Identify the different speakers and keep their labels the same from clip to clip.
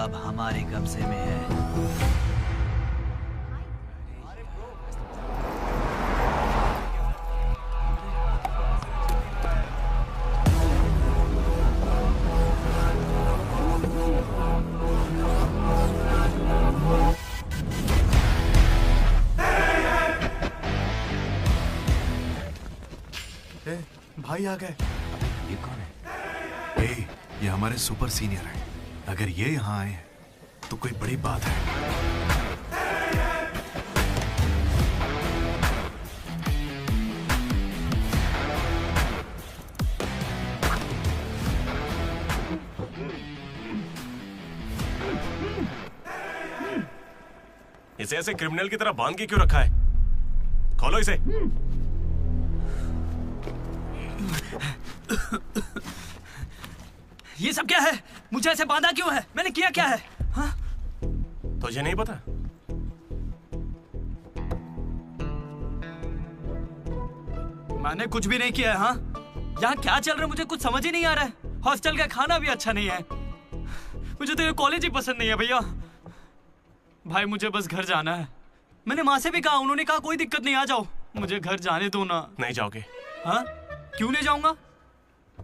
Speaker 1: अब हमारे कब्जे में है।
Speaker 2: भाई आ गए।
Speaker 1: ये कौन है?
Speaker 2: ये हमारे सुपर सीनियर हैं। अगर ये यहाँ आए हैं तो कोई बड़ी बात है।
Speaker 3: इसे ऐसे क्रिमिनल की तरह बांध के क्यों रखा है? खोलो इसे।
Speaker 1: ये सब क्या है? मुझे ऐसे बांधा क्यों है? मैंने किया क्या है? हाँ?
Speaker 3: तुझे नहीं पता?
Speaker 1: मैंने कुछ भी नहीं किया है। हाँ? यहाँ क्या चल रहा है मुझे कुछ समझ ही नहीं आ रहा है। हॉस्टल का खाना भी अच्छा नहीं है। मुझे तो ये कॉलेज ही पसंद नहीं है भैया। भाई मुझे बस घर जाना है। मैंने माँ से भी कहा, उन्होंने कहा कोई दिक्कत नहीं, आ जाओ। मुझे घर जाने दो ना।
Speaker 3: नहीं जाओगे?
Speaker 1: हाँ? क्यों नहीं जाऊंगा?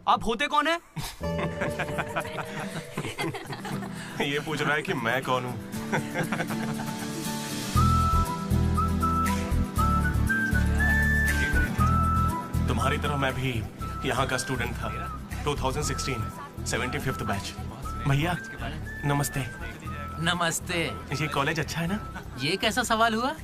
Speaker 1: आप होते कौन है?
Speaker 3: ये पूछ रहा है कि मैं कौन हूँ। तुम्हारी तरह मैं भी यहाँ का स्टूडेंट था। 2016 75th बैच। भैया नमस्ते।
Speaker 4: नमस्ते।
Speaker 3: ये कॉलेज अच्छा है ना?
Speaker 4: ये कैसा सवाल हुआ?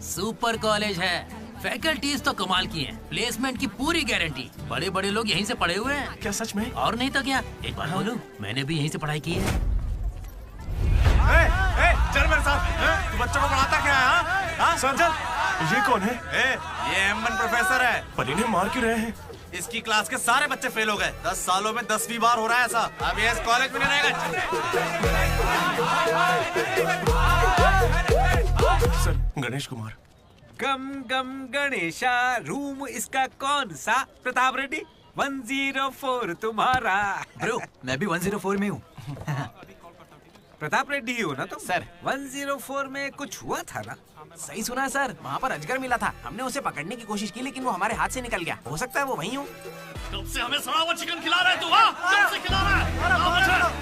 Speaker 4: सुपर कॉलेज है। फैकल्टीज तो कमाल की हैं। प्लेसमेंट की पूरी गारंटी। बड़े बड़े लोग यहीं से पढ़े हुए हैं।
Speaker 3: क्या सच में?
Speaker 4: और नहीं तो क्या। एक बार बोलूं, मैंने भी यहीं से पढ़ाई की है।
Speaker 5: चल मेरे साथ। तू बच्चों को पढ़ाता क्या है? हाँ
Speaker 3: सर,
Speaker 5: चल।
Speaker 3: ये कौन है?
Speaker 5: ये M1 प्रोफेसर है।
Speaker 3: पर इन्हें मार क्यों रहे हैं?
Speaker 5: इसकी क्लास के सारे बच्चे फेल हो गए। 10 सालों में 10वीं बार हो रहा है ऐसा। अब ये इस कॉलेज में नहीं रहेगा।
Speaker 3: सर, गणेश कुमार।
Speaker 6: गम गम गणेशा। रूम इसका कौन सा? प्रताप रेड्डी 104 तुम्हारा।
Speaker 1: ब्रो, मैं भी 104 में हूँ।
Speaker 6: प्रताप रेड्डी ही हो ना तुम?
Speaker 7: सर
Speaker 6: 104 में कुछ हुआ था ना?
Speaker 7: सही सुना है सर, वहाँ पर अजगर मिला था। हमने उसे पकड़ने की कोशिश की लेकिन वो हमारे हाथ से निकल गया। हो सकता है वो वहीं हो।
Speaker 8: कब से हमें सड़ा हुआ चिकन खिला रहा है तू? कब से खिला रहा है?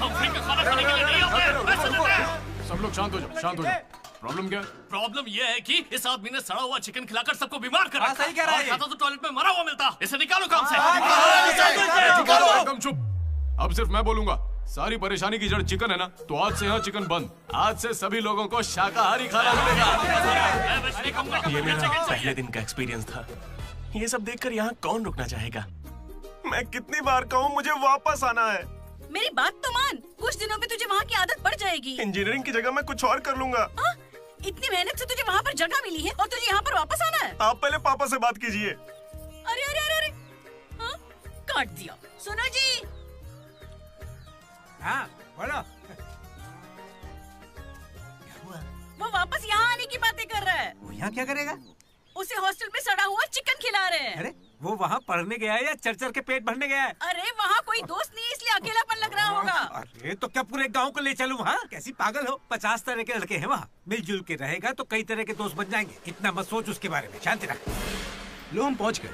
Speaker 8: हम फ्री का खाना खाने के लिए नहीं आते, पैसे देते हैं।
Speaker 9: सब लोग शांत हो जाओ, शांत हो जाओ। प्रॉब्लम क्या है?
Speaker 8: प्रॉब्लम ये है कि इस आदमी ने सड़ा हुआ चिकन खिलाकर सबको बीमार कर रखा।
Speaker 6: सही कह रहा है।
Speaker 8: खाता तो टॉयलेट में मरा हुआ मिलता। इसे निकालो काम से।
Speaker 9: एकदम चुप। अब सिर्फ मैं बोलूंगा। सारी परेशानी की जड़ चिकन है ना, तो आज से यहाँ चिकन बंद। आज से सभी लोगों को शाकाहारी खाना मिलेगा।
Speaker 3: ये मेरा पहले दिन का एक्सपीरियंस था। ये सब देखकर यहाँ कौन रुकना चाहेगा? मैं कितनी बार कहूँ मुझे वापस आना है।
Speaker 10: मेरी बात तो मान, कुछ दिनों में तुझे वहाँ की आदत पड़ जाएगी।
Speaker 3: इंजीनियरिंग की जगह मैं कुछ और कर लूंगा।
Speaker 10: इतनी मेहनत से तुझे वहाँ पर जगह मिली है और तुझे यहाँ पर वापस आना है?
Speaker 3: आप पहले पापा से बात कीजिए।
Speaker 10: अरे अरे अरे अरे, हाँ? काट दिया। सुनो जी।
Speaker 6: हाँ बोलो।
Speaker 10: वो वापस यहाँ आने की बातें कर रहा है।
Speaker 6: वो यहाँ क्या करेगा?
Speaker 10: उसे हॉस्टल में सड़ा हुआ चिकन खिला रहे हैं।
Speaker 6: अरे वो वहाँ पढ़ने गया है या चरचर के पेट भरने गया है?
Speaker 10: अरे वहाँ कोई दोस्त नहीं, इसलिए अकेलापन लग रहा होगा।
Speaker 6: अरे तो क्या पूरे गांव को ले चलूं? हाँ कैसी पागल हो? 50 तरह के लड़के हैं वहाँ। मिलजुल के रहेगा तो कई तरह के दोस्त बन जाएंगे। इतना मत सोच उसके बारे में, शांति रख।
Speaker 1: लो हम पहुँच गए।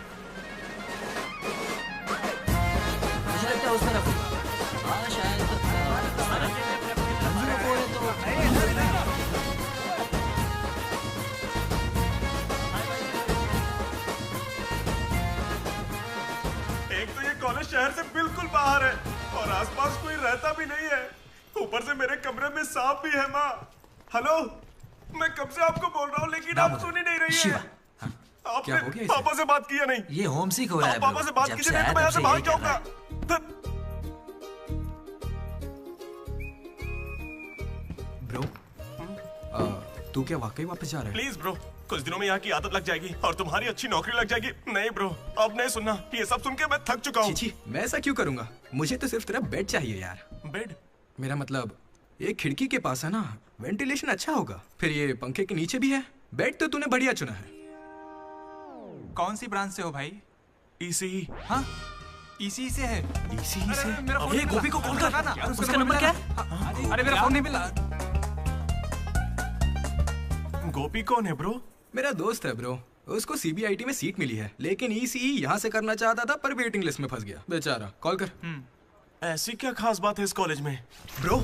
Speaker 1: मुझे लगता है उस तरफ। हाँ शायद।
Speaker 3: कॉलेज शहर से बिल्कुल बाहर है और आसपास कोई रहता भी नहीं है। ऊपर से मेरे कमरे में सांप भी है। माँ हेलो, मैं कब से आपको बोल रहा हूँ लेकिन आप सुन ही नहीं रही है। आपने पापा से बात किया नहीं?
Speaker 1: ये होम सिक हो रहा है।
Speaker 3: पापा से बात कीजिए नहीं तो मैं यहाँ से भाग जाऊंगा।
Speaker 2: ब्रो, तू क्या वाकई वापस जा रहा है?
Speaker 3: प्लीज ब्रो, कुछ दिनों में यहाँ की आदत लग जाएगी और तुम्हारी अच्छी नौकरी लग जाएगी। नहीं ब्रो, अब नहीं सुनना। ये सब सुन के मैं थक चुका हूँ।
Speaker 2: मैं ऐसा क्यों करूंगा? मुझे तो सिर्फ तेरा बेड चाहिए यार।
Speaker 3: बेड?
Speaker 2: मेरा मतलब ये खिड़की के पास है ना, वेंटिलेशन अच्छा होगा। फिर ये पंखे के नीचे भी है। बेड तो तूने बढ़िया चुना है।
Speaker 11: कौन सी ब्रांच से हो भाई?
Speaker 3: ECE।
Speaker 11: हाँ
Speaker 2: इसी से है। इसी से?
Speaker 1: ये गोपी को कॉल कर। उसका नंबर क्या है?
Speaker 2: अरे मेरा फोन नहीं मिला।
Speaker 3: गोपी कौन है ब्रो?
Speaker 2: मेरा दोस्त है ब्रो। उसको सीबीआईटी में सीट मिली है, लेकिन ईसीई यहाँ से करना चाहता था पर वेटिंग लिस्ट में फंस गया बेचारा। कॉल कर।
Speaker 3: ऐसी क्या खास बात है इस कॉलेज में?
Speaker 2: ब्रो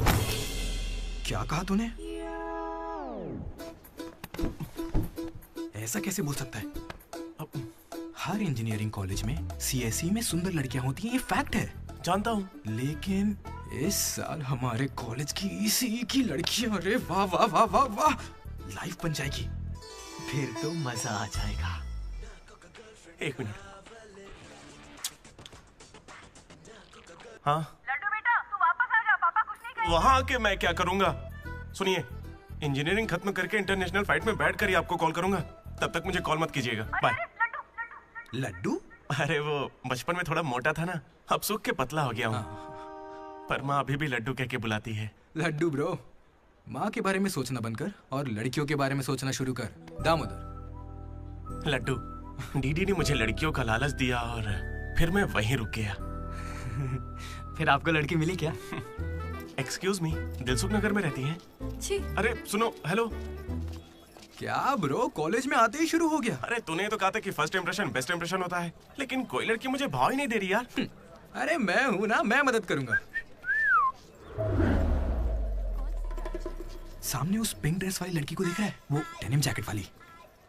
Speaker 2: क्या कहा तूने? ऐसा कैसे बोल सकता है? हर इंजीनियरिंग कॉलेज में सीएसई में सुंदर लड़कियां होती हैं, ये फैक्ट है।
Speaker 3: जानता हूँ,
Speaker 2: लेकिन इस साल हमारे कॉलेज की ईसीई की लड़कियां, अरे वाह वाह वाह वाह वाह, लाइव बन जाएगी। फिर तो मजा आ जाएगा।
Speaker 3: एक मिनट। हाँ
Speaker 10: लड्डू बेटा, तू वापस आ जा, पापा कुछ नहीं कहेंगे।
Speaker 3: वहां आके मैं क्या करूंगा? सुनिए, इंजीनियरिंग खत्म करके इंटरनेशनल फाइट में बैठकर ही आपको कॉल करूंगा। तब तक मुझे कॉल मत कीजिएगा। बाय।
Speaker 2: लड्डू?
Speaker 3: अरे वो बचपन में थोड़ा मोटा था ना, अब सूख के पतला हो गया हूँ। पर माँ अभी भी लड्डू कह के बुलाती है।
Speaker 2: लड्डू ब्रो, माँ के बारे में सोचना बंद कर और लड़कियों के बारे में सोचना शुरू कर। दामोदर।
Speaker 3: लड्डू, डीडी ने मुझे लड़कियों का लालच दिया और फिर मैं वहीं रुक गया।
Speaker 1: फिर आपको लड़की मिली क्या?
Speaker 3: एक्सक्यूज मी, दिलसुख नगर में रहती हैं? अरे सुनो, हेलो।
Speaker 2: क्या ब्रो, कॉलेज में आते ही शुरू हो गया?
Speaker 3: अरे तूने तो कहा था कि फर्स्ट इंप्रेशन बेस्ट इंप्रेशन होता है, लेकिन कोई लड़की मुझे भाव ही नहीं दे रही यार।
Speaker 2: अरे मैं हूं ना, मैं मदद करूंगा। सामने उस पिंक ड्रेस वाली लड़की को देख रहा है? वो डेनिम जैकेट वाली।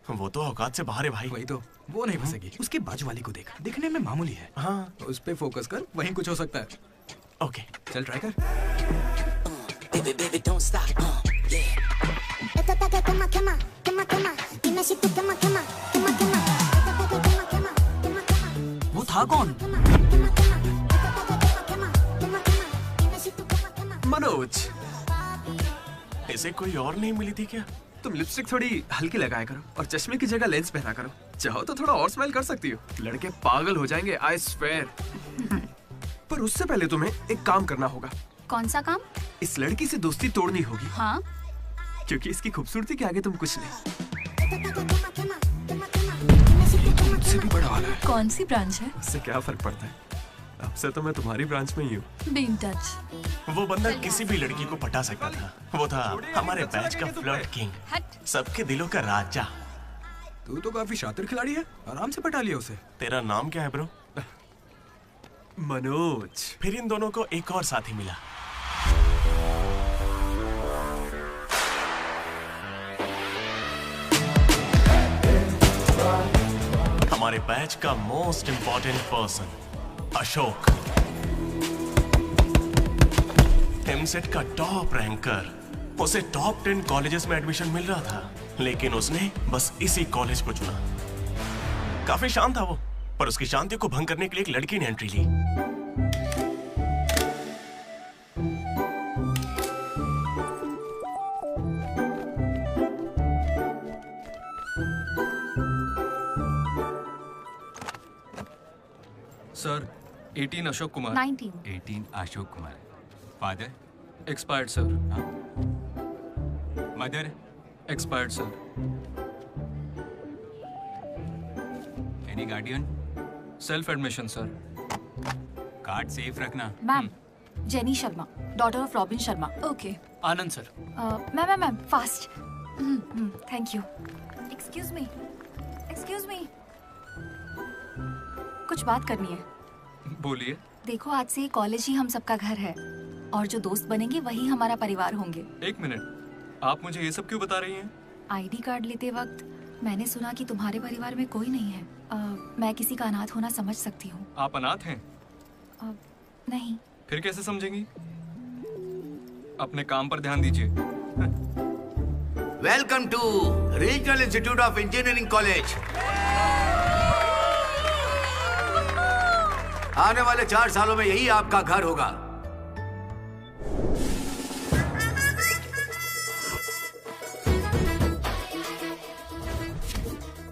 Speaker 3: वो तो औकात से बाहर है भाई।
Speaker 2: वही तो, वो नहीं फंसेगी। उसके बाजू वाली को देख, दिखने में मामूली है।
Speaker 3: हाँ,
Speaker 2: उस पे फोकस कर, वहीं कुछ हो सकता है।
Speaker 3: ओके,
Speaker 2: चल ट्राई कर।
Speaker 1: वो था कौन?
Speaker 5: मनोज।
Speaker 3: इसे कोई और नहीं मिली थी क्या?
Speaker 5: तुम लिपस्टिक थोड़ी हल्की लगाया करो और चश्मे की जगह लेंस पहना करो। चाहो तो थोड़ा और स्माइल कर सकती हो, लड़के पागल हो जाएंगे, आई स्वेयर। पर उससे पहले तुम्हें एक काम करना होगा।
Speaker 11: कौन सा काम?
Speaker 5: इस लड़की से दोस्ती तोड़नी होगी।
Speaker 11: हाँ?
Speaker 5: क्योंकि इसकी खूबसूरती के आगे तुम कुछ नहीं।
Speaker 2: मुझसे भी बड़ा वाला है।
Speaker 11: कौन सी ब्रांच है?
Speaker 5: इससे क्या फर्क पड़ता है, अब से तो मैं तुम्हारी ब्रांच में ही हूँ।
Speaker 11: Be in touch.
Speaker 3: वो बंदा किसी भी लड़की को पटा सकता था। वो था हमारे बैच का फ्लर्ट किंग, सबके दिलों का राजा।
Speaker 2: तू तो काफी शातिर खिलाड़ी है, आराम से पटा लिया उसे।
Speaker 3: तेरा नाम क्या है ब्रो?
Speaker 5: मनोज।
Speaker 3: फिर इन दोनों को एक और साथी मिला। हमारे बैच का most important person Ashok, EAMCET का टॉप रैंकर। उसे टॉप 10 कॉलेजेस में एडमिशन मिल रहा था, लेकिन उसने बस इसी कॉलेज को चुना। काफी शांत था वो, पर उसकी शांति को भंग करने के लिए एक लड़की ने एंट्री ली।
Speaker 12: Sir, 18 Ashok Kumar.
Speaker 11: 19
Speaker 13: Ashok Kumar. Father?
Speaker 12: Expired sir.
Speaker 13: Mother?
Speaker 12: Expired sir.
Speaker 13: Any guardian?
Speaker 12: Self admission sir.
Speaker 13: Card safe रखना।
Speaker 11: Ma'am, Jenny Sharma, daughter of Robin Sharma. Okay.
Speaker 1: Anand sir.
Speaker 11: Ma'am fast. Thank you. Excuse me, कुछ बात करनी है।
Speaker 12: बोलिए।
Speaker 11: देखो, आज से कॉलेज ही हम सबका घर है और जो दोस्त बनेंगे वही हमारा परिवार होंगे।
Speaker 12: एक मिनट, आप मुझे ये सब क्यों बता रही हैं?
Speaker 11: आईडी कार्ड लेते वक्त मैंने सुना कि तुम्हारे परिवार में कोई नहीं है। मैं किसी का अनाथ होना समझ सकती हूँ।
Speaker 12: आप अनाथ हैं?
Speaker 11: नहीं।
Speaker 12: फिर कैसे समझेंगी? अपने काम पर ध्यान दीजिए।
Speaker 14: Welcome to regional institute of engineering college. आने वाले 4 सालों में यही आपका घर होगा।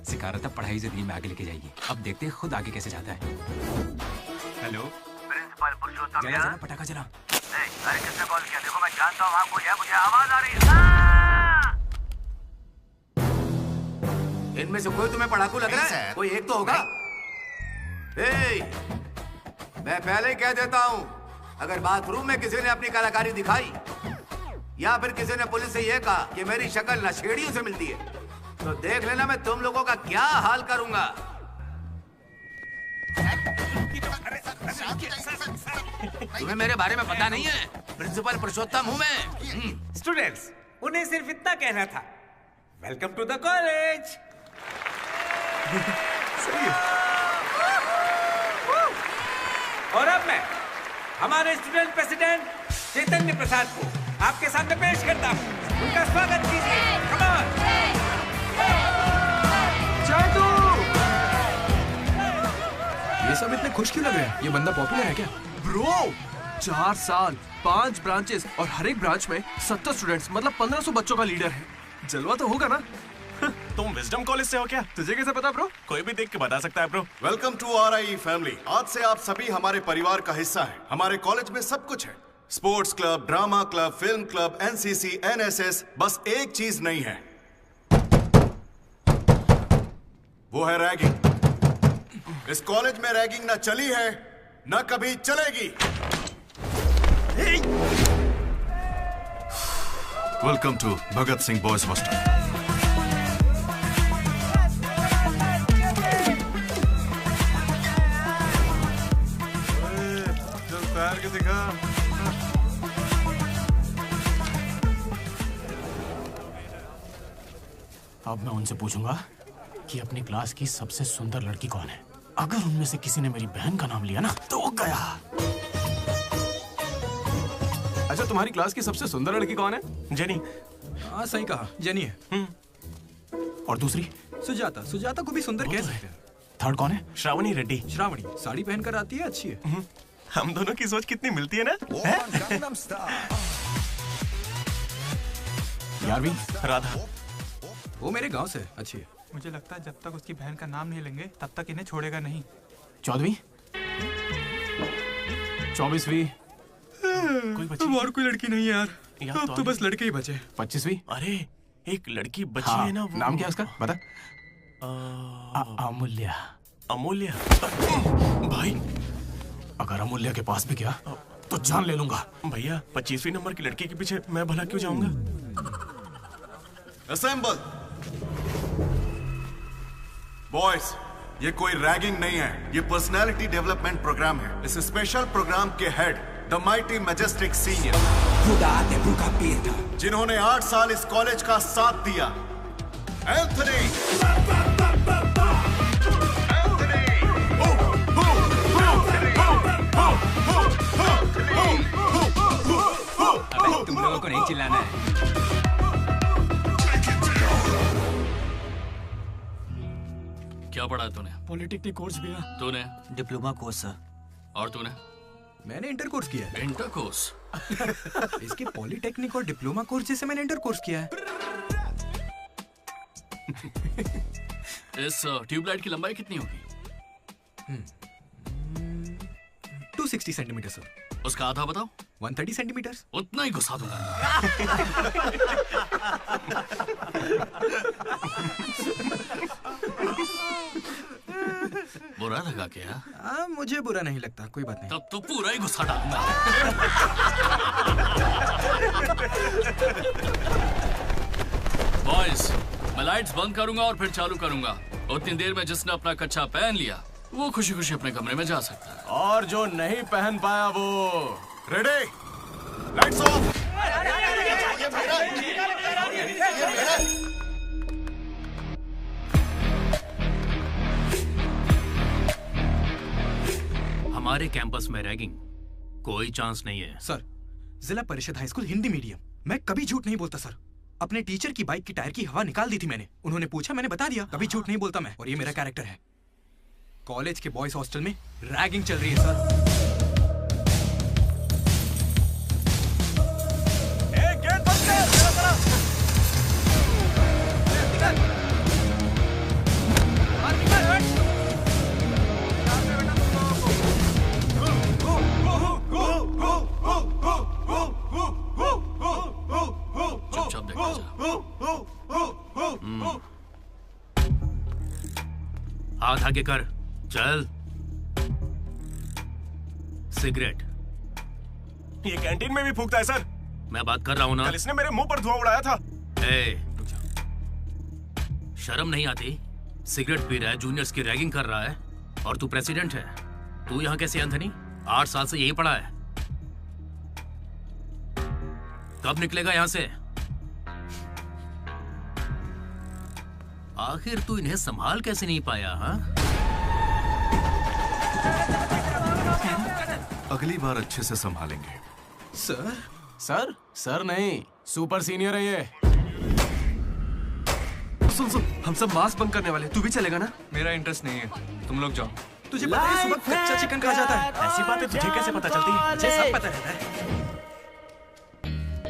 Speaker 13: सिखा रहा था पढ़ाई जिंदगी में आगे लेके जाएगी। अब देखते हैं खुद आगे कैसे जाता है। हेलो
Speaker 14: प्रिंसिपल पुरुषोत्तम,
Speaker 13: जरा पटाखा चला।
Speaker 14: अरे किसने कॉल किया? देखो मैं जानता हूँ आपको, मुझे आवाज आ रही है। इनमें से कोई तुम्हें पढ़ाकू लग रहा है? कोई एक तो होगा। मैं पहले ही कह देता हूँ, अगर बाथरूम में किसी ने अपनी कलाकारी दिखाई या फिर किसी ने पुलिस से यह कहा कि मेरी शक्ल नशेड़ियों से मिलती है, तो देख लेना मैं तुम लोगों का क्या हाल करूंगा।
Speaker 7: तुम्हें मेरे बारे में पता नहीं है? प्रिंसिपल पुरुषोत्तम हूँ मैं।
Speaker 6: स्टूडेंट्स, उन्हें सिर्फ इतना कहना था, वेलकम टू द कॉलेज। और अब मैं हमारे स्टूडेंट प्रेसिडेंट चैतन्य प्रसाद को आपके सामने पेश करता हूँ। उनका स्वागत कीजिए। Come on.
Speaker 2: ये सब इतने खुश क्यों लग रहे हैं? ये बंदा पॉपुलर है क्या?
Speaker 5: ब्रो, 4 साल, 5 ब्रांचेस और हर एक ब्रांच में 70 स्टूडेंट्स, मतलब 1500 बच्चों का लीडर है। जलवा तो होगा ना?
Speaker 3: तुम विजडम कॉलेज से हो क्या?
Speaker 5: तुझे कैसे पता ब्रो?
Speaker 3: कोई भी देख के बता सकता है bro.
Speaker 15: Welcome to RIE family. आज से आप सभी हमारे परिवार का हिस्सा हैं। हमारे कॉलेज में सब कुछ है, sports club, drama club, film club, NCC, NSS। बस एक चीज नहीं है, वो है रैगिंग। इस कॉलेज में रैगिंग ना चली है, ना कभी चलेगी। Welcome to Bhagat Singh boys hostel.
Speaker 3: तैयार के दिखा।
Speaker 16: अब मैं उनसे पूछूंगा कि अपनी क्लास की सबसे सुंदर लड़की कौन है। अगर उनमें से किसी ने मेरी बहन का नाम लिया ना तो वो गया।
Speaker 5: अच्छा, तुम्हारी क्लास की सबसे सुंदर लड़की कौन है?
Speaker 3: जेनी।
Speaker 2: हाँ सही कहा, जेनी है।
Speaker 16: और दूसरी?
Speaker 2: सुजाता। सुजाता को भी सुंदर कह सकते हैं।
Speaker 16: थर्ड कौन है?
Speaker 3: श्रावणी रेड्डी।
Speaker 2: श्रावणी साड़ी पहनकर आती है, अच्छी है।
Speaker 3: हम दोनों की सोच कितनी मिलती है ना?
Speaker 16: यारवी?
Speaker 3: राधा।
Speaker 2: वो मेरे गांव से, अच्छी है।
Speaker 12: मुझे लगता है जब तक उसकी बहन का नाम नहीं लेंगे तब तक इन्हें छोड़ेगा नहीं।
Speaker 16: 14वीं? 24वीं?
Speaker 2: और कोई लड़की नहीं है यार, अब तो बस लड़के ही बचे।
Speaker 16: 25वीं?
Speaker 3: अरे एक लड़की बची
Speaker 16: हाँ,
Speaker 3: है ना, वो
Speaker 16: नाम क्या है उसका बता। अमूल्य।
Speaker 3: अमूल्य? भाई
Speaker 16: अगर अमूल्य के पास भी गया तो जान ले लूंगा।
Speaker 3: भैया 25वीं नंबर की लड़की के पीछे मैं भला क्यों जाऊंगा?
Speaker 15: असेंबल। बॉयज, ये कोई रैगिंग नहीं है, ये पर्सनालिटी डेवलपमेंट प्रोग्राम है। इस स्पेशल प्रोग्राम के head the mighty majestic senior, जिन्होंने 8 साल इस कॉलेज का साथ दिया, एंथनी।
Speaker 13: अबे तुम लोगों को नहीं चिल्लाना है।
Speaker 8: क्या पढ़ा है तूने?
Speaker 16: पॉलिटेक्निक कोर्स भी है।
Speaker 8: तूने?
Speaker 7: Diploma course sir.
Speaker 8: और तूने?
Speaker 2: मैंने इंटर कोर्स किया है।
Speaker 8: Inter course?
Speaker 2: इसके पॉलिटेक्निक और डिप्लोमा कोर्स जैसे मैंने इंटर कोर्स किया है।
Speaker 8: इस ट्यूबलाइट की लंबाई कितनी होगी?
Speaker 2: 260 सेंटीमीटर सर।
Speaker 8: उसका आधा बताओ।
Speaker 2: 130 सेंटीमीटर।
Speaker 8: उतना ही घुसा दूंगा। बुरा लगा क्या?
Speaker 2: मुझे बुरा नहीं लगता, कोई बात नहीं।
Speaker 8: तब तो पूरा ही गुस्सा डालूंगा। बॉयज, मैं लाइट्स बंद करूंगा और फिर चालू करूंगा। उतनी देर में जिसने अपना कच्छा पहन लिया वो खुशी खुशी अपने कमरे में जा सकता है,
Speaker 9: और जो नहीं पहन पाया वो
Speaker 15: रेडी, लाइट्स ऑफ।
Speaker 4: हमारे कैंपस में रैगिंग कोई चांस नहीं है
Speaker 2: सर। जिला परिषद हाई स्कूल हिंदी मीडियम, मैं कभी झूठ नहीं बोलता सर। अपने टीचर की बाइक की टायर की हवा निकाल दी थी मैंने, उन्होंने पूछा, मैंने बता दिया। कभी झूठ नहीं बोलता मैं, और ये मेरा कैरेक्टर है। कॉलेज के बॉयज हॉस्टल में रैगिंग चल रही है सर।
Speaker 8: चुपचाप देखा जा।
Speaker 4: हाथ आगे कर, चल। सिगरेट।
Speaker 3: ये कैंटीन में भी फूकता है सर।
Speaker 4: मैं बात कर रहा हूँ ना।
Speaker 3: कल इसने मेरे मुंह पर धुआं उड़ाया था।
Speaker 4: शर्म नहीं आती? सिगरेट पी रहा है, जूनियर्स की रैगिंग कर रहा है, और तू प्रेसिडेंट है। तू यहाँ कैसे एंथनी? 8 साल से यही पड़ा है। कब निकलेगा यहाँ से? आखिर तू इन्हें संभाल कैसे नहीं पाया? हाँ,
Speaker 15: अगली बार अच्छे से संभालेंगे।
Speaker 16: सर? सर? सर नहीं, सुपर सीनियर है ये।
Speaker 5: सुन सुन, हम सब मास्क बंक करने वाले, तू भी चलेगा ना?
Speaker 12: मेरा इंटरेस्ट नहीं है, तुम लोग जाओ।
Speaker 2: तुझे पता है सुबह कच्चा चिकन खा जाता है?
Speaker 3: ऐसी बातें तुझे कैसे पता चलती है?
Speaker 2: मुझे सब पता रहता है।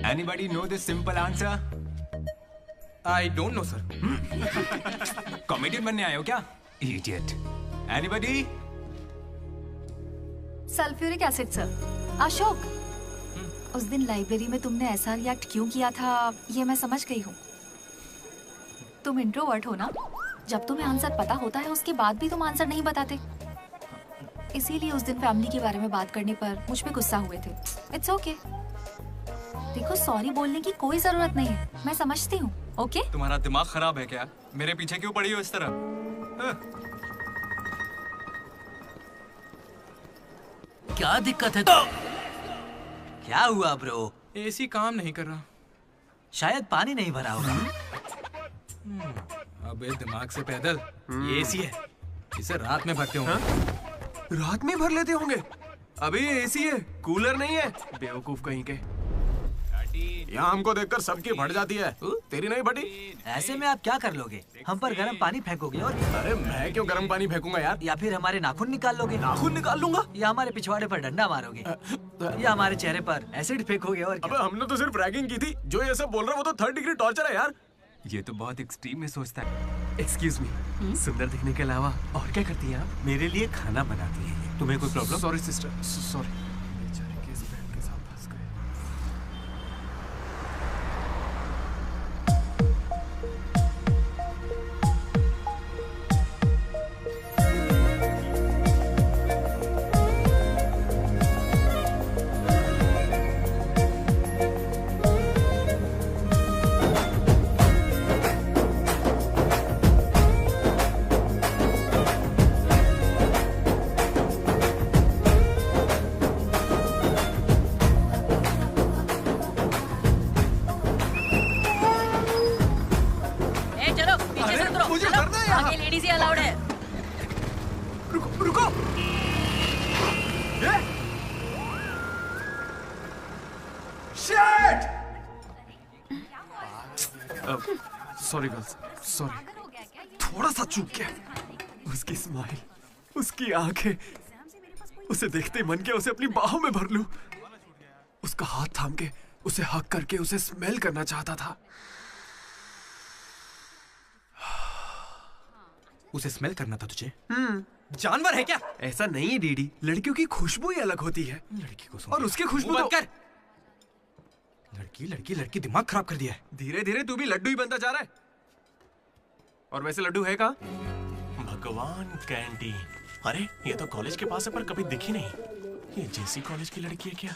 Speaker 13: Anybody know the simple answer?
Speaker 2: I don't know, sir.
Speaker 13: Comedian बनने आए हो क्या? Idiot. Anybody?
Speaker 11: Sulphuric acid sir. Ashok, उस दिन लाइब्रेरी में तुमने ऐसा रिएक्ट क्यों किया था, ये मैं समझ गई हूँ। तुम इंट्रोवर्ट हो ना? जब तुम्हें आंसर पता होता है उसके बाद भी तुम आंसर नहीं बताते। इसीलिए उस दिन फैमिली के बारे में बात करने पर मुझ पे गुस्सा हुए थे। It's okay. देखो, सॉरी बोलने की कोई जरूरत नहीं है, मैं समझती हूँ। ओके?
Speaker 12: तुम्हारा दिमाग खराब है क्या? मेरे पीछे क्यों पड़ी हो इस तरह?
Speaker 4: क्या दिक्कत है?
Speaker 17: क्या हुआ ब्रो?
Speaker 2: एसी काम नहीं कर रहा।
Speaker 17: शायद पानी नहीं भरा होगा।
Speaker 2: अबे दिमाग से पैदल, ये एसी है, इसे रात में भरते होंगे।
Speaker 5: रात में भर लेते होंगे? अबे ये एसी है, कूलर नहीं है। बेवकूफ कहीं के।
Speaker 3: यहाँ हमको देखकर सबकी भट जाती है, तेरी नहीं भटी?
Speaker 17: ऐसे में आप क्या कर लोगे? हम पर गर्म पानी फेंकोगे और क्या?
Speaker 3: अरे मैं क्यों गर्म पानी फेंकूंगा यार?
Speaker 17: या फिर हमारे नाखून निकाल लोगे?
Speaker 3: नाखून निकाल लूंगा?
Speaker 17: या हमारे पिछवाड़े पर डंडा मारोगे? या हमारे चेहरे पर एसिड फेंकोगे और क्या?
Speaker 3: अबे हमने तो सिर्फ रैगिंग की थी, जो ये सब बोल रहा है वो तो 3rd डिग्री टॉर्चर है यार।
Speaker 13: ये तो बहुत एक्सट्रीम में सोचता है।
Speaker 5: एक्सक्यूज मी, सुंदर दिखने के अलावा और क्या करती हैं आप?
Speaker 17: मेरे लिए खाना बनाती है। तुम्हें कोई problem?
Speaker 5: Sorry sister, sorry. Sorry girls, sorry. थोड़ा सा चूक गया। उसकी स्माइल, उसकी आंखें, उसे देखते ही मन किया उसे अपनी बाहों में भर लूं। उसका हाथ थाम के उसे हक करके उसे स्मेल करना चाहता था।
Speaker 2: उसे स्मेल करना था तुझे? जानवर है क्या?
Speaker 5: ऐसा नहीं है डीडी, लड़कियों की खुशबू ही अलग होती है।
Speaker 2: लड़की को
Speaker 5: और उसकी खुशबू
Speaker 2: बंद कर। लड़की दिमाग खराब कर दिया है।
Speaker 5: धीरे धीरे तू भी लड्डू ही बनता जा रहा है। और वैसे लड्डू है कहाँ?
Speaker 3: भगवान, कैंटीन। अरे ये तो कॉलेज के पास है पर कभी दिखी नहीं। ये जेसी कॉलेज की लड़की है क्या?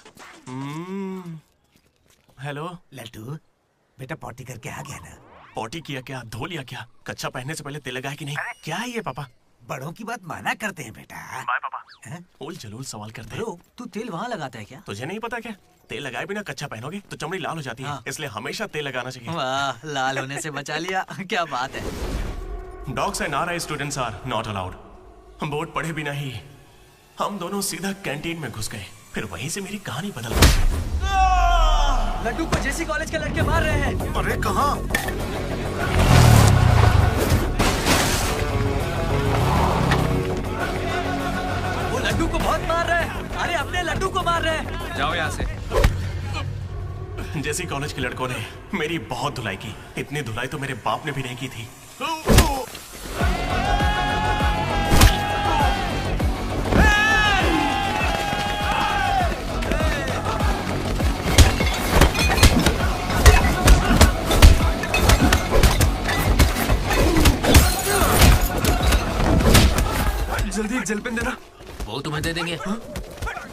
Speaker 3: हेलो
Speaker 17: लड्डू, बेटा पॉटी करके आ गया ना?
Speaker 3: पॉटी किया क्या? धो लिया क्या? कच्चा पहनने से पहले तेल लगाया कि नहीं? क्या है ये पापा?
Speaker 17: बड़ों की बात माना करते हैं बेटा।
Speaker 3: बाय पापा। उल जलूल सवाल करते हैं।
Speaker 17: तू तेल वहाँ लगाता है क्या?
Speaker 3: तुझे नहीं पता क्या? तेल लगाए बिना कच्चा पहनोगे तो चमड़ी लाल हो जाती है, इसलिए हमेशा तेल लगाना चाहिए।
Speaker 17: वाह, लाल होने से बचा लिया। क्या बात है।
Speaker 3: Dogs and RI students are not allowed. हम बोर्ड पढ़े बिना ही हम दोनों सीधा कैंटीन में घुस गए। फिर वहीं से मेरी कहानी बदल गई।
Speaker 17: लड्डू को जेसी कॉलेज के लड़के मार रहे हैं।
Speaker 15: अरे कहाँ?
Speaker 17: वो लड्डू को बहुत मार रहे हैं। अरे अपने लड्डू को मार रहे हैं।
Speaker 12: जाओ यहाँ से।
Speaker 3: जेसी कॉलेज के लड़कों ने मेरी बहुत धुलाई की। इतनी धुलाई तो मेरे बाप ने भी नहीं की थी।
Speaker 5: जल्दी एक जेल पेन देना।
Speaker 4: वो तुम्हें दे देंगे।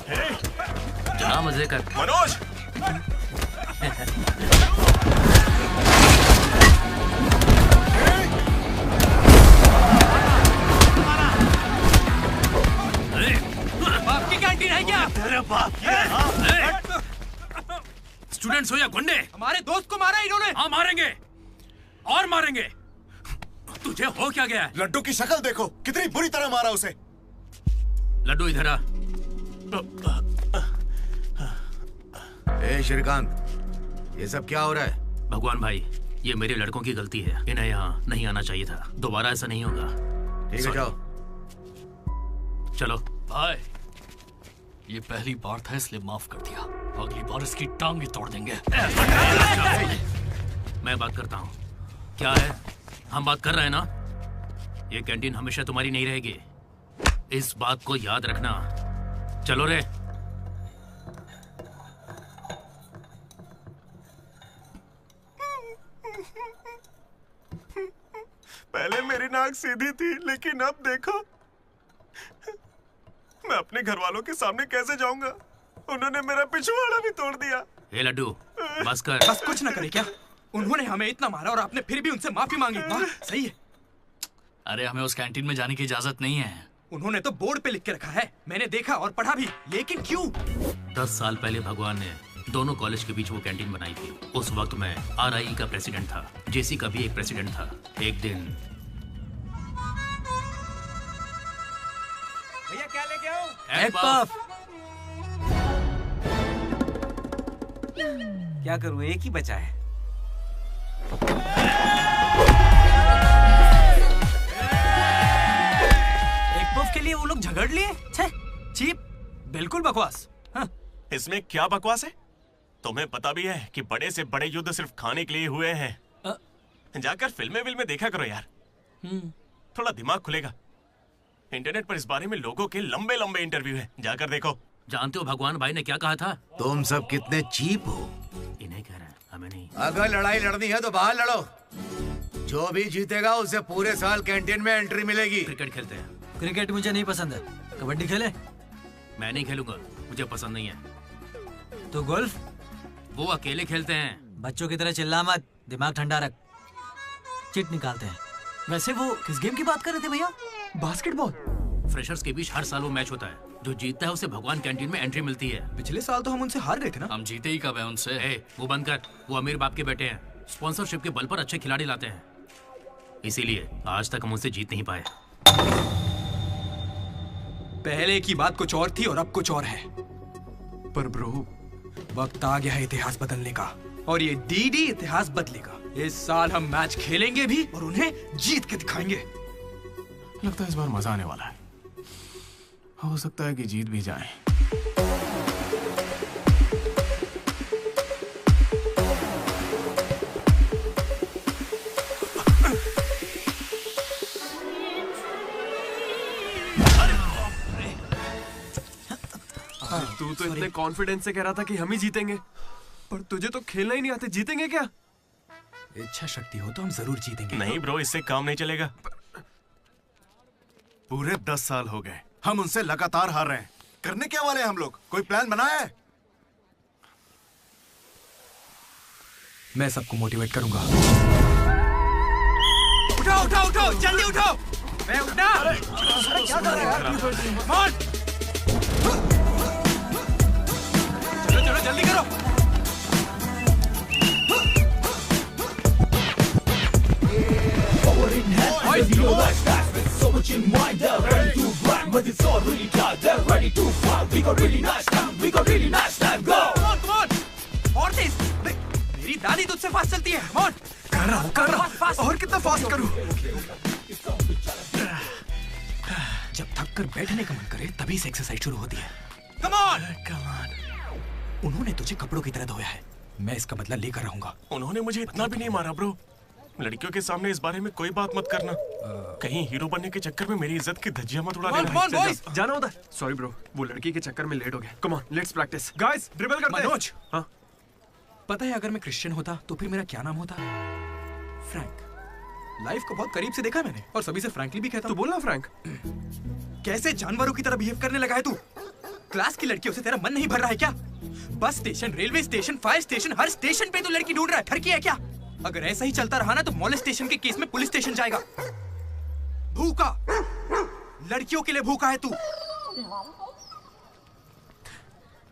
Speaker 4: चला मजे कर।
Speaker 3: मनोज
Speaker 1: बाप की कैंटीन है क्या?
Speaker 8: तेरे बाप की है, हाँ?
Speaker 4: स्टूडेंट्स हो या गुंडे,
Speaker 2: हमारे दोस्त को मारा इन्होंने।
Speaker 4: हाँ मारेंगे और मारेंगे। तुझे हो क्या गया?
Speaker 15: लड्डू की शक्ल देखो, कितनी बुरी तरह मारा उसे।
Speaker 4: लड्डू इधर आ।
Speaker 14: ए श्रीकांत, ये सब क्या हो रहा है?
Speaker 4: भगवान भाई, ये मेरे लड़कों की गलती है। इन्हें यहाँ नहीं आना चाहिए था। दोबारा ऐसा नहीं होगा।
Speaker 14: ठीक है, जाओ।
Speaker 4: चलो
Speaker 8: भाई, ये पहली बार था इसलिए माफ कर दिया। अगली बार इसकी टांग ही तोड़ देंगे।
Speaker 4: मैं बात करता हूँ। क्या है, हम बात कर रहे हैं ना? ये कैंटीन हमेशा तुम्हारी नहीं रहेगी, इस बात को याद रखना। चलो रे।
Speaker 3: पहले मेरी नाक सीधी थी, लेकिन अब देखो, मैं अपने घर वालों के सामने कैसे जाऊंगा? उन्होंने मेरा पिछवाड़ा भी तोड़ दिया।
Speaker 4: ए लड्डू, बस कर।
Speaker 2: बस कुछ ना करे क्या? उन्होंने हमें इतना मारा और आपने फिर भी उनसे माफी मांगी। वाह, सही है।
Speaker 8: अरे हमें उस कैंटीन में जाने की इजाजत नहीं है।
Speaker 2: उन्होंने तो बोर्ड पे लिख के रखा है, मैंने देखा और पढ़ा भी, लेकिन क्यों?
Speaker 4: 10 साल पहले भगवान ने दोनों कॉलेज के बीच वो कैंटीन बनाई थी। उस वक्त मैं RIE का प्रेसिडेंट था, JC का भी एक प्रेसिडेंट था। एक दिन
Speaker 6: भैया क्या लेके आओ?
Speaker 17: Egg puff.
Speaker 6: क्या करूं, एक ही बचा है।
Speaker 17: एग पफ के लिए वो लोग झगड़ लिए। छे, चीप, बिल्कुल बकवास। हाँ।
Speaker 3: इसमें क्या बकवास है? तुम्हें पता भी है कि बड़े से बड़े युद्ध सिर्फ खाने के लिए हुए हैं। जाकर फिल्में देखा करो यार, थोड़ा दिमाग खुलेगा। इंटरनेट पर इस बारे में लोगों के लंबे लंबे इंटरव्यू हैं, जाकर देखो।
Speaker 4: जानते हो भगवान भाई ने क्या कहा था?
Speaker 14: तुम सब कितने चीप हो।
Speaker 4: इन्हें कह रहे हैं, हमें नहीं।
Speaker 14: अगर लड़ाई लड़नी है तो बाहर लड़ो। जो भी जीतेगा उसे पूरे साल कैंटीन में एंट्री मिलेगी।
Speaker 4: क्रिकेट खेलते हैं।
Speaker 17: क्रिकेट मुझे नहीं पसंद है। कबड्डी खेले?
Speaker 4: मैं नहीं खेलूंगा, मुझे पसंद नहीं है।
Speaker 17: तो गोल्फ?
Speaker 4: वो अकेले खेलते हैं।
Speaker 17: बच्चों की तरह चिल्ला मत, दिमाग ठंडा रख। चिट निकालते हैं। वैसे वो किस गेम की बात कर रहे थे भैया?
Speaker 2: बास्केटबॉल।
Speaker 4: फ्रेशर्स के बीच हर साल वो मैच होता है। जो जीतता है उसे भगवान कैंटीन में एंट्री मिलती है।
Speaker 2: पिछले साल तो हम उनसे हार गए थे ना।
Speaker 8: हम जीते ही कब है उनसे?
Speaker 4: वो बंद कर, वो अमीर बाप के बेटे हैं। स्पॉन्सरशिप के बल पर अच्छे खिलाड़ी लाते हैं, इसीलिए आज तक हम उनसे जीत नहीं पाए।
Speaker 2: पहले की बात कुछ और थी और अब कुछ और है।
Speaker 5: पर ब्रो,
Speaker 2: वक्त आ गया है इतिहास बदलने का, और ये DD इतिहास बदलेगा। इस साल हम मैच खेलेंगे भी और उन्हें जीत के दिखाएंगे।
Speaker 16: लगता है इस बार मजा आने वाला है। हो सकता है कि जीत भी जाए।
Speaker 5: तू तो इतने कॉन्फिडेंस से कह रहा था कि हम ही जीतेंगे, पर तुझे तो खेलना ही नहीं आते। जीतेंगे क्या?
Speaker 2: इच्छा शक्ति हो तो हम जरूर जीतेंगे।
Speaker 3: नहीं ब्रो, इससे काम नहीं चलेगा।
Speaker 15: पूरे 10 साल हो गए हम उनसे लगातार हार रहे हैं। करने क्या वाले हम लोग? कोई प्लान बनाया है?
Speaker 2: मैं सबको मोटिवेट करूंगा।
Speaker 1: उठो उठो उठो, जल्दी उठो। मैं उठना।
Speaker 2: क्या कर रहे हो यार?
Speaker 1: चलो चलो जल्दी करो। मेरी दादी तुझसे फास्ट चलती है।
Speaker 5: कर रहा हूँ। और कितना फास्ट करूँ?
Speaker 2: जब थक कर बैठने का मन करे तभी से एक्सरसाइज शुरू होती है।
Speaker 1: Come on!
Speaker 2: उन्होंने तुझे कपड़ों की तरह धोया है, मैं इसका बदला लेकर रहूंगा।
Speaker 3: उन्होंने मुझे इतना भी नहीं मारा ब्रो। लड़कियों के सामने इस बारे में कोई बात मत करना। कहीं हीरो बनने के चक्कर में मेरी इज्जत की धज्जियां मत उड़ा देना।
Speaker 5: जाना होता है। सॉरी ब्रो, वो लड़की के चक्कर में लेट हो गया। Come on, let's practice. Guys, dribble करते हैं।
Speaker 2: मनोज,
Speaker 5: हाँ?
Speaker 2: पता है अगर मैं क्रिश्चियन होता तो फिर मेरा क्या नाम होता? फ्रैंक। लाइफ को बहुत करीब से देखा मैंने और सभी से फ्रैंकली भी कहता हूं।
Speaker 5: तो बोलना फ्रैंक।
Speaker 2: कैसे जानवरों की तरह बिहेव करने लगा है तू? क्लास की लड़कियों से तेरा मन नहीं भर रहा है क्या? Bus station, railway station, fire station, हर स्टेशन पे तो लड़की ढूंढ रहा है। ठरकी है क्या? अगर ऐसा ही चलता रहा ना तो मॉल स्टेशन के केस में पुलिस स्टेशन जाएगा। भूखा, लड़कियों के लिए भूखा है तू।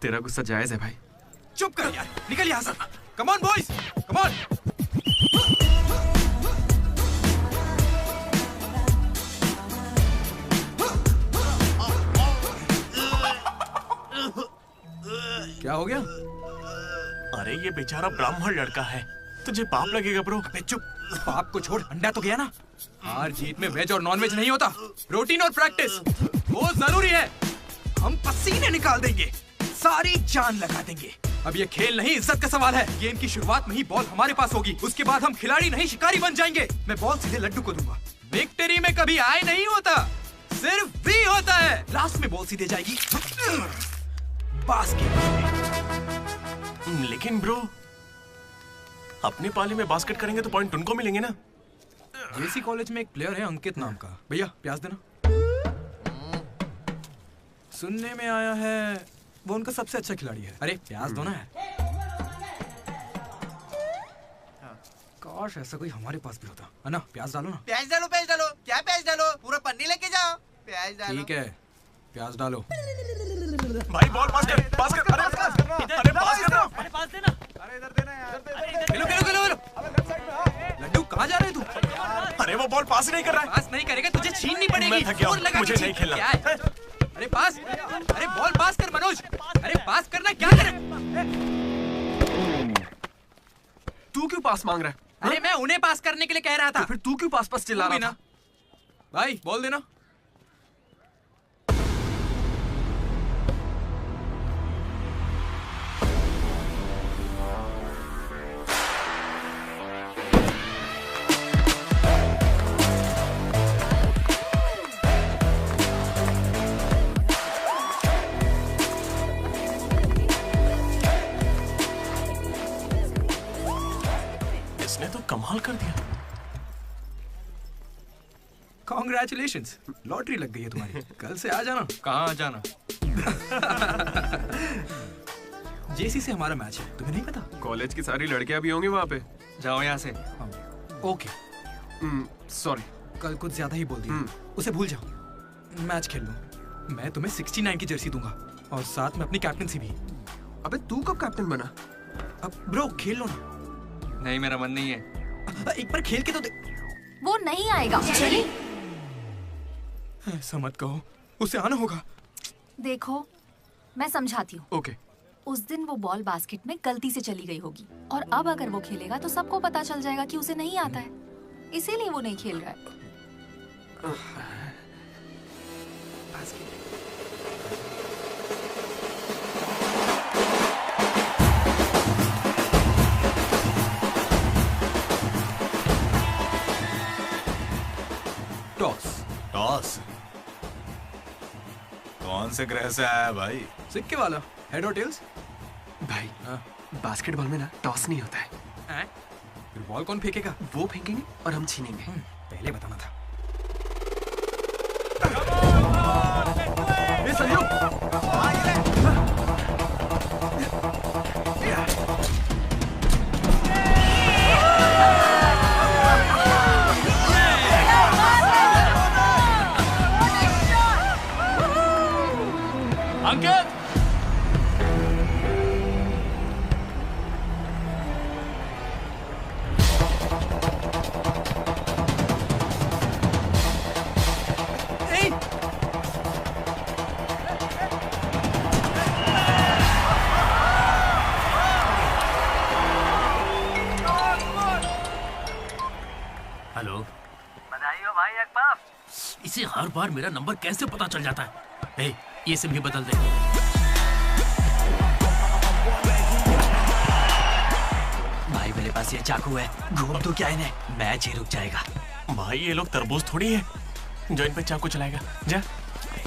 Speaker 5: तेरा गुस्सा जायज है भाई।
Speaker 2: चुप कर यार, निकल यहाँ से। Come on boys, come on. क्या हो गया?
Speaker 5: अरे ये बेचारा ब्राह्मण लड़का है, तुझे पाप लगेगा ब्रो।
Speaker 2: अबे चुप, पाप को छोड़, अंडा तो गया ना। हार जीत में वेज और नॉन वेज नहीं होता, प्रोटीन और प्रैक्टिस वो जरूरी है। हम पसीने निकाल देंगे, सारी जान लगा देंगे। अब ये खेल नहीं, इज्जत का सवाल है। गेम की शुरुआत में ही बॉल हमारे पास होगी, उसके बाद हम खिलाड़ी नहीं शिकारी बन जाएंगे। मैं बॉल सीधे लड्डू को दूंगा। विक्ट्री में कभी आए नहीं होता, सिर्फ वी होता है। लास्ट में बॉल सीधे जाएगी बास्केट।
Speaker 5: लेकिन ब्रो, अपने पाले में बास्केट करेंगे तो पॉइंट उनको मिलेंगे ना।
Speaker 2: जेसी कॉलेज में एक प्लेयर है अंकित नाम का। भैया प्याज देना। सुनने में आया है वो उनका सबसे अच्छा खिलाड़ी है। अरे प्याज दो ना यार। काश ऐसा कोई हमारे पास भी होता है ना। प्याज डालो ना।
Speaker 7: प्याज डालो, प्याज डालो। क्या प्याज डालो? पूरा पन्नी लेके जाओ। प्याज डालो।
Speaker 2: ठीक है, प्याज डालो।
Speaker 5: भाई बॉल पास कर, पास कर। अरे पास कर ना। अरे पास कर ना।
Speaker 1: अरे पास देना।
Speaker 3: अरे इधर देना यार।
Speaker 2: खेलो खेलो खेलो खेलो। लड्डू कहाँ जा रहे तू?
Speaker 5: अरे वो बॉल पास ही नहीं कर रहा है।
Speaker 2: पास नहीं करेगा तुझे छीननी पड़ेगी।
Speaker 5: मैं थक गया हूं,
Speaker 2: जोर लगा के
Speaker 5: मुझे नहीं
Speaker 2: छीन।
Speaker 5: खेलना।
Speaker 2: क्या है? अरे पास, अरे बॉल पास कर मनोज। अरे पास करना, क्या करे?
Speaker 5: तू क्यों पास मांग रहा है?
Speaker 2: अरे मैं उन्हें पास करने के लिए कह रहा था।
Speaker 5: तो फिर तू क्यों पास पास चिल्ला रहा था?
Speaker 2: भाई बॉल देना।
Speaker 5: इसने तो कमाल कर दिया।
Speaker 2: कॉन्ग्रेचुलेशंस, लॉटरी लग गई है तुम्हारी। कल से आ जाना।
Speaker 12: कहाँ आ जाना?
Speaker 2: जेसी से हमारा मैच है, तुम्हें नहीं पता?
Speaker 5: कॉलेज की सारी लड़कियां भी होंगी वहाँ पे।
Speaker 12: जाओ यहाँ से।
Speaker 2: ओके
Speaker 5: सॉरी,
Speaker 2: कल कुछ ज्यादा ही बोल दिया। उसे भूल जाओ, मैच खेल लो। मैं तुम्हें 69 की जर्सी दूंगा और साथ में अपनी कैप्टनसी भी।
Speaker 5: अबे तू कब कैप्टन बना?
Speaker 2: अब ब्रो खेल लो ना।
Speaker 12: नहीं, मेरा मन नहीं है।
Speaker 2: एक बार खेल के तो
Speaker 11: वो नहीं आएगा। चलिए।
Speaker 2: ऐसा मत कहो, उसे आना होगा।
Speaker 11: देखो मैं समझाती हूँ।
Speaker 5: ओके।
Speaker 11: उस दिन वो बॉल बास्केट में गलती से चली गई होगी और अब अगर वो खेलेगा तो सबको पता चल जाएगा कि उसे नहीं आता है, इसीलिए वो नहीं खेल रहा है।
Speaker 2: टॉस।
Speaker 18: टॉस? कौन से ग्रह से आया भाई?
Speaker 2: सिक्के वाला। हेड और टेल्स?
Speaker 5: भाई बास्केटबॉल में ना टॉस नहीं होता है।
Speaker 2: फिर बॉल कौन फेंकेगा?
Speaker 5: वो फेंकेंगे और हम छीनेंगे।
Speaker 2: पहले बताना था।
Speaker 5: ये संजू।
Speaker 8: अंकित,
Speaker 4: हेलो।
Speaker 17: बधाई हो भाई अकबर।
Speaker 4: इसे हर बार मेरा नंबर कैसे पता चल जाता है? ये सिम भी बदल दे।
Speaker 17: भाई मेरे पास ये चाकू है, घूम तो क्या इन्हें, मैच ही रुक जाएगा।
Speaker 5: भाई ये लोग तरबूज थोड़ी है जो इन पे चाकू चलाएगा। जा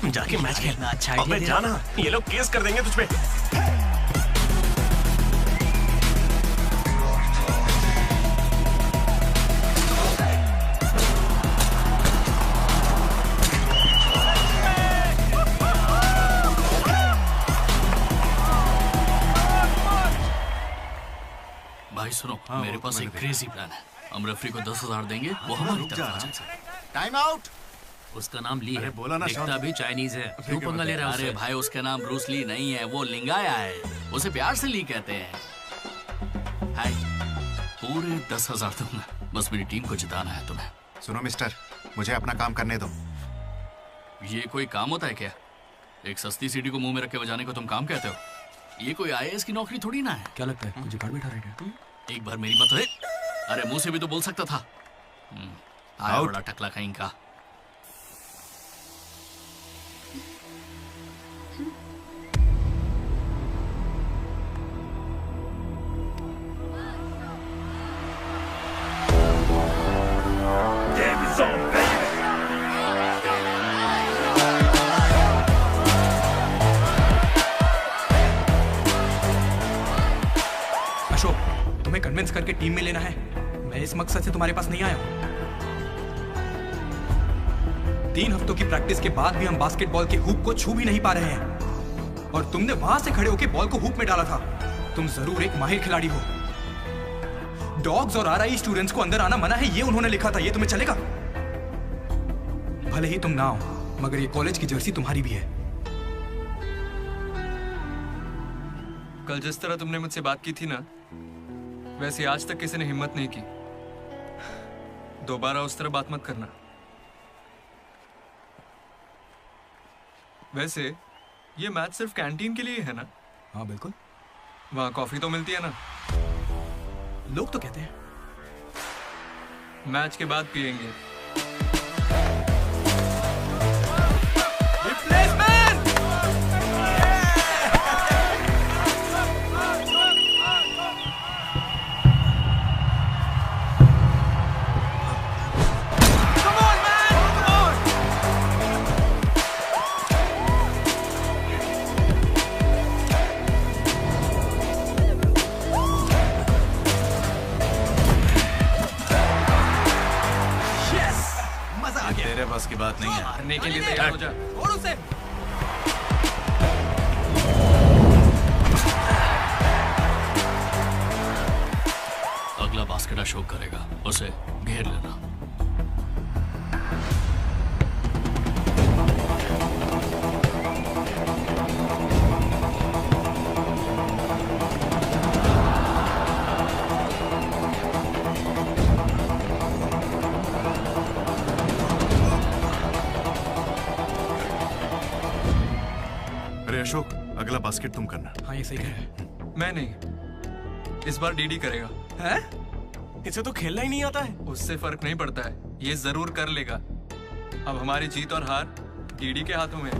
Speaker 5: जाके मैच खेल।
Speaker 17: अच्छा
Speaker 5: अबे जाना, ये लोग केस कर देंगे तुझ पे।
Speaker 8: मेरे पास एक क्रेजी प्लान है। हम रेफरी को 10,000 देंगे, वो हमारी तरफ आ जाए।
Speaker 19: Time out.
Speaker 8: उसका नाम ली है,
Speaker 19: बोला ना,
Speaker 8: दिखता भी चाइनीज है। क्यों पंगा ले रहा है? अरे भाई उसका नाम ब्रूस ली नहीं है, वो लिंगाया है। उसे प्यार से ली कहते हैं। हाय, पूरे 10,000 दूंगा, बस मेरी टीम को जिताना है तुम्हें।
Speaker 19: सुनो मिस्टर, मुझे अपना काम करने दो।
Speaker 8: ये कोई काम होता है क्या? एक सस्ती सीढ़ी को मुंह में रख के बजाने को तुम काम कहते हो? ये कोई IAS की नौकरी थोड़ी ना है।
Speaker 16: क्या लगता है मुझे घर बैठा रहेगा?
Speaker 8: एक बार मेरी बात है। अरे मुंह से भी तो बोल सकता था। आया बड़ा टकला कहीं का।
Speaker 2: अशोक, तुम्हें कन्विंस करके टीम में लेना है। मैं इस मकसद से तुम्हारे पास नहीं आया हूं। 3 हफ्तों की प्रैक्टिस के बाद भी हम बास्केटबॉल के हुप को छू भी नहीं पा रहे हैं, और तुमने वहां से खड़े होकर बॉल को हुप में डाला था। तुम जरूर एक माहिर खिलाड़ी हो। डॉग्स और RI स्टूडेंट्स को अंदर आना मना है, ये उन्होंने लिखा था। ये तुम्हें चलेगा? भले ही तुम ना हो, मगर ये कॉलेज की जर्सी तुम्हारी भी है।
Speaker 12: कल जिस तरह तुमने मुझसे बात की थी ना, वैसे आज तक किसी ने हिम्मत नहीं की। दोबारा उस तरह बात मत करना। वैसे ये मैच सिर्फ कैंटीन के लिए है ना?
Speaker 2: हाँ बिल्कुल।
Speaker 12: वहाँ कॉफी तो मिलती है ना?
Speaker 2: लोग तो कहते हैं।
Speaker 12: मैच के बाद पियेंगे।
Speaker 9: तेरे बस की बात नहीं है।
Speaker 12: मारने के लिए तैयार हो जा।
Speaker 2: और उसे
Speaker 8: अगला बास्केट अशोक करेगा, उसे घेर लेना।
Speaker 15: अरे अशोक, अगला बास्केट तुम करना।
Speaker 2: हाँ ये सही कह रहे हैं।
Speaker 12: मैं नहीं, इस बार डीडी करेगा।
Speaker 5: है? इसे तो खेलना ही नहीं आता है।
Speaker 12: उससे फर्क नहीं पड़ता है, ये जरूर कर लेगा। अब हमारी जीत और हार डीडी के हाथों में है।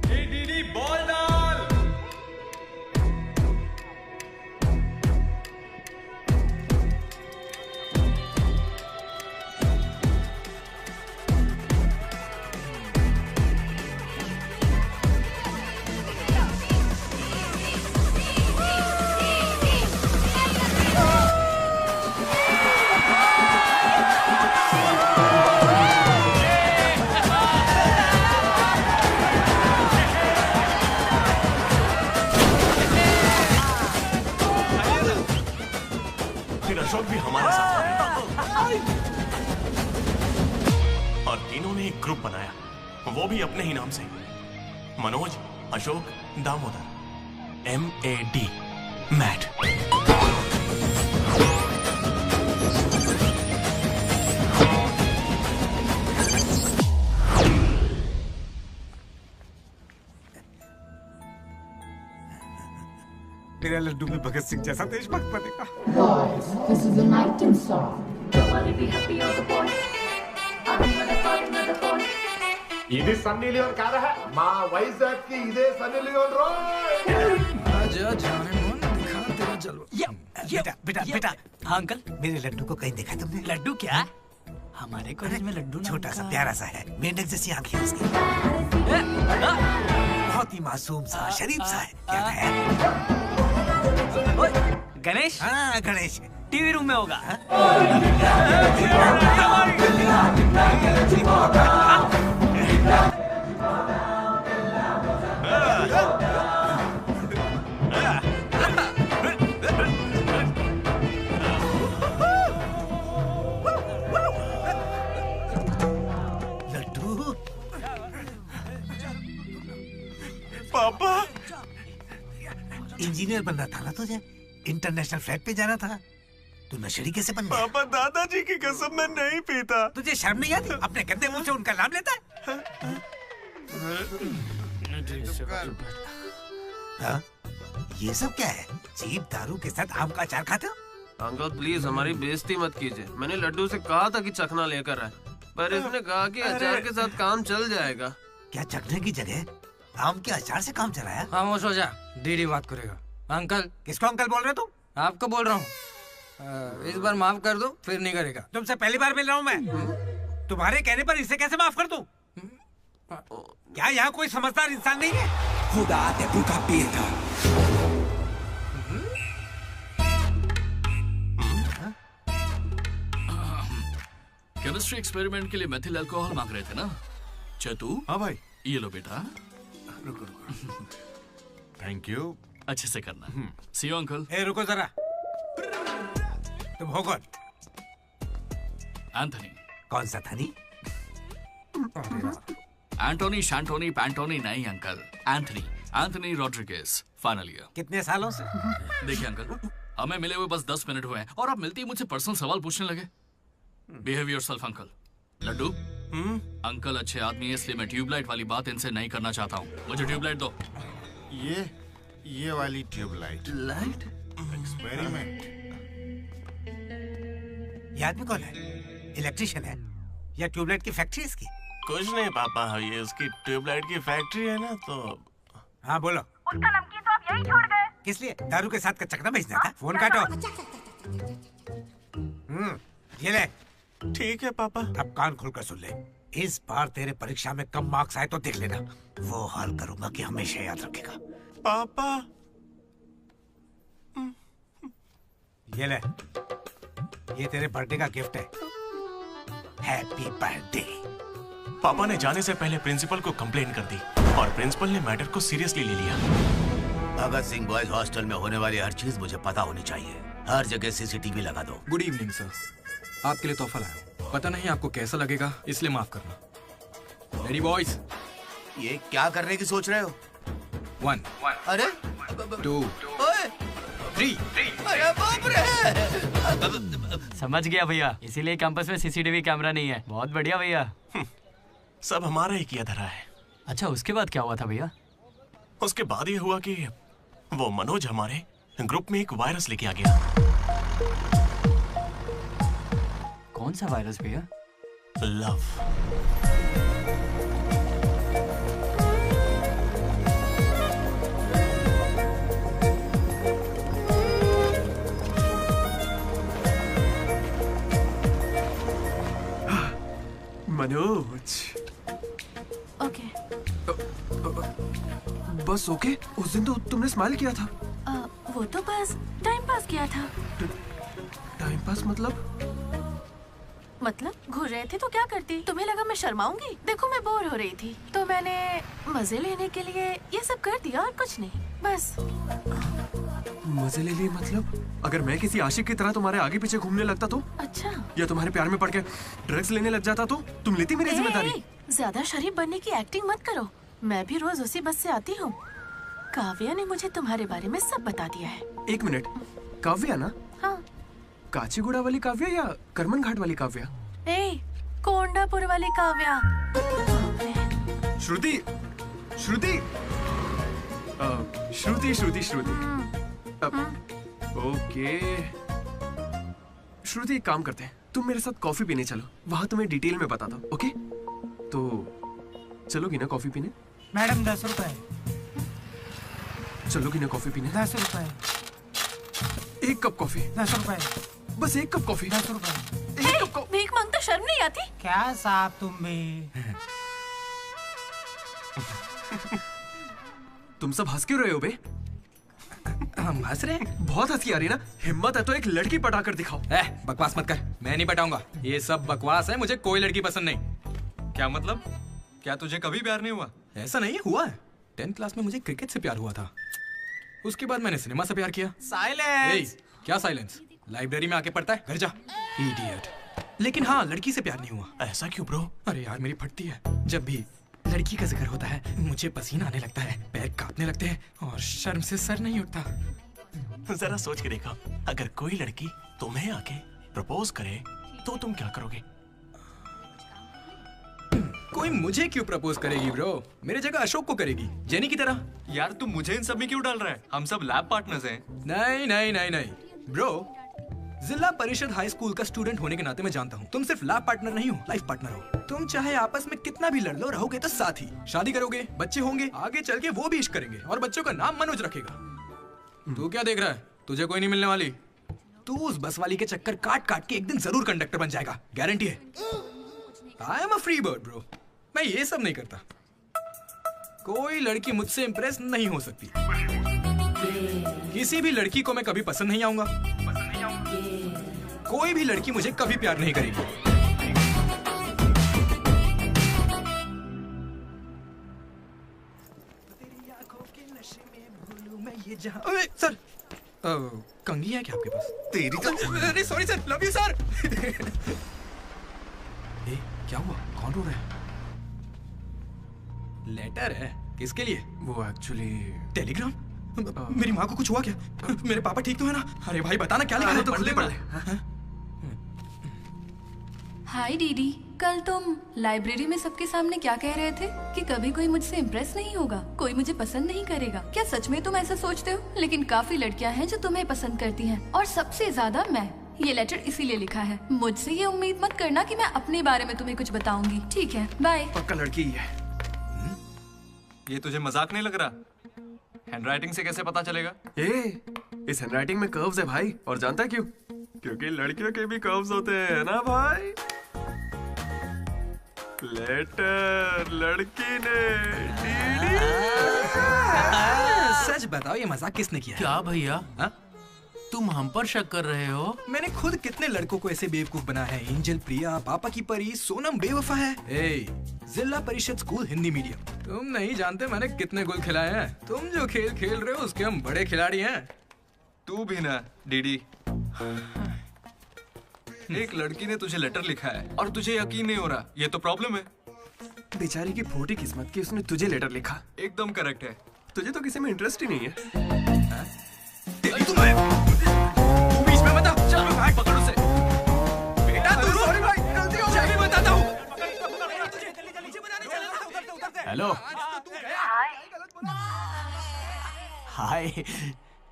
Speaker 12: डीडी बॉल डाल।
Speaker 16: अशोक भी हमारे साथ और तीनों ने एक ग्रुप बनाया, वो भी अपने ही नाम से। मनोज, अशोक, दामोदर। MAD, mat.
Speaker 19: तेरा लड्डू में भगत सिंह जैसा देशभक्त बनेगा।
Speaker 20: Boys, this is the night in song. Nobody be happy on the boys.
Speaker 21: ఇది సన్నీ లియోన్ కాదా మా వైజాగ్ కి ఇదే సన్నీ లియోన్ రోయ్
Speaker 2: आजा जाने मन दिखा तेरा जलवा।
Speaker 7: बेटा बेटा बेटा। हाँ अंकल, मेरे लड्डू को कहीं देखा तुमने? लड्डू क्या? हमारे कॉलेज में लड्डू छोटा सा प्यारा सा है, मेंढक जैसी आंखें उसकी, बहुत ही मासूम सा शरीफ सा है। क्या है?
Speaker 1: गणेश?
Speaker 7: हाँ गणेश,
Speaker 1: टीवी रूम में होगा।
Speaker 7: इंजीनियर बनना था ना तुझे, इंटरनेशनल फ्लाइट पे जाना था, तू नशेड़ी कैसे बन गया?
Speaker 3: पापा दादाजी की कसम मैं नहीं पीता।
Speaker 7: तुझे शर्म नहीं आती? अपने गंदे मुंह से उनका नाम लेता है? हाँ? ये सब क्या है? चीप दारू के साथ आम का अचार खाते हो?
Speaker 10: अंकल प्लीज हमारी बेइज्जती मत कीजिए। मैंने लड्डू से कहा था कि चखना लेकर आए, पर इसने कहा कि अचार के साथ काम चल जाएगा।
Speaker 7: क्या चखने की जगह आम के अचार से काम चलाया?
Speaker 22: खामोश हो जा, दीदी बात करेगा। अंकल।
Speaker 7: किसको अंकल बोल रहे हो तुम?
Speaker 22: आपको बोल रहा हूँ। इस बार माफ कर दो, फिर नहीं करेगा।
Speaker 7: तुमसे पहली बार मिल रहा हूँ मैं। तुम्हारे कहने पर इसे कैसे माफ कर दूं? क्या यहाँ कोई समझदार इंसान नहीं है?
Speaker 23: खुदा te buka pirka.
Speaker 8: Chemistry experiment के लिए मेथिल अल्कोहल मांग रहे थे ना चतु?
Speaker 15: हाँ भाई।
Speaker 8: ये लो बेटा।
Speaker 15: रुको। Thank you.
Speaker 8: अच्छे से करना। सी यू अंकल।
Speaker 7: ए रुको जरा, तुम हो कौन?
Speaker 8: एंथनी।
Speaker 7: कौन सा थनी?
Speaker 8: एंटोनी शैंटोनी पैंटोनी नहीं uncle, Anthony Anthony Rodriguez, final year.
Speaker 7: कितने सालों से?
Speaker 8: देखिए अंकल, हमें मिले हुए बस 10 मिनट हुए हैं और आप मिलते ही मुझसे पर्सनल सवाल पूछने लगे। Behave yourself uncle. Laddu, uncle अच्छे आदमी है इसलिए मैं ट्यूबलाइट वाली बात इनसे नहीं करना चाहता हूँ। मुझे ट्यूबलाइट दो।
Speaker 19: ये वाली ट्यूबलाइट।
Speaker 8: लाइट?
Speaker 19: एक्सपेरिमेंट।
Speaker 7: ये आदमी कौन है? इलेक्ट्रिशियन है या ट्यूबलाइट की फैक्ट्री इसकी?
Speaker 16: कुछ नहीं पापा, ये उसकी ट्यूबलाइट की फैक्ट्री है ना तो।
Speaker 7: हाँ बोलो।
Speaker 24: उसका नमकीन तो आप यही छोड़ गए।
Speaker 7: किस लिए? दारू के साथ का चकना भेजना था? फोन काटो। ये ले।
Speaker 16: ठीक है पापा।
Speaker 7: अब कान खोलकर सुन ले। इस बार तेरे परीक्षा में कम मार्क्स आए तो देख लेना, वो हाल करूंगा कि हमेशा याद रखेगा।
Speaker 16: पापा।
Speaker 7: ये ले, ये तेरे बर्थडे का गिफ्ट है। Happy birthday.
Speaker 16: पापा ने जाने से पहले प्रिंसिपल को कंप्लेन कर दी और प्रिंसिपल ने मैटर को सीरियसली ले लिया।
Speaker 14: भगत सिंह बॉयज हॉस्टल में होने वाली हर चीज मुझे पता होनी चाहिए। हर जगह सीसीटीवी लगा दो।
Speaker 2: गुड इवनिंग सर, आपके लिए तोहफा लाया हूं। पता नहीं आपको कैसा लगेगा, इसलिए माफ करना। Ready boys?
Speaker 14: ये क्या करने की सोच रहे हो?
Speaker 2: 1
Speaker 14: अरे
Speaker 2: 2 3।
Speaker 14: अरे बाप रे!
Speaker 1: समझ गया भैया, इसीलिए कैंपस में सीसीटीवी कैमरा नहीं है। बहुत बढ़िया भैया।
Speaker 16: सब हमारा ही किया धरा है।
Speaker 1: अच्छा, उसके बाद क्या हुआ था भैया?
Speaker 16: उसके बाद ये हुआ कि वो मनोज हमारे ग्रुप में एक वायरस लेके आ गया।
Speaker 1: कौन सा वायरस भैया?
Speaker 16: लव।
Speaker 5: मनोज।
Speaker 11: ओके।
Speaker 5: बस ओके? उस दिन तो तुमने स्माइल किया था।
Speaker 11: वो तो बस टाइम पास किया था।
Speaker 5: टाइम पास मतलब
Speaker 11: घूर रहे थे तो क्या करती? तुम्हें लगा मैं शर्माऊंगी? देखो मैं बोर हो रही थी तो मैंने मजे लेने के लिए ये सब कर दिया और कुछ नहीं, बस।
Speaker 5: मजे ले लिए मतलब? अगर मैं किसी आशिक की तरह तुम्हारे आगे पीछे घूमने लगता तो?
Speaker 11: अच्छा।
Speaker 5: या तुम्हारे प्यार में पड़ के ड्रग्स लेने लग जाता तो? तुम लेती मेरी जिम्मेदारी?
Speaker 11: ज्यादा शरीफ बनने की एक्टिंग मत करो। मैं भी रोज उसी बस से आती हूँ। काव्या ने मुझे तुम्हारे बारे में सब बता दिया है।
Speaker 5: एक मिनट, काव्या ना?
Speaker 11: हाँ।
Speaker 5: काचीगुड़ा वाली काव्या या करमन घाट वाली काव्या?
Speaker 11: कोंडापुर वाली काव्या।
Speaker 5: श्रुति, श्रुति, श्रुति, श्रुति, श्रुति। ओके श्रुति, एक काम करते हैं, तुम मेरे साथ कॉफी पीने चलो, वहां तुम्हें डिटेल में बताता हूँ। ओके? तो चलोगी ना कॉफी पीने?
Speaker 17: मैडम 10 रुपए।
Speaker 5: चलोगी ना कॉफी पीने?
Speaker 17: 10 रुपए।
Speaker 5: 1 कप कॉफी।
Speaker 17: 10 रुपए।
Speaker 5: बस 1 कप कॉफी।
Speaker 17: 10 रुपए।
Speaker 11: भीख मांगता शर्म नहीं आती?
Speaker 17: क्या साहब तुम भी?
Speaker 5: तुम सब हंस क्यों रहे हो बे?
Speaker 2: हम हंस रहे हैं?
Speaker 5: बहुत हंसी आ रही है ना? हिम्मत है तो एक लड़की पटा कर दिखाओ।
Speaker 2: बकवास मत कर, मैं नहीं पटाऊंगा। ये सब बकवास है, मुझे कोई लड़की पसंद नहीं।
Speaker 12: क्या मतलब? क्या तुझे कभी प्यार नहीं हुआ?
Speaker 2: ऐसा नहीं हुआ है। 10th क्लास में मुझे क्रिकेट से प्यार हुआ था, उसके बाद मैंने सिनेमा से प्यार किया।
Speaker 17: साइलेंस।
Speaker 2: क्या साइलेंस? लाइब्रेरी में आके पढ़ता है, घर जा। इडियट। लेकिन हाँ, लड़की से प्यार नहीं हुआ।
Speaker 16: ऐसा क्यों ब्रो?
Speaker 2: अरे यार, मेरी फटती है जब भी लड़की का जिक्र होता है मुझे पसीना आने लगता है, पैर कांपने लगते हैं और शर्म से सर नहीं उठता।
Speaker 16: जरा सोच के देखो, अगर कोई लड़की तुम्हें आके प्रपोज करे तो तुम क्या करोगे?
Speaker 2: कोई मुझे क्यों प्रपोज करेगी ब्रो? मेरे जगह अशोक को करेगी, जेनी की तरह।
Speaker 12: यार तू मुझे इन सब में क्यों डाल रहा है? हम सब लैब पार्टनर्स हैं।
Speaker 2: नहीं नहीं नहीं नहीं ब्रो, जिला परिषद हाई स्कूल का स्टूडेंट होने के नाते मैं जानता हूँ तुम सिर्फ लैब पार्टनर नहीं हो, लाइफ पार्टनर हो। तुम चाहे आपस में कितना भी लड़ लो, रहोगे तो साथ ही। शादी करोगे, बच्चे होंगे, आगे चल के वो भी इश्क करेंगे और बच्चों का नाम मनोज रखेगा। तू क्या देख रहा है? तुझे कोई नहीं मिलने वाली। तू उस बस वाली के चक्कर काट काट के एक दिन जरूर कंडक्टर बन जाएगा, गारंटी है। I am a free bird bro, मैं ये सब नहीं करता। कोई लड़की मुझसे इंप्रेस नहीं हो सकती। किसी भी लड़की को मैं कभी पसंद नहीं आऊंगा। कोई भी लड़की मुझे कभी प्यार नहीं करेगी। अबे सर, कंघी है क्या आपके पास? तेरी तो अरे sorry sir, love you sir. ए, क्या हुआ? कौन रो रहा है? लेटर है, किसके लिए?
Speaker 5: वो एक्चुअली
Speaker 2: टेलीग्राम। मेरी माँ को कुछ हुआ क्या? मेरे पापा ठीक तो है ना? अरे भाई बताना क्या लिखा है?
Speaker 5: तो पढ़ ले।
Speaker 4: हाय दीदी, कल तुम लाइब्रेरी में सबके सामने क्या कह रहे थे कि कभी कोई मुझसे इम्प्रेस नहीं होगा, कोई मुझे पसंद नहीं करेगा। क्या सच में तुम ऐसा सोचते हो? लेकिन काफी लड़कियां हैं जो तुम्हें पसंद करती हैं और सबसे ज्यादा मैं। ये लेटर इसीलिए लिखा है। मुझसे ये उम्मीद मत करना कि मैं अपने बारे में तुम्हें कुछ बताऊंगी, ठीक है? बाय।
Speaker 5: पक्का लड़की ही है।
Speaker 12: ये तुझे मजाक नहीं लग रहा? हैंडराइटिंग से कैसे पता चलेगा?
Speaker 5: इस हैंडराइटिंग में कर्व्स है भाई, और जानता क्यों? क्योंकि लड़कियों के भी कर्व्स होते हैं ना भाई। लेटर लड़की ने
Speaker 2: सच बताओ, ये मजाक किसने किया?
Speaker 8: क्या भैया, तुम हम पर शक कर रहे हो?
Speaker 2: मैंने खुद कितने लड़कों को ऐसे बेवकूफ बना है। एंजल, प्रिया, पापा की परी, सोनम बेवफा है। जिला परिषद स्कूल हिंदी मीडियम। तुम नहीं जानते मैंने कितने गोल खिलाए हैं। तुम जो खेल खेल रहे हो उसके हम बड़े खिलाड़ी हैं।
Speaker 12: तू भी ना डीडी। एक लड़की ने तुझे लेटर लिखा है और तुझे यकीन नहीं हो रहा, ये तो प्रॉब्लम है।
Speaker 5: बेचारी की फूटी किस्मत की उसने तुझे लेटर लिखा।
Speaker 12: एकदम करेक्ट है।
Speaker 5: तुझे तो किसी में इंटरेस्ट ही नहीं है।
Speaker 2: तेरी तू बीच में मत आ। चल भाई, पकड़ उसे। बेटा तू सॉरी भाई, गलती हो गई। मैं बताता हूँ।
Speaker 16: हेलो। हाय।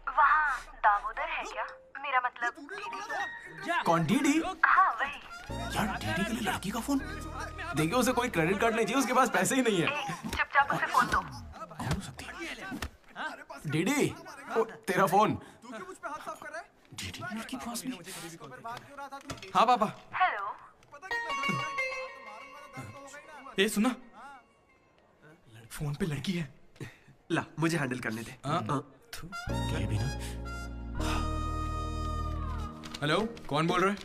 Speaker 24: वहाँ दामोदर है क्या? मेरा मतलब डीडी।
Speaker 16: कौन डीडी?
Speaker 24: हाँ वही।
Speaker 16: यार डीडी के लिए लड़की का फोन? देखिए उसे कोई क्रेडिट कार्ड नहीं चाहिए, उसके पास पैसे ही नहीं है।
Speaker 24: चुपचाप उसे फोन दो।
Speaker 16: डीडी, ओ, तेरा फोन।
Speaker 2: डीडी लड़की पास में। हाँ पापा।
Speaker 24: हेलो।
Speaker 2: ए सुना, फोन पे लड़की है।
Speaker 5: ला मुझे हैंडल करने दे।
Speaker 16: ये भी ना।
Speaker 2: हेलो, कौन बोल रहा है?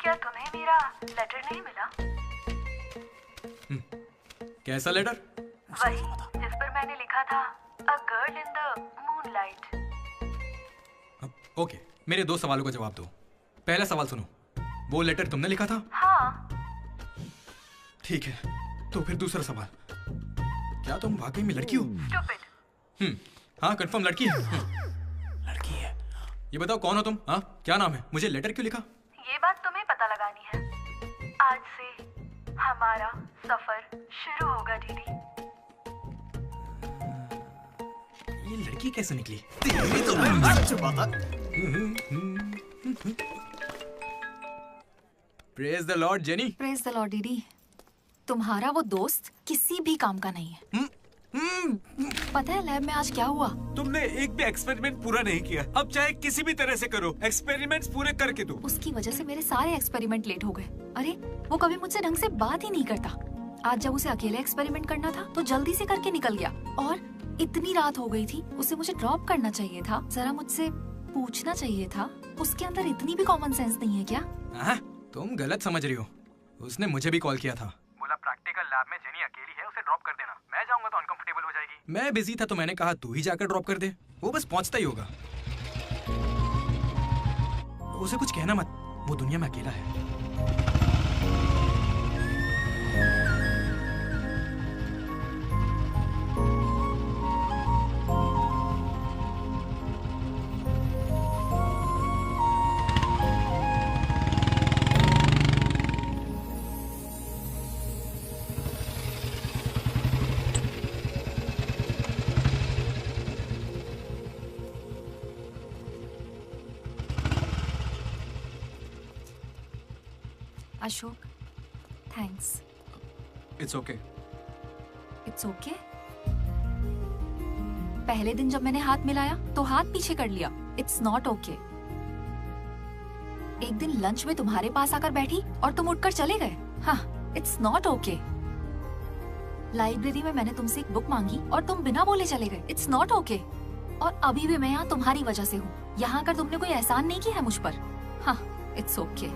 Speaker 24: क्या तुम्हें मेरा लेटर नहीं मिला?
Speaker 2: कैसा लेटर?
Speaker 24: वही जिस पर मैंने लिखा था a girl in the moonlight.
Speaker 2: Okay, मेरे 2 सवालों का जवाब दो। पहला सवाल सुनो, वो लेटर तुमने लिखा था?
Speaker 24: हाँ।
Speaker 2: ठीक है, तो फिर दूसरा सवाल, क्या तुम वाकई में लड़की हो? हाँ कंफर्म लड़की है।
Speaker 16: लड़की है।
Speaker 2: ये बताओ कौन हो तुम? हाँ क्या नाम है? मुझे लेटर क्यों लिखा?
Speaker 24: ये बात तुम्हें पता लगानी है। आज से हमारा सफर शुरू होगा दीदी।
Speaker 2: ये लड़की कैसे निकली? Praise the Lord jenny.
Speaker 11: Praise the Lord दीदी। तुम्हारा वो दोस्त किसी भी काम का नहीं है। पता है लैब में आज क्या हुआ?
Speaker 3: तुमने एक भी एक्सपेरिमेंट पूरा नहीं किया। अब चाहे किसी भी तरह से करो, एक्सपेरिमेंट्स पूरे करके दो।
Speaker 11: उसकी वजह से मेरे सारे एक्सपेरिमेंट लेट हो गए। अरे वो कभी मुझसे ढंग से बात ही नहीं करता। आज जब उसे अकेले एक्सपेरिमेंट करना था तो जल्दी से करके निकल गया। और इतनी रात हो गई थी, उसे मुझे ड्रॉप करना चाहिए था, जरा मुझसे पूछना चाहिए था। उसके अंदर इतनी भी कॉमन सेंस नहीं है क्या?
Speaker 2: तुम गलत समझ रही हो। उसने मुझे भी कॉल किया था।
Speaker 6: बोला प्रैक्टिकल लैब में जेनी अकेली है, उसे ड्रॉप कर देना। मैं जाऊंगा तो अनकंफर्टेबल हो जाएगी।
Speaker 2: मैं बिजी था तो मैंने कहा तू ही जाकर ड्रॉप कर दे, वो बस पहुंचता ही होगा। उसे कुछ कहना मत, वो दुनिया में अकेला है।
Speaker 11: Ashok, thanks.
Speaker 12: It's okay.
Speaker 11: It's okay? पहले दिन जब मैंने हाथ मिलाया तो हाथ पीछे कर लिया। It's not okay. एक दिन लंच में तुम्हारे पास आकर बैठी और तुम उठकर चले गए। हाँ, इट्स नॉट ओके। लाइब्रेरी में मैंने तुमसे एक बुक मांगी और तुम बिना बोले चले गए। It's not okay. और अभी भी मैं यहाँ तुम्हारी वजह से हूँ। यहाँ आकर तुमने कोई एहसान नहीं किया है मुझ पर। हाँ, it's okay.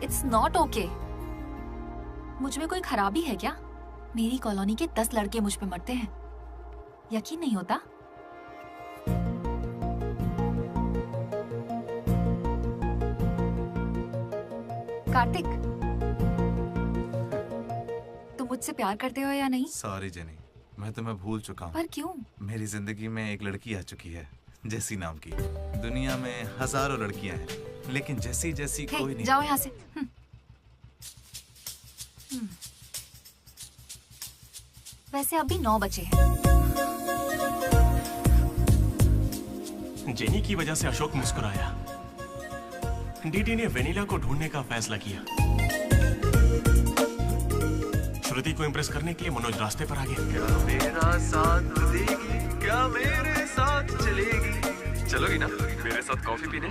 Speaker 11: It's not okay. मुझ में कोई खराबी है क्या? मेरी कॉलोनी के 10 लड़के मुझ पे मरते हैं, यकीन नहीं होता? कार्तिक, तुम मुझसे प्यार करते हो या नहीं?
Speaker 9: सॉरी जेनी, मैं तुम्हें भूल चुका हूँ।
Speaker 11: पर क्यों?
Speaker 9: मेरी जिंदगी में एक लड़की आ चुकी है, जेसी नाम की। दुनिया में हजारों लड़कियां हैं, लेकिन जैसी जैसी कोई नहीं।
Speaker 11: जाओ यहाँ से। वैसे अभी 9 बजे हैं।
Speaker 16: जेनी की वजह से अशोक मुस्कुराया। डीडी ने वेनिला को ढूंढने का फैसला किया। श्रुति को इम्प्रेस करने के लिए मनोज रास्ते पर आ गया।
Speaker 5: क्या मेरा साथ देगी, क्या मेरे साथ चलेगी? चलोगी ना मेरे साथ कॉफी पीने?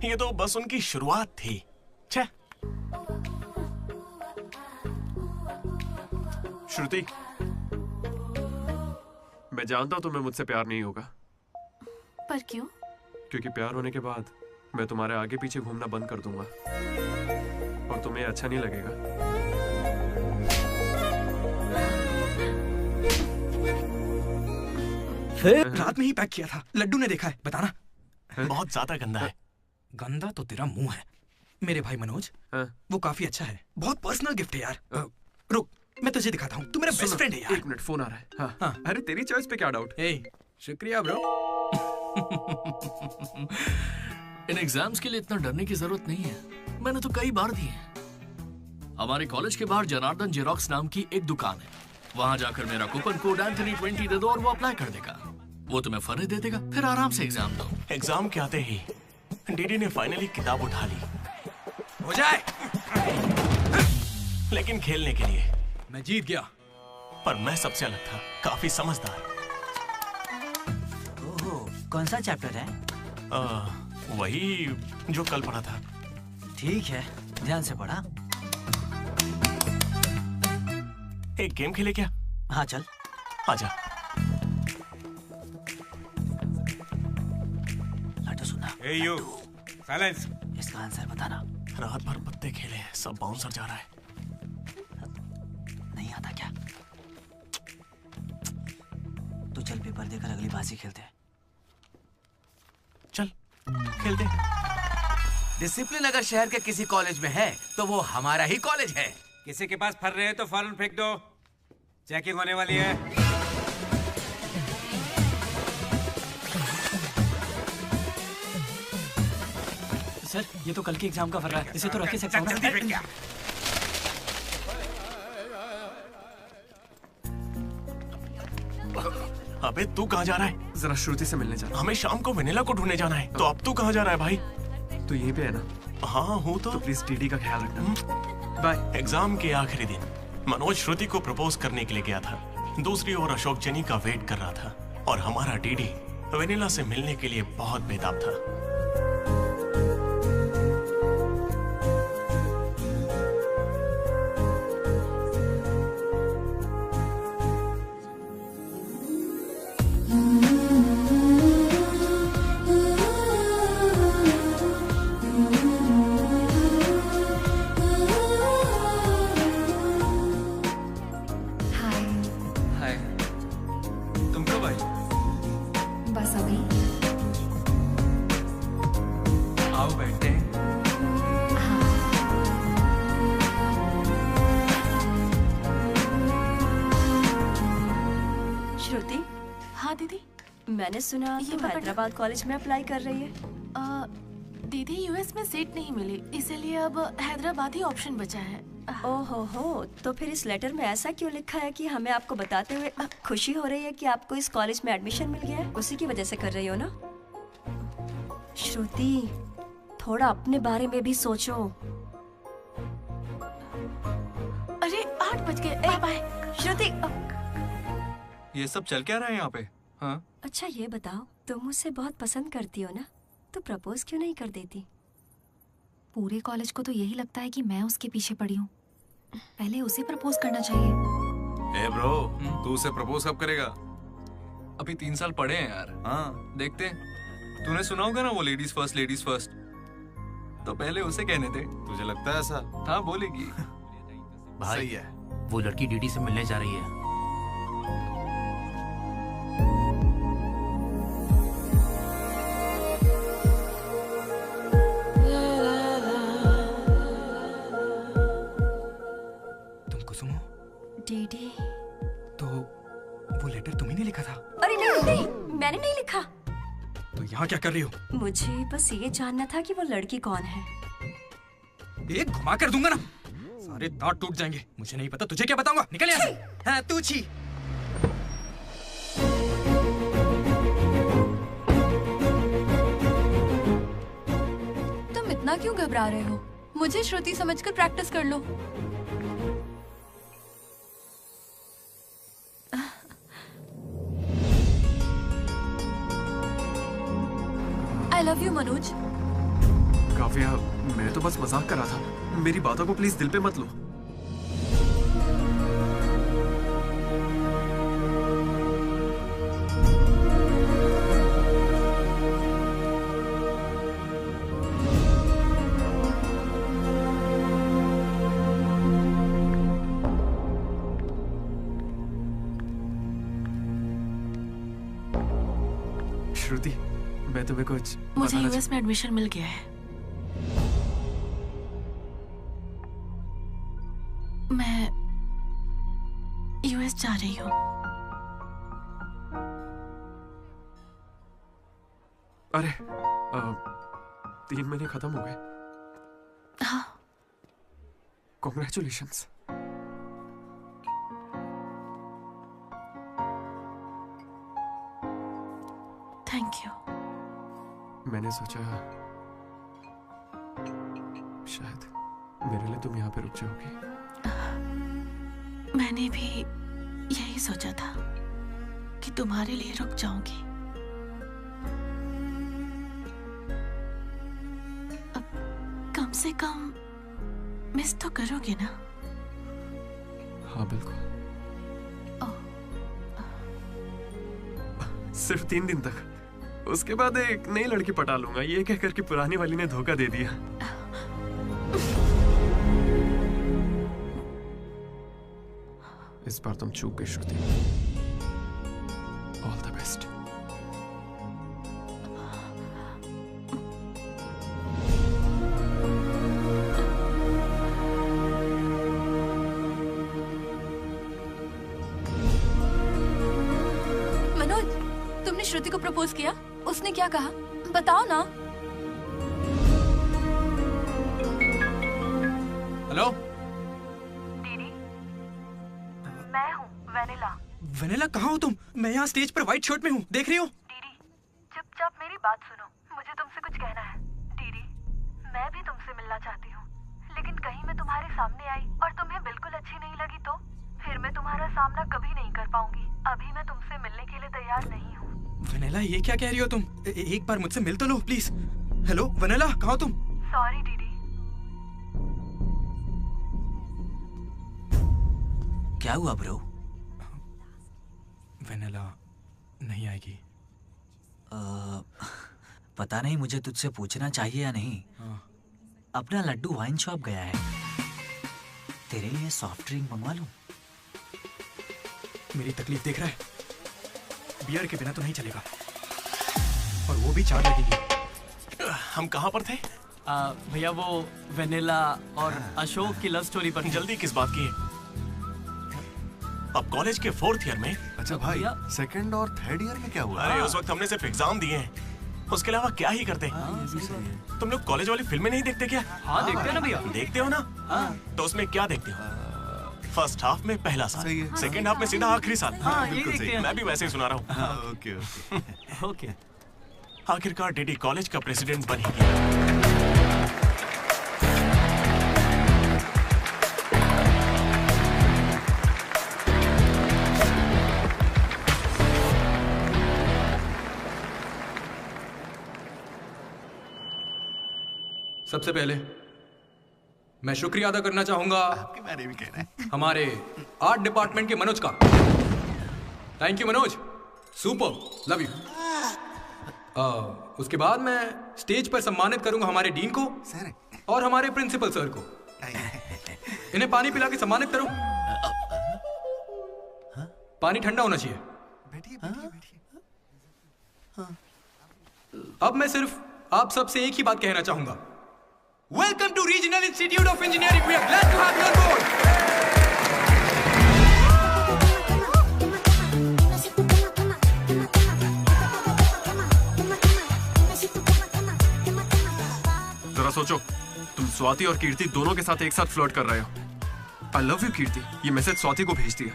Speaker 16: ये तो बस उनकी शुरुआत थी। छे।
Speaker 5: श्रुति, मैं जानता हूं तुम्हें मुझसे प्यार नहीं होगा।
Speaker 4: पर क्यों?
Speaker 5: क्योंकि प्यार होने के बाद मैं तुम्हारे आगे पीछे घूमना बंद कर दूंगा और तुम्हें अच्छा नहीं लगेगा।
Speaker 2: फिर रात में ही पैक किया था। लड्डू ने देखा है, बताना।
Speaker 16: बहुत ज्यादा गंदा है।
Speaker 2: गंदा तो तेरा मुंह है। मेरे भाई मनोज, वो काफी अच्छा है। बहुत पर्सनल गिफ्ट है यार। रुक, मैं तुझे दिखाता हूँ। तू मेरा बेस्ट फ्रेंड है यार।
Speaker 5: 1 मिनट, फोन आ रहा है। हाँ। अरे तेरी चॉइस पे क्या डाउट?
Speaker 2: शुक्रिया ब्रो।
Speaker 8: इन एग्जाम्स के लिए इतना डरने की जरूरत नहीं है। मैंने तो कई बार दी है। हमारे कॉलेज के बाहर जनार्दन जेरोक्स नाम की एक दुकान है। वहां जाकर मेरा कूपन कोड एंथनी 20 दे दो और वो अप्लाई कर देगा। वो तुम्हें फर्रे दे देगा, फिर आराम से एग्जाम दो।
Speaker 16: एग्जाम के आते ही डीडी ने फाइनली किताब उठा ली।
Speaker 2: हो जाए।
Speaker 16: लेकिन खेलने के लिए
Speaker 2: मैं जीत गया।
Speaker 16: पर मैं सबसे अलग था, काफी समझदार।
Speaker 17: ओहो, कौन सा चैप्टर है?
Speaker 16: वही जो कल पढ़ा था।
Speaker 17: ठीक है, ध्यान से पढ़ा।
Speaker 16: एक गेम खेले क्या?
Speaker 17: हाँ चल।
Speaker 16: आजा।
Speaker 17: लड्डू सुना।
Speaker 21: Hey you, silence.
Speaker 17: इसका आंसर बताना।
Speaker 16: रात भर पत्ते खेले, सब बाउंसर जा रहा है।
Speaker 17: नहीं आता क्या? तो चल पेपर देकर अगली बाजी खेलते हैं।
Speaker 16: चल खेलते।
Speaker 14: डिसिप्लिन अगर शहर के किसी कॉलेज में है तो वो हमारा ही कॉलेज है।
Speaker 21: किसी के पास फर रहे हैं तो फौरन फेंक दो। चेकिंग होने वाली है।
Speaker 1: सर, ये तो कल के एग्जाम का फर्रा है। इसे तो रख सकता हूं।
Speaker 21: जल्दी फेंक क्या?
Speaker 16: अबे तू कहाँ जा रहा है?
Speaker 5: जरा श्रुति से मिलने जा रहा हूं।
Speaker 16: हमें शाम को वेनिला को ढूंढने जाना है। तो अब तू कहाँ जा रहा है भाई?
Speaker 5: तो यहीं पे है ना?
Speaker 16: हाँ हूँ तो
Speaker 5: प्लीज डीडी का ख्याल रखना। बाय।
Speaker 16: एग्जाम के आखिरी दिन मनोज श्रुति को प्रपोज करने के लिए गया था। दूसरी ओर अशोक जेनी का वेट कर रहा था और हमारा डीडी वेनिला से मिलने के लिए बहुत बेताब था।
Speaker 13: मैंने सुना तुम हैदराबाद कॉलेज में अप्लाई कर रही है।
Speaker 4: दीदी यूएस में सीट नहीं मिली, इसीलिए अब हैदराबाद ही ऑप्शन बचा है।
Speaker 13: ओहो हो, तो फिर इस लेटर में ऐसा क्यों लिखा है कि हमें आपको बताते हुए खुशी हो रही है कि आपको इस कॉलेज में एडमिशन मिल गया है? उसी की वजह से कर रही हो ना? श्रुति, थोड़ा अपने बारे में भी सोचो।
Speaker 4: अरे 8 बज गए। Bye bye.
Speaker 13: श्रुति।
Speaker 12: ये सब चल क्या रहा है यहाँ पे? हाँ?
Speaker 13: अच्छा ये बताओ, तुम मुझसे बहुत पसंद करती हो ना, तो प्रपोज क्यों नहीं कर देती?
Speaker 11: पूरे कॉलेज को तो यही लगता है कि मैं उसके पीछे पड़ी हूँ। पहले उसे प्रपोज करना चाहिए।
Speaker 9: ए ब्रो, तू उसे प्रपोज कब करेगा?
Speaker 12: अभी 3 साल पड़े हैं यार।
Speaker 9: हाँ
Speaker 12: देखते हैं। तूने सुना होगा ना वो लेडीज फर्स्ट, तो पहले उसे कहने दे।
Speaker 9: तुझे लगता है ऐसा?
Speaker 12: हाँ बोलेगी।
Speaker 7: भाई
Speaker 9: सही है।
Speaker 7: वो लड़की डीडी से मिलने जा रही है।
Speaker 2: तुम कुसुम हो?
Speaker 13: डीडी।
Speaker 2: तो वो लेटर तुम्ही ने लिखा था?
Speaker 13: अरे नहीं नहीं, मैंने नहीं लिखा।
Speaker 2: तो यहाँ क्या कर रही हो?
Speaker 13: मुझे बस ये जानना था कि वो लड़की कौन है।
Speaker 2: एक घुमा कर दूंगा ना, सारे दांत टूट जाएंगे। मुझे नहीं पता, तुझे क्या बताऊंगा? निकल यहाँ से। हाँ तू छी।
Speaker 4: तुम इतना क्यों घबरा रहे हो? मुझे श्रुति समझकर प्रैक्टिस कर लो। I love you, Manoj.
Speaker 5: Kavya, मैं तो बस मजाक कर रहा था। मेरी बातों को प्लीज दिल पे मत लो। श्रुति, मैं तुम्हें कुछ
Speaker 10: मुझे यूएस में एडमिशन मिल गया है। मैं यूएस जा रही हूँ।
Speaker 5: अरे 3 महीने खत्म हो गए।
Speaker 10: हाँ।
Speaker 5: कॉन्ग्रेचुलेशंस।
Speaker 10: Thank you.
Speaker 5: मैंने सोचा शायद मेरे लिए तुम यहाँ पे रुक जाओगी।
Speaker 10: मैंने भी यही सोचा था कि तुम्हारे लिए रुक जाऊंगी। अब कम से कम मिस तो करोगे ना?
Speaker 5: हाँ बिल्कुल। सिर्फ 3 दिन तक, उसके बाद एक नई लड़की पटा लूंगा, ये कहकर कि पुरानी वाली ने धोखा दे दिया। इस बार तुम चूक गई Shruti. All the best.
Speaker 4: Manoj, तुमने श्रुति को प्रपोज किया? उसने क्या कहा? बताओ ना।
Speaker 2: हेलो
Speaker 24: दीदी, मैं हूँ वेनिला।
Speaker 2: वेनिला, कहाँ हो तुम? मैं यहाँ स्टेज पर व्हाइट शर्ट में हूँ, देख रही हो?
Speaker 24: दीदी, चुपचाप मेरी बात सुनो, मुझे तुमसे कुछ कहना है। दीदी, मैं भी तुमसे मिलना चाहती हूँ, लेकिन कहीं मैं तुम्हारे सामने आई और तुम्हें बिल्कुल अच्छी नहीं लगी तो फिर मैं तुम्हारा सामना कभी नहीं कर पाऊंगी। अभी मैं तुमसे मिलने के लिए तैयार नहीं हूँ।
Speaker 2: वेनिला, ये क्या कह रही हो तुम? एक बार मुझसे मिल तो लो प्लीज। हेलो वेनिला, कहाँ हो तुम?
Speaker 24: सॉरी दीदी।
Speaker 7: क्या हुआ ब्रो?
Speaker 2: वेनिला नहीं आएगी।
Speaker 7: पता नहीं, मुझे तुझसे पूछना चाहिए या नहीं। अपना लड्डू वाइन शॉप गया है, तेरे लिए सॉफ्ट ड्रिंक मंगवा लूं?
Speaker 2: मेरी तकलीफ देख रहा है? बियर के बिना तो नहीं चलेगा, और वो भी 4 लगेगी।
Speaker 16: हम कहाँ पर थे?
Speaker 1: भैया वो वेनिला और अशोक की लव स्टोरी पर।
Speaker 16: जल्दी किस बात की है? अब कॉलेज के 4th ईयर में।
Speaker 9: अच्छा भाई, 2nd और 3rd ईयर में क्या हुआ?
Speaker 16: अरे उस वक्त हमने सिर्फ एग्जाम दिए हैं, उसके अलावा क्या ही करते। तुम लोग कॉलेज वाली फिल्में नहीं देखते क्या?
Speaker 1: हाँ देखते हैं ना भैया।
Speaker 16: देखते हो ना? तो उसमें क्या देखते हो? फर्स्ट हाफ में पहला साल, सेकंड हाफ में सीधा आखिरी साल।
Speaker 1: हाँ, यही देखते हैं।
Speaker 16: मैं भी वैसे ही सुना रहा हूँ।
Speaker 9: Okay okay.
Speaker 16: आखिरकार डीडी कॉलेज का प्रेसिडेंट बन ही गया।
Speaker 2: सबसे पहले मैं शुक्रिया अदा करना चाहूंगा
Speaker 14: आपके बारे में कहना है
Speaker 2: हमारे आर्ट डिपार्टमेंट के मनोज का। Thank you Manoj, super, love you. उसके बाद मैं स्टेज पर सम्मानित करूंगा हमारे डीन को और हमारे प्रिंसिपल सर को। इन्हें पानी पिला के सम्मानित करो। पानी ठंडा होना चाहिए। अब मैं सिर्फ आप सबसे एक ही बात कहना चाहूंगा। Welcome to regional institute of engineering. We are glad to have you on board.
Speaker 5: जरा सोचो, तुम स्वाति और कीर्ति दोनों के साथ एक साथ फ्लर्ट कर रहे हो। आई लव यू कीर्ति, ये मैसेज स्वाति को भेज दिया।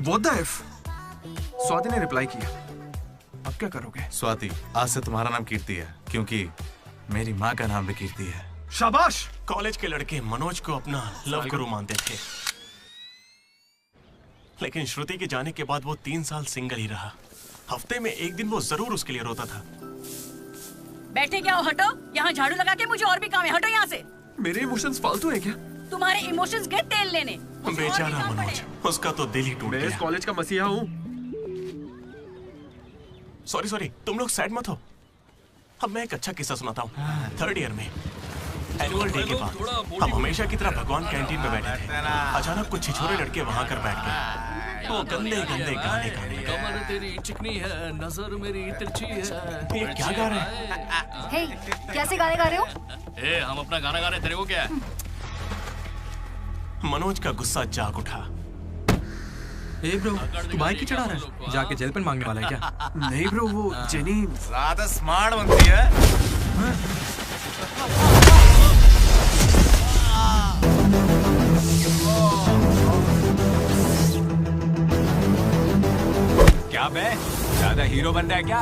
Speaker 5: What the F? स्वाति ने रिप्लाई किया। अब क्या करोगे?
Speaker 9: स्वाति, आज से तुम्हारा नाम कीर्ति है क्योंकि मेरी माँ का नाम भी कीर्ति है।
Speaker 16: शाबाश। कॉलेज के लड़के मनोज को अपना लव गुरु मानते थे, लेकिन श्रुति के जाने के बाद वो 3 साल सिंगल ही रहा। हफ्ते में एक दिन वो जरूर उसके लिए रोता था।
Speaker 18: बैठे क्या हो, हटो। यहाँ झाड़ू लगा के मुझे और भी काम है, हटो यहाँ से।
Speaker 5: मेरे इमोशंस फालतू है क्या?
Speaker 18: तुम्हारे इमोशंस गए तेल लेने।
Speaker 16: बेचारा मनोज, उसका तो दिल ही टूट गया।
Speaker 5: मैं इस कॉलेज का मसीहा हूँ।
Speaker 16: सॉरी, तुम लोग सैड मत हो। अब मैं एक अच्छा किस्सा सुनाता हूँ। 3rd ईयर में एनुअल डे के बाद हम हमेशा की तरह भगवान कैंटीन में बैठे थे। अचानक कुछ छिछोरे लड़के वहाँ कर बैठ गए। वो गंदे गंदे गाने गाने।
Speaker 8: कमर तेरी चिकनी है, नजर मेरी तिरछी है।
Speaker 16: ये क्या गा रहे हैं?
Speaker 11: हे, कैसे गाने गा रहे हो?
Speaker 8: ए, हम अपना गाना गा रहे, तेरे को क्या है?
Speaker 16: मनोज का गुस्सा जाग उठा।
Speaker 2: ए ब्रो, तू बाइक ही चढ़ा रहा है? जाके जेल पेन मांगने वाला है क्या?
Speaker 5: नहीं ब्रो, वो जेनी
Speaker 9: ज्यादा स्मार्ट बनती है।
Speaker 20: क्या बे, ज्यादा हीरो बन रहा है क्या?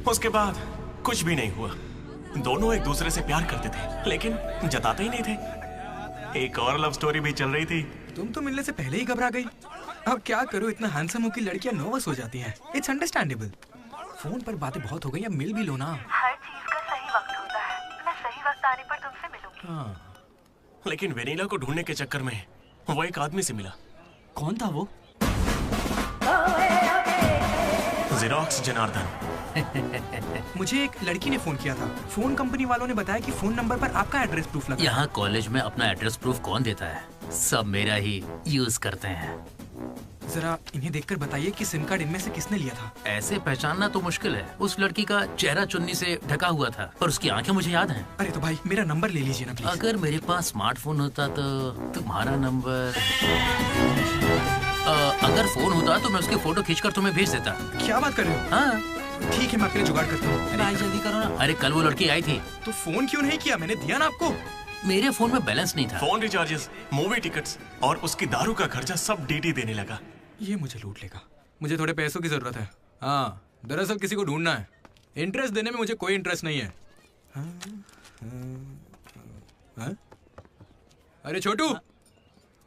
Speaker 16: उसके बाद कुछ भी नहीं हुआ। दोनों एक दूसरे से प्यार करते थे, लेकिन जताते ही नहीं थे। एक और लव स्टोरी भी चल रही थी।
Speaker 2: तुम तो मिलने से पहले ही घबरा गई। अब क्या करूं, इतना हैंडसम हो कि लड़कियां नर्वस हो जाती हैं। It's understandable. फोन पर बातें बहुत हो गई, अब मिल भी लो ना।
Speaker 24: हर चीज का सही वक्त होता है। मैं सही वक्त आने पर तुमसे मिलूंगी।
Speaker 2: हाँ।
Speaker 16: लेकिन वेनिला को ढूंढने के चक्कर में वो एक आदमी से मिला।
Speaker 1: कौन था वो?
Speaker 16: जेरोक्स जनार्दन।
Speaker 2: मुझे एक लड़की ने फोन किया था। फोन कंपनी वालों ने बताया कि फोन नंबर पर आपका एड्रेस प्रूफ लगा।
Speaker 8: यहाँ कॉलेज में अपना एड्रेस प्रूफ कौन देता है? सब मेरा ही यूज करते हैं।
Speaker 2: जरा इन्हें देखकर बताइए कि सिम कार्ड इनमें से किसने लिया था।
Speaker 8: ऐसे पहचानना तो मुश्किल है। उस लड़की का चेहरा चुन्नी से ढका हुआ था और उसकी आंखें मुझे याद हैं।
Speaker 2: अरे तो भाई मेरा नंबर ले लीजिए ना प्लीज।
Speaker 8: अगर मेरे पास स्मार्टफोन होता तो तुम्हारा नंबर, अगर फोन होता तो मैं उसकी फोटो खींचकर तुम्हें भेज देता।
Speaker 2: क्या बात कर रहे हो?
Speaker 8: हाँ
Speaker 2: ठीक है, मैं आपके लिए जुगाड़ करता हूँ।
Speaker 8: अरे जल्दी करो ना। अरे कल वो लड़की आई थी।
Speaker 2: तो फोन क्यों नहीं किया? मैंने दिया ना आपको।
Speaker 8: मेरे फोन में बैलेंस नहीं था।
Speaker 16: फोन रिचार्जेस, मूवी टिकट्स और उसकी दारू का खर्चा सब डीडी देने लगा।
Speaker 2: ये मुझे लूट लेगा। मुझे थोड़े पैसों की जरूरत है। हाँ, दरअसल किसी को ढूंढना है। इंटरेस्ट देने में मुझे कोई इंटरेस्ट नहीं है। हाँ? अरे छोटू,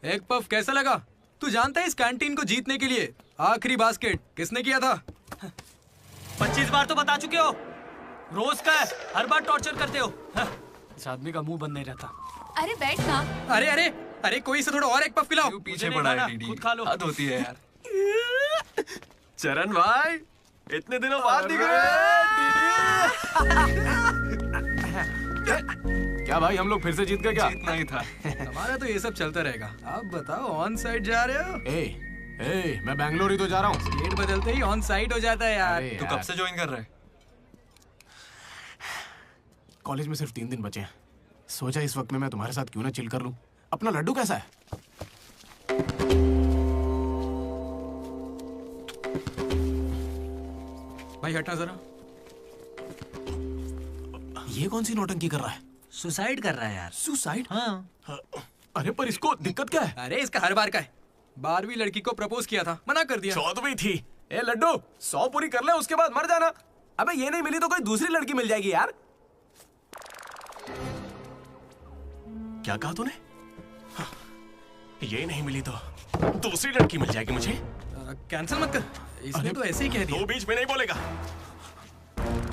Speaker 2: एक पफ कैसा लगा? तू जानता है इस कैंटीन को जीतने के लिए आखिरी बास्केट किसने किया था?
Speaker 1: 25 बार तो बता चुके हो। रोज का है, हर बार टॉर्चर करते हो। इस आदमी का मुंह बंद नहीं रहता।
Speaker 11: अरे बैठ ना।
Speaker 2: अरे अरे अरे, कोई इसे थोड़ा और एक पफ पिलाओ।
Speaker 5: पीछे पड़ा है डीडी।
Speaker 1: खुद खा लो।
Speaker 5: हद होती है यार। चरण भाई, इतने दिनों बाद दिख रहे हैं। क्या भाई, हम लोग फिर से जीत गए क्या?
Speaker 2: जीतना ही था। हमारा तो ये सब चलता रहेगा। आप बताओ, ऑन साइड जा रहे हो?
Speaker 16: मैं बैंगलोर ही तो जा रहा हूँ।
Speaker 2: स्टेट बदलते ही ऑन साइट हो जाता है यार।
Speaker 12: तू कब से ज्वाइन कर रहा है?
Speaker 16: कॉलेज में सिर्फ 3 दिन बचे हैं। सोचा इस वक्त में मैं तुम्हारे साथ क्यों ना चिल कर लूं। अपना लड्डू कैसा है?
Speaker 2: भाई हटना जरा।
Speaker 16: ये कौन सी नौटंकी कर रहा है?
Speaker 17: सुसाइड कर रहा है यार।
Speaker 16: सुसाइड?
Speaker 17: हाँ।
Speaker 16: अरे पर इसको दिक्कत क्या है?
Speaker 2: अरे इसका हर बार का है। 12वीं लड़की को प्रपोज किया था, मना कर दिया।
Speaker 16: 14वीं थी। ए लड्डू 100 पूरी कर ले, उसके बाद मर जाना। अबे ये नहीं मिली तो कोई दूसरी लड़की मिल जाएगी यार। क्या कहा तूने? हाँ, ये नहीं मिली तो दूसरी लड़की मिल जाएगी मुझे।
Speaker 2: कैंसिल मत कर, इसने तो ऐसे ही कह दिया।
Speaker 16: दो बीच में नहीं बोलेगा।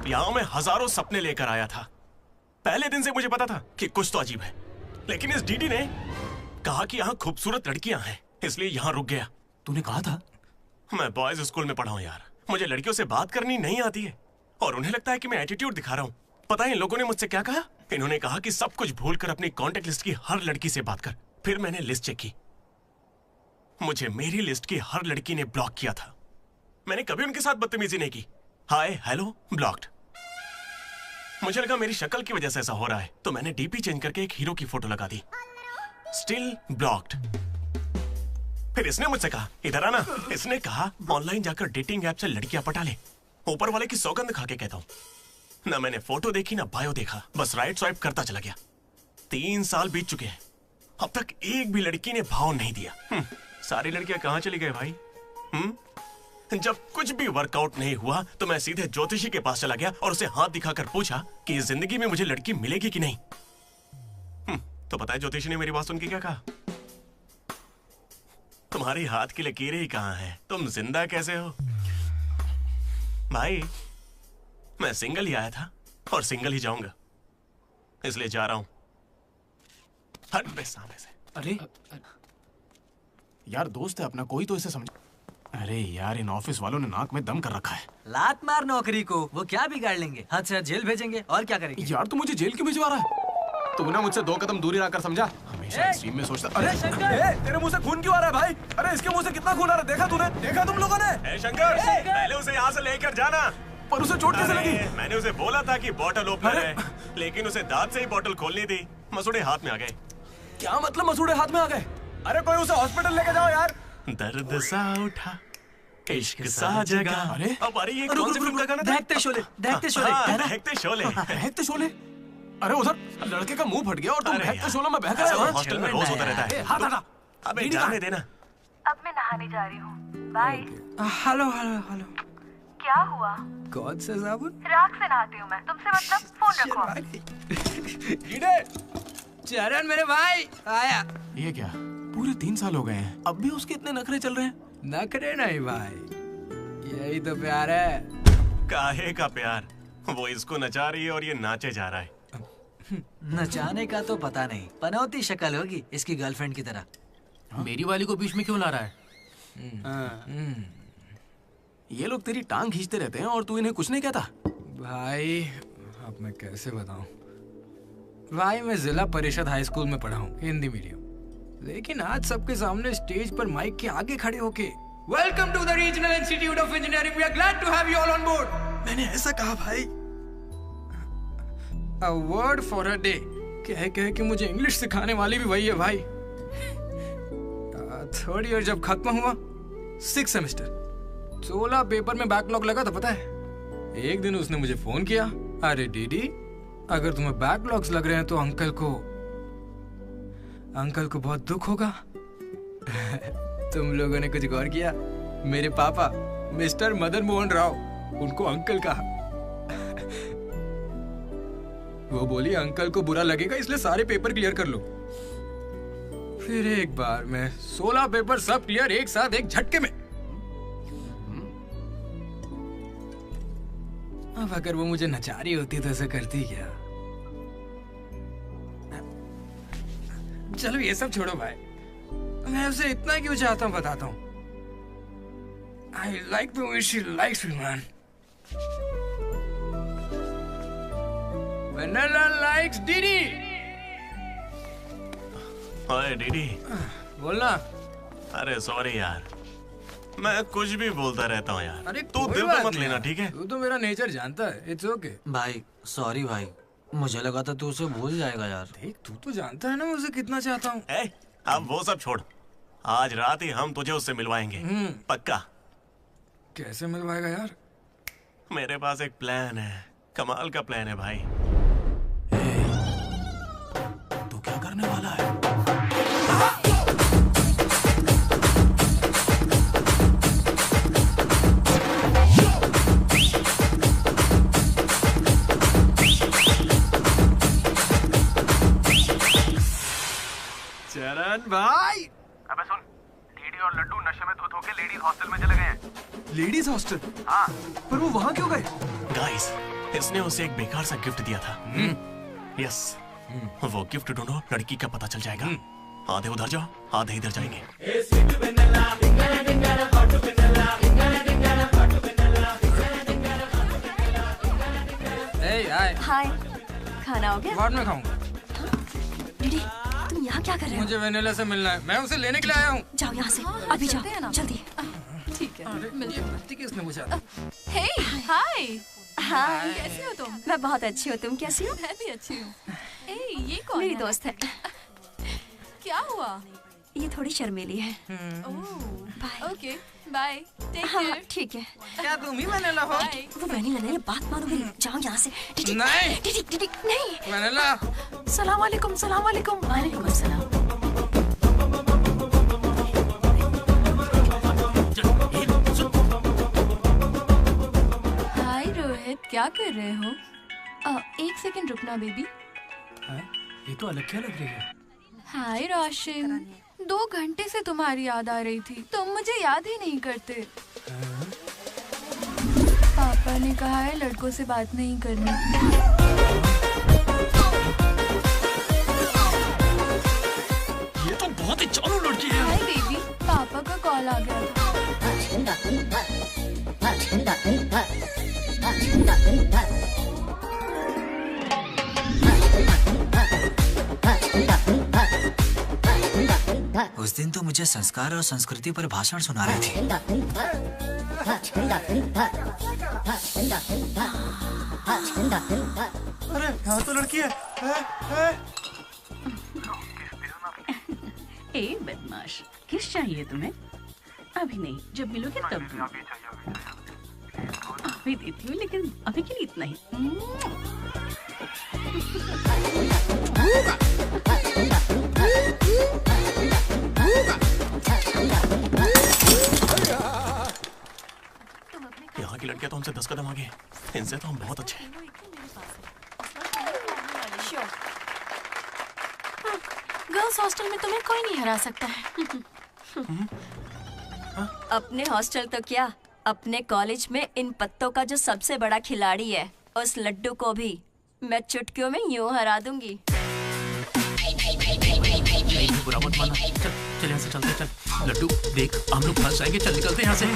Speaker 16: यहाँ मैं हजारों सपने लेकर आया था। पहले दिन से मुझे पता था कि कुछ तो अजीब है, लेकिन इस डीडी ने कहा कि यहाँ खूबसूरत लड़कियां हैं, इसलिए यहाँ रुक गया। तूने कहा था? मैं बॉयज स्कूल में पढ़ा हूँ यार। मुझे लड़कियों से बात करनी नहीं आती है और उन्हें लगता है कि मैं एटीट्यूड दिखा रहा हूँ। पता है इन लोगों ने मुझसे क्या कहा? इन्होंने कहा कि सब कुछ भूलकर अपनी कॉन्टेक्ट लिस्ट की हर लड़की से बात कर। फिर मैंने लिस्ट चेक की, मुझे मेरी लिस्ट की हर लड़की ने ब्लॉक किया था। मैंने कभी उनके साथ बदतमीजी नहीं की। Hi hello blocked. मुझे लगा मेरी शक्ल की वजह से ऐसा हो रहा है, तो मैंने डीपी चेंज करके एक हीरो की फोटो लगा दी। Still blocked. फिर इसने मुझसे कहा इधर आना। इसने कहा ऑनलाइन जाकर डेटिंग ऐप से लड़कियां पटा ले। ऊपर वाले की सौगंध खा के कहता हूं, ना मैंने फोटो देखी ना बायो देखा, बस राइट स्वाइप करता चला गया। 3 साल बीत चुके हैं, अब तक एक भी लड़की ने भाव नहीं दिया। सारी लड़कियां कहां चली गई भाई? जब कुछ भी वर्कआउट नहीं हुआ तो मैं सीधे ज्योतिषी के पास चला गया और उसे हाथ दिखाकर पूछा कि इस जिंदगी में मुझे लड़की मिलेगी कि नहीं। तो पता है ज्योतिषी ने मेरी बात सुन के क्या कहा? तुम्हारी हाथ की लकीरें ही कहां हैं, तुम जिंदा कैसे हो? भाई मैं सिंगल ही आया था और सिंगल ही जाऊंगा, इसलिए जा रहा हूं। हट बे सामने से। अरे यार दोस्त है अपना, कोई तो इसे समझ। अरे यार इन ऑफिस वालों ने नाक में दम कर रखा है।
Speaker 17: लात मार नौकरी को, वो क्या बिगाड़ लेंगे? हाथ से हाथ जेल भेजेंगे और क्या करेंगे?
Speaker 16: यार तू मुझे जेल क्यों भिजवा रहा है? तू ना मुझसे 2 कदम दूरी रखकर समझा। हमेशा स्ट्रीम में सोचता। अरे तेरे मुंह से खून क्यों आ रहा है भाई? अरे इसके मुंह से कितना खून आ रहा है, देखा तूने? देखा तुम लोगों ने? शंकर पहले उसे यहाँ से लेकर जाना। पर उसे चोट कैसे लगी? मैंने उसे बोला था कि बोतल ओपनर है, लेकिन उसे दांत से ही बोतल खोलनी थी। मसूड़े हाथ में आ गए। क्या मतलब मसूड़े हाथ में आ गए? अरे कोई उसे हॉस्पिटल लेके जाओ यार। दर्द सा उठा इश्क सा जगा। अरे अब अरे ये कौन सी फिल्म का गाना था?
Speaker 17: दहकते शोले, दहकते शोले,
Speaker 16: दहकते शोले, दहकते शोले। अरे उधर लड़के का मुंह फट गया और तुम दहकते शोले में बहक रहे हो। हॉस्टल में रोज होता रहता है। हाथ हटा। अबे जाने देना।
Speaker 24: अब मैं नहाने जा रही हूँ, बाय।
Speaker 2: Hello hello hello.
Speaker 24: क्या हुआ?
Speaker 2: कौन सा साबुन?
Speaker 24: राख से नहाती हूँ मैं, तुमसे मतलब फोन रखो।
Speaker 2: चरण मेरे भाई आया।
Speaker 16: ये क्या पूरे 3 साल हो गए हैं, अब भी उसके इतने नखरे चल रहे हैं?
Speaker 2: नखरे नहीं भाई, यही तो प्यार है।
Speaker 16: काहे का प्यार? वो इसको नचा रही है और ये नाचे जा रहा है।
Speaker 17: नचाने का तो पता नहीं, पनौती शक्ल होगी इसकी गर्लफ्रेंड की तरह।
Speaker 8: मेरी वाली को बीच में क्यों ला रहा है?
Speaker 16: ये लोग तेरी टांग खींचते रहते हैं और तू इन्हें कुछ नहीं कहता।
Speaker 2: भाई अब मैं कैसे बताऊं? भाई मैं जिला परिषद हाई स्कूल में पढ़ा हूँ, हिंदी मीडियम। लेकिन आज सबके सामने स्टेज पर माइक के आगे खड़े होके welcome to the regional institute of engineering, we are glad to have you all on board, मैंने ऐसा कहा भाई। A word for a day कह के मुझे इंग्लिश सिखाने वाली भी वही है भाई। 3rd ईयर जब खत्म हुआ, 6th सेमेस्टर, 16 पेपर में बैकलॉग लगा था पता है। एक दिन उसने मुझे फोन किया, अरे डीडी अगर तुम्हें बैकलॉग्स लग रहे हैं तो अंकल को बहुत दुख होगा। तुम लोगों ने कुछ गौर किया? मेरे पापा मिस्टर मदन मोहन राव, उनको अंकल कहा। वो बोली अंकल को बुरा लगेगा इसलिए सारे पेपर क्लियर कर लो। फिर एक बार में 16 पेपर सब क्लियर एक साथ एक झटके में। अब अगर वो मुझे नचा रही होती तो ऐसा करती क्या? चलो ये सब छोड़ो भाई, मैं उसे इतना क्यों चाहता हूँ बताता हूँ। I like the way she likes me, man. Vanilla likes Didi.
Speaker 16: ओए डीडी।
Speaker 2: बोलना।
Speaker 16: अरे सॉरी यार, मैं कुछ भी बोलता रहता हूँ यार।
Speaker 2: अरे
Speaker 16: तू
Speaker 2: कोई
Speaker 16: दिल
Speaker 2: बात
Speaker 16: पे मत
Speaker 2: नहीं
Speaker 16: लेना,
Speaker 2: यार।
Speaker 16: ठीक है?
Speaker 2: तू तो मेरा नेचर जानता है। It's okay.
Speaker 17: भाई सॉरी भाई, मुझे लगा था तू उसे भूल जाएगा यार।
Speaker 2: देख तू तो जानता है ना मुझे कितना चाहता हूँ।
Speaker 16: अब वो सब छोड़, आज रात ही हम तुझे उससे मिलवाएंगे, पक्का।
Speaker 2: कैसे मिलवाएगा यार?
Speaker 16: मेरे पास एक प्लान है, कमाल का प्लान है भाई।
Speaker 2: तू क्या करने वाला है?
Speaker 5: चरण भाई।
Speaker 6: अबे सुन, डीडी और लड्डू नशे में धुत होके लेडीज हॉस्टल में चले गए हैं।
Speaker 5: Ladies hostel?
Speaker 6: हाँ।
Speaker 5: पर वो वहाँ क्यों गए?
Speaker 16: गाइस, इसने उसे एक बेकार सा गिफ्ट दिया था। यस, वो गिफ्ट ढूंढो, लड़की का पता चल जाएगा। आधे उधर जाओ, आधे इधर जाएंगे।
Speaker 13: हाय, खाना हो गया?
Speaker 2: बाद में खाऊंगा।
Speaker 13: डीडी, तुम यहाँ क्या कर रहे हो?
Speaker 2: मुझे वेनिला से मिलना है, मैं उसे लेने के लिए आया हूँ।
Speaker 13: जाओ यहाँ से, अभी जाओ, जल्दी।
Speaker 4: ठीक है।
Speaker 2: ये बत्ती किसने बुझा?
Speaker 4: हे हाय।
Speaker 13: हाय,
Speaker 4: कैसी हो तुम?
Speaker 13: मैं बहुत अच्छी हूँ, तुम कैसी हो?
Speaker 4: मैं भी अच्छी हूँ। ए, ये कौन
Speaker 13: मेरी
Speaker 4: है?
Speaker 13: दोस्त है।
Speaker 4: क्या हुआ?
Speaker 13: ये थोड़ी शर्मीली है।
Speaker 4: Okay, bye. टेक
Speaker 13: हाँ,
Speaker 4: केयर।
Speaker 13: ठीक है।
Speaker 2: क्या तुम ही वेनिला हो?
Speaker 13: वो वेनिला नहीं है, बात मानो मेरी। जाओ यहाँ से। डीडी,
Speaker 2: नहीं।
Speaker 13: डीडी, डीडी, नहीं।
Speaker 2: वेनिला।
Speaker 10: सलाम वालेकुम, सलाम वालेकुम।
Speaker 18: वालेकुम अस्सलाम।
Speaker 4: हाय रोहित, क्या कर रहे हो? एक सेकंड रुकना बेबी।
Speaker 2: ये तो अलग क्या लग रही है?
Speaker 4: हाय रोशन, 2 घंटे से तुम्हारी याद आ रही थी, तुम मुझे याद ही नहीं करते। पापा ने कहा है लड़कों से बात नहीं करनी।
Speaker 8: ये तो बहुत ही चालू लड़की है।
Speaker 4: हाय बेबी, पापा का कॉल आ गया था।
Speaker 17: उस दिन तो मुझे संस्कार और संस्कृति पर भाषण सुना रही थी।
Speaker 16: अरे यहाँ तो लड़की है।
Speaker 18: ए बदमाश, किस चाहिए तुम्हें? अभी नहीं, जब मिलोगे तब दूंगी। अभी देती हूँ, लेकिन अभी के लिए इतना ही।
Speaker 16: यहाँ की लड़कियाँ तो हमसे 10 कदम आगे, इनसे तो हम बहुत अच्छे हैं।
Speaker 10: गर्ल्स हॉस्टल में तुम्हें कोई नहीं हरा सकता है।
Speaker 13: अपने हॉस्टल तो क्या, अपने कॉलेज में इन पत्तों का जो सबसे बड़ा खिलाड़ी है, उस लड्डू को भी मैं चुटकियों में यूं हरा दूंगी।
Speaker 8: बुरा मत माना। चल चल यहाँ से चलते, चल। लड्डू देख, हम लोग फंस जाएंगे, चल निकलते हैं यहाँ से।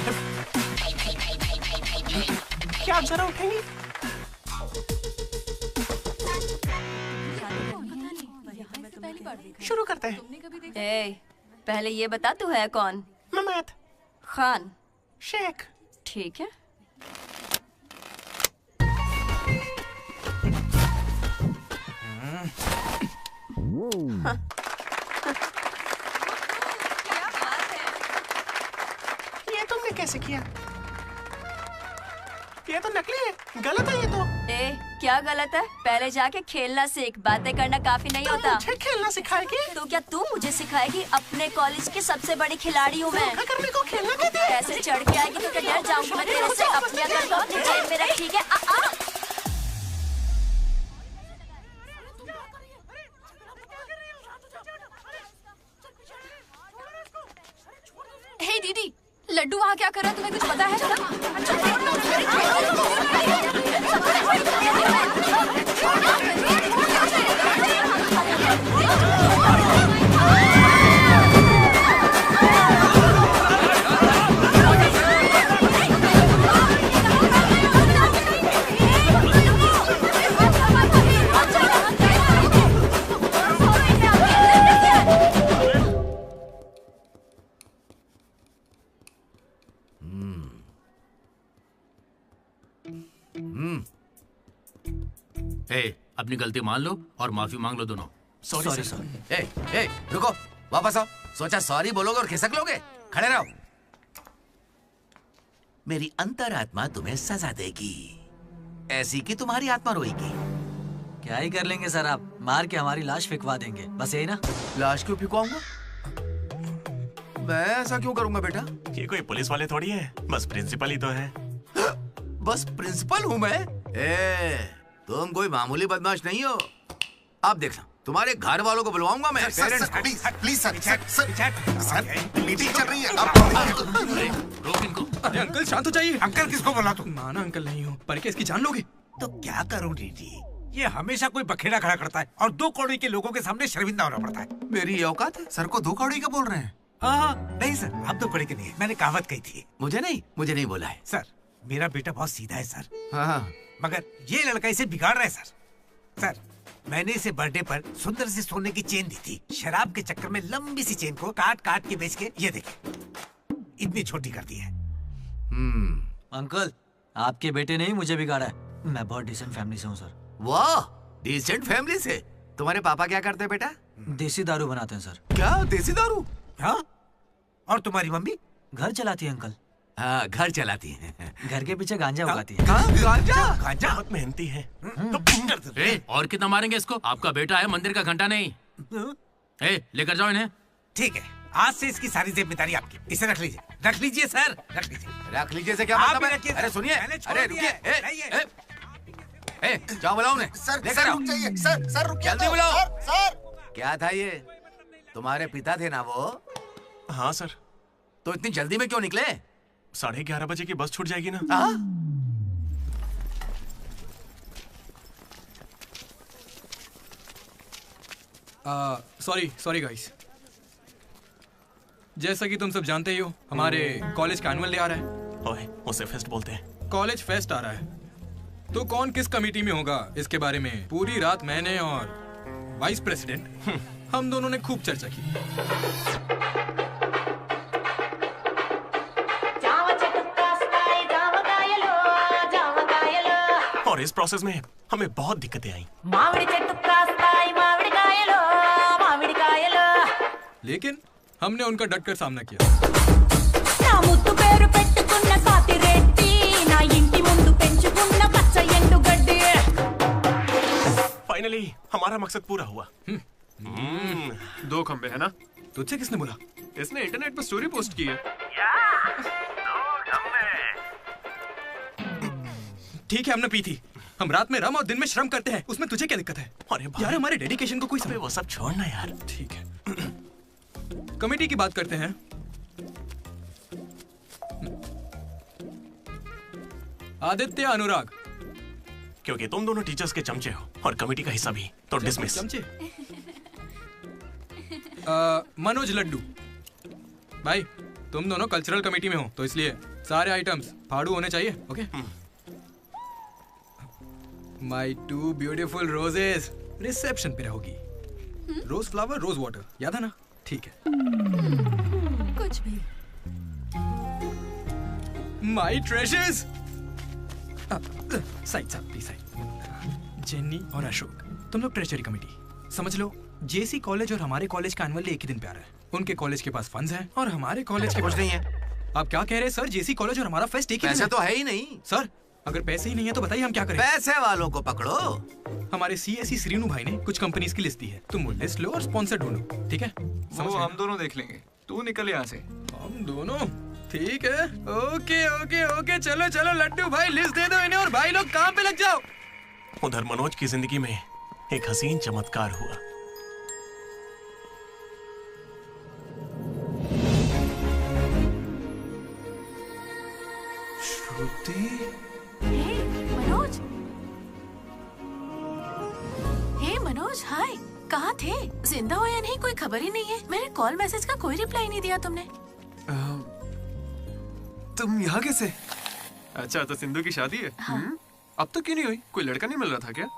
Speaker 16: क्या आप जरा उठेंगी? शुरू करते हैं।
Speaker 13: ए, पहले ये बता तू है कौन?
Speaker 16: ममैद
Speaker 13: खान
Speaker 16: शेख।
Speaker 13: ठीक है।
Speaker 16: हाँ। ये तुमने कैसे किया? ये तो नकली है, गलत है ये तो।
Speaker 13: ए, क्या गलत है? पहले जाके खेलना सीख, बातें करना काफी नहीं होता।
Speaker 16: मुझे खेलना सिखाएगी?
Speaker 13: तो क्या तू मुझे सिखाएगी? अपने कॉलेज की सबसे बड़ी खिलाड़ी हूँ मैं।
Speaker 16: करने को खेलना कहते हैं।
Speaker 13: कैसे चढ़ के आएगी तो क्या डर जाऊंगी मैं तेरे से? अपने अंदर तो जेब में रख, ठीक है?
Speaker 4: हे दीदी, लड्डू वहाँ क्या कर रहा है, तुम्हें कुछ पता
Speaker 8: अपनी गलती मान लो और माफी मांग लो दोनों।
Speaker 14: Sorry sir. ए, रुको, वापस आओ। सोचा सॉरी बोलोगे और खिसक लोगे? खड़े रहो। मेरी अंतरात्मा तुम्हें सजा देगी, ऐसी कि तुम्हारी आत्मा रोएगी।
Speaker 17: क्या ही कर लेंगे सर, आप मार के हमारी लाश फिकवा देंगे, बस यही ना।
Speaker 14: लाश क्यों फिकवाऊंगा? मैं ऐसा क्यों करूंगा बेटा?
Speaker 16: ये कोई पुलिस वाले थोड़ी है, बस प्रिंसिपल ही तो है।
Speaker 14: बस प्रिंसिपल हूँ मैं? तुम कोई मामूली बदमाश नहीं हो। आप देखना, तुम्हारे घर वालों को बुलवाऊंगा मैं।
Speaker 21: प्लीज सर, मीटिंग चल रही है।
Speaker 8: रोक इनको।
Speaker 2: अरे अंकल शांत हो जाइए।
Speaker 21: अंकल किसको बोला तू?
Speaker 2: माना अंकल नहीं हो, पर क्या इसकी जान लोगे?
Speaker 7: तो क्या करूं डीडी, ये हमेशा कोई बखेड़ा खड़ा करता है और 2 कौड़ी के लोगों के सामने शर्मिंदा होना पड़ता है।
Speaker 14: मेरी औकात है?
Speaker 21: सर को 2 कौड़ी का बोल रहे हैं?
Speaker 7: हाँ, नहीं सर, आप 2 कौड़ी के नहीं है, मैंने कहावत कही थी।
Speaker 14: मुझे नहीं बोला है
Speaker 7: सर। मेरा बेटा बहुत सीधा है सर।
Speaker 14: हाँ।
Speaker 7: मगर ये लड़का इसे बिगाड़ रहा है सर। सर, मैंने इसे बर्थडे पर सुंदर सी सोने की चेन दी थी। शराब के चक्कर में लंबी सी चेन को काट काट के बेच के ये देखिए इतनी छोटी कर दी है।
Speaker 17: अंकल, आपके बेटे ने ही मुझे बिगाड़ा है। मैं बहुत डिसेंट फैमिली से हूँ सर।
Speaker 14: वाह, डिसेंट फैमिली से? तुम्हारे पापा क्या करते हैं बेटा?
Speaker 17: देसी दारू बनाते हैं सर।
Speaker 14: क्या देसी दारू?
Speaker 7: हाँ, और तुम्हारी मम्मी?
Speaker 17: घर चलाती है अंकल।
Speaker 14: हाँ, घर चलाती है।
Speaker 17: घर के पीछे गांजा उगाती है।
Speaker 14: गांजा
Speaker 16: बहुत मेहनती है।
Speaker 8: और कितना मारेंगे इसको? आपका बेटा है, मंदिर का घंटा नहीं। लेकर जाओ इन्हें।
Speaker 7: ठीक है, आज से इसकी सारी जिम्मेदारी आपकी। इसे रख लीजिए। रख लीजिए सर, रख लीजिए।
Speaker 14: रख लीजिए से क्या मतलब है? अरे सुनिए, अरे रुकिए। जाओ बुलाओ उन्हें।
Speaker 21: सर रुक जाइए। सर रुकिए।
Speaker 14: जल्दी बुलाओ।
Speaker 21: सर
Speaker 14: क्या था ये? तुम्हारे पिता थे ना वो?
Speaker 16: हाँ सर।
Speaker 14: तो इतनी जल्दी में क्यों निकले?
Speaker 16: 11:30 बजे की बस छूट जाएगी ना।
Speaker 2: Sorry guys. जैसा कि तुम सब जानते ही हो, हमारे कॉलेज का एनुअल डे आ रहा है।
Speaker 16: ओए, उसे फेस्ट बोलते हैं।
Speaker 2: कॉलेज फेस्ट आ रहा है, तो कौन किस कमेटी में होगा इसके बारे में पूरी रात मैंने और वाइस प्रेसिडेंट हम दोनों ने खूब चर्चा की।
Speaker 16: और इस प्रोसेस में हमें बहुत दिक्कतें आई।
Speaker 2: लेकिन हमने उनका डटकर सामना किया।
Speaker 16: फाइनली हमारा मकसद पूरा हुआ।
Speaker 12: 2 खंबे है ना?
Speaker 2: तुझसे किसने बोला?
Speaker 12: इसने इंटरनेट पर स्टोरी पोस्ट की है।
Speaker 2: ठीक है, हमने पी थी। हम रात में रम और दिन में श्रम करते हैं, उसमें तुझे क्या दिक्कत है?
Speaker 16: अरे
Speaker 2: यार, हमारे डेडिकेशन को कोई समझ।
Speaker 16: वो सब छोड़ना यार।
Speaker 2: ठीक है, कमेटी की बात करते हैं। आदित्य, अनुराग।
Speaker 16: क्योंकि तुम दोनों टीचर्स के चमचे हो और कमेटी का हिस्सा भी, तो डिसमिस।
Speaker 2: चमचे? मनोज, लड्डू। भाई, तुम दोनों कल्चरल कमेटी में हो, तो इसलिए सारे आइटम्स फाड़ू होने चाहिए। ओके? माई 2 ब्यूटीफुल रोजेस रिसेप्शन पे रहोगी। रोज फ्लावर, रोज वाटर, याद है ना? ठीक है।
Speaker 4: कुछ भी।
Speaker 2: माई ट्रेजर्स। साइड साहब, प्लीज साइड। जेन्नी और अशोक, तुम लोग ट्रेजरी कमेटी। समझ लो, जेसी कॉलेज और हमारे कॉलेज का एनुअल डे एक ही दिन पे आ रहा है। उनके कॉलेज के पास फंड्स हैं और हमारे कॉलेज के
Speaker 14: कुछ नहीं है।
Speaker 2: आप क्या कह रहे हैं सर? जेसी कॉलेज और हमारा फेस्ट एक ही दिन
Speaker 14: पैसे तो है ही नहीं
Speaker 2: सर। अगर पैसे ही नहीं है तो बताइए हम क्या करें?
Speaker 14: पैसे वालों को पकड़ो।
Speaker 2: हमारे सीएससी श्रीनु भाई ने कुछ कंपनीज की लिस्ट दी है, तुम वो लिस्ट लो और स्पॉन्सर ढूंढो। ठीक है?
Speaker 12: वो हम दोनों देख लेंगे, तू निकल यहाँ से।
Speaker 2: हम दोनों? ठीक है। ओके ओके ओके, चलो चलो लड्डू भाई, लिस्ट दे दो इन्हें और भाई लोग काम पे लग जाओ।
Speaker 16: उधर मनोज की जिंदगी में एक हसीन चमत्कार हुआ।
Speaker 10: मनोज। हे मनोज, हाय। कहाँ थे? जिंदा हो या नहीं कोई खबर ही नहीं है। मेरे कॉल मैसेज का कोई रिप्लाई नहीं दिया तुमने।
Speaker 12: तुम यहाँ कैसे? अच्छा, तो सिंधु की शादी है?
Speaker 10: हाँ।
Speaker 12: अब तो क्यों नहीं हुई? कोई लड़का नहीं मिल रहा था क्या?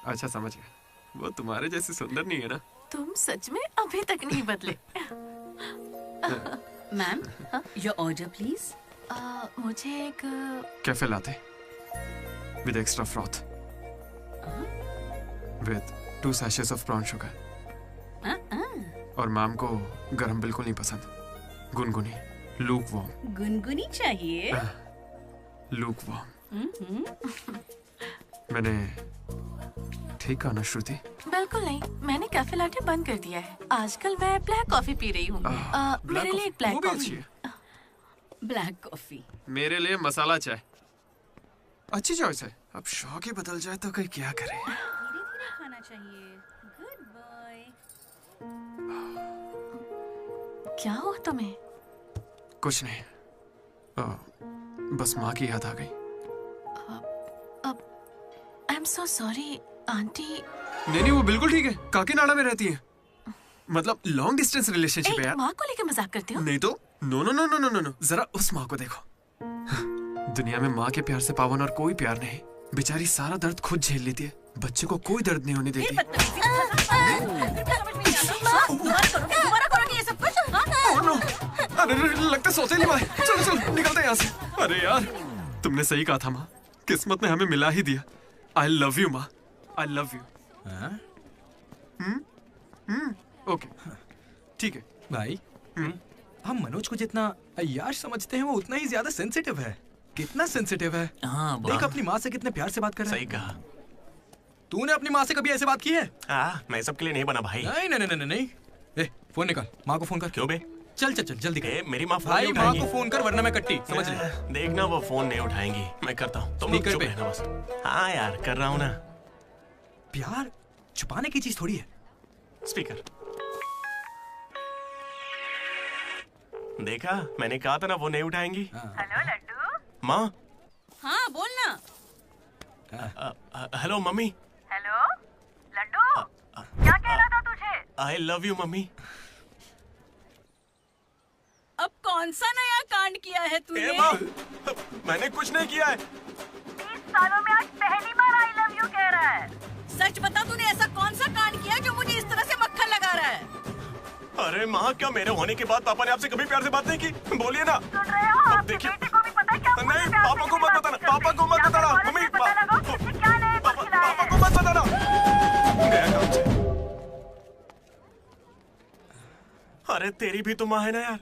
Speaker 12: अच्छा, समझ गया। वो तुम्हारे जैसे सुंदर नहीं है ना?
Speaker 10: तुम सच में अभी तक नहीं बदले।
Speaker 18: Ma'am, your order please.
Speaker 10: मुझे एक
Speaker 12: cafe latte.
Speaker 5: with extra froth. With 2 sachets of brown sugar. और मैम को गरम बिल्कुल नहीं पसंद, गुनगुनी, lukewarm.
Speaker 18: गुनगुनी चाहिए।
Speaker 5: lukewarm. मैंने ठीक कहा ना श्रुति?
Speaker 10: बिल्कुल नहीं, मैंने कैफे लाटे बंद कर दिया है। आजकल मैं ब्लैक कॉफी पी रही हूँ। मेरे लिए एक ब्लैक कॉफी।
Speaker 18: Black coffee.
Speaker 5: मेरे लिए मसाला चाय। अच्छी चॉइस है। अब शौक ही बदल जाए तो कोई क्या करे।
Speaker 18: धीरे-धीरे खाना चाहिए। Good boy.
Speaker 10: क्या हुआ तुम्हें?
Speaker 5: कुछ नहीं, बस माँ की याद आ गई।
Speaker 10: I am so sorry aunty.
Speaker 5: नहीं, वो बिल्कुल ठीक है, काकीनाडा में रहती है। मतलब लॉन्ग डिस्टेंस रिलेशनशिप है यार।
Speaker 10: माँ को लेकर मजाक करते हो?
Speaker 5: नहीं तो no no no no no no, जरा उस माँ को देखो। दुनिया में माँ के प्यार से पावन और कोई प्यार नहीं। बेचारी सारा दर्द खुद झेल लेती है, बच्चे को कोई दर्द नहीं होने देती। अरे लगता सौतेली माँ। चलो चलो निकलते हैं यहाँ से। अरे यार तुमने सही कहा था माँ, किस्मत ने हमें मिला ही दिया। आई लव यू माँ, आई लव यू। ओके ठीक है
Speaker 2: भाई। हम मनोज को जितना अय्याश समझते हैं वो उतना ही ज्यादा सेंसिटिव है। कितना सेंसिटिव है।
Speaker 17: हाँ,
Speaker 2: देख अपनी माँ से कितने प्यार से बात कर रहा है।
Speaker 16: सही कहा।
Speaker 2: तूने अपनी माँ से कभी ऐसे बात की है?
Speaker 16: मैं सबके लिए नहीं बना भाई।
Speaker 2: नहीं नहीं नहीं नहीं। ए, फोन निकाल, माँ को फोन कर।
Speaker 16: क्यों बे?
Speaker 2: चल चल चल जल्दी कर।
Speaker 16: मेरी माँ फोन
Speaker 2: भाई
Speaker 16: नहीं
Speaker 2: माँ
Speaker 16: उठाएंगी।
Speaker 2: को फोन कर वरना मैं कट्टी, समझ ले।
Speaker 16: देखना वो फोन नहीं उठाएंगी, मैं करता हूँ। तुम लोग चुप रहना बस। हाँ यार कर रहा हूँ ना।
Speaker 2: प्यार छुपाने की चीज थोड़ी है।
Speaker 16: स्पीकर। देखा, मैंने कहा था ना वो नहीं उठाएंगी।
Speaker 24: हेलो लड्डू।
Speaker 16: माँ।
Speaker 18: हाँ बोलना।
Speaker 16: Hello mummy.
Speaker 24: हेलो लड्डू, क्या कह रहा था तुझे?
Speaker 16: I love you mummy.
Speaker 18: अब कौन सा नया कांड किया है तूने?
Speaker 16: मैंने कुछ नहीं किया है।
Speaker 24: 20 सालों में आज पहली बार आई लव यू कह रहा है।
Speaker 18: सच बता, तूने ऐसा कौन सा कांड किया जो मुझे इस तरह से मक्खन लगा रहा है?
Speaker 16: अरे माँ, क्या मेरे होने के बाद पापा ने आपसे कभी प्यार से बात नहीं की? बोलिए ना।
Speaker 24: सुन रहे हो? आपके बेटे को भी पता है क्या?
Speaker 16: नहीं, पापा को मत बताना, पापा को मत बताना। मम्मी, पापा को मत बताना। गया काम से। अरे तेरी भी तो माँ है ना यार,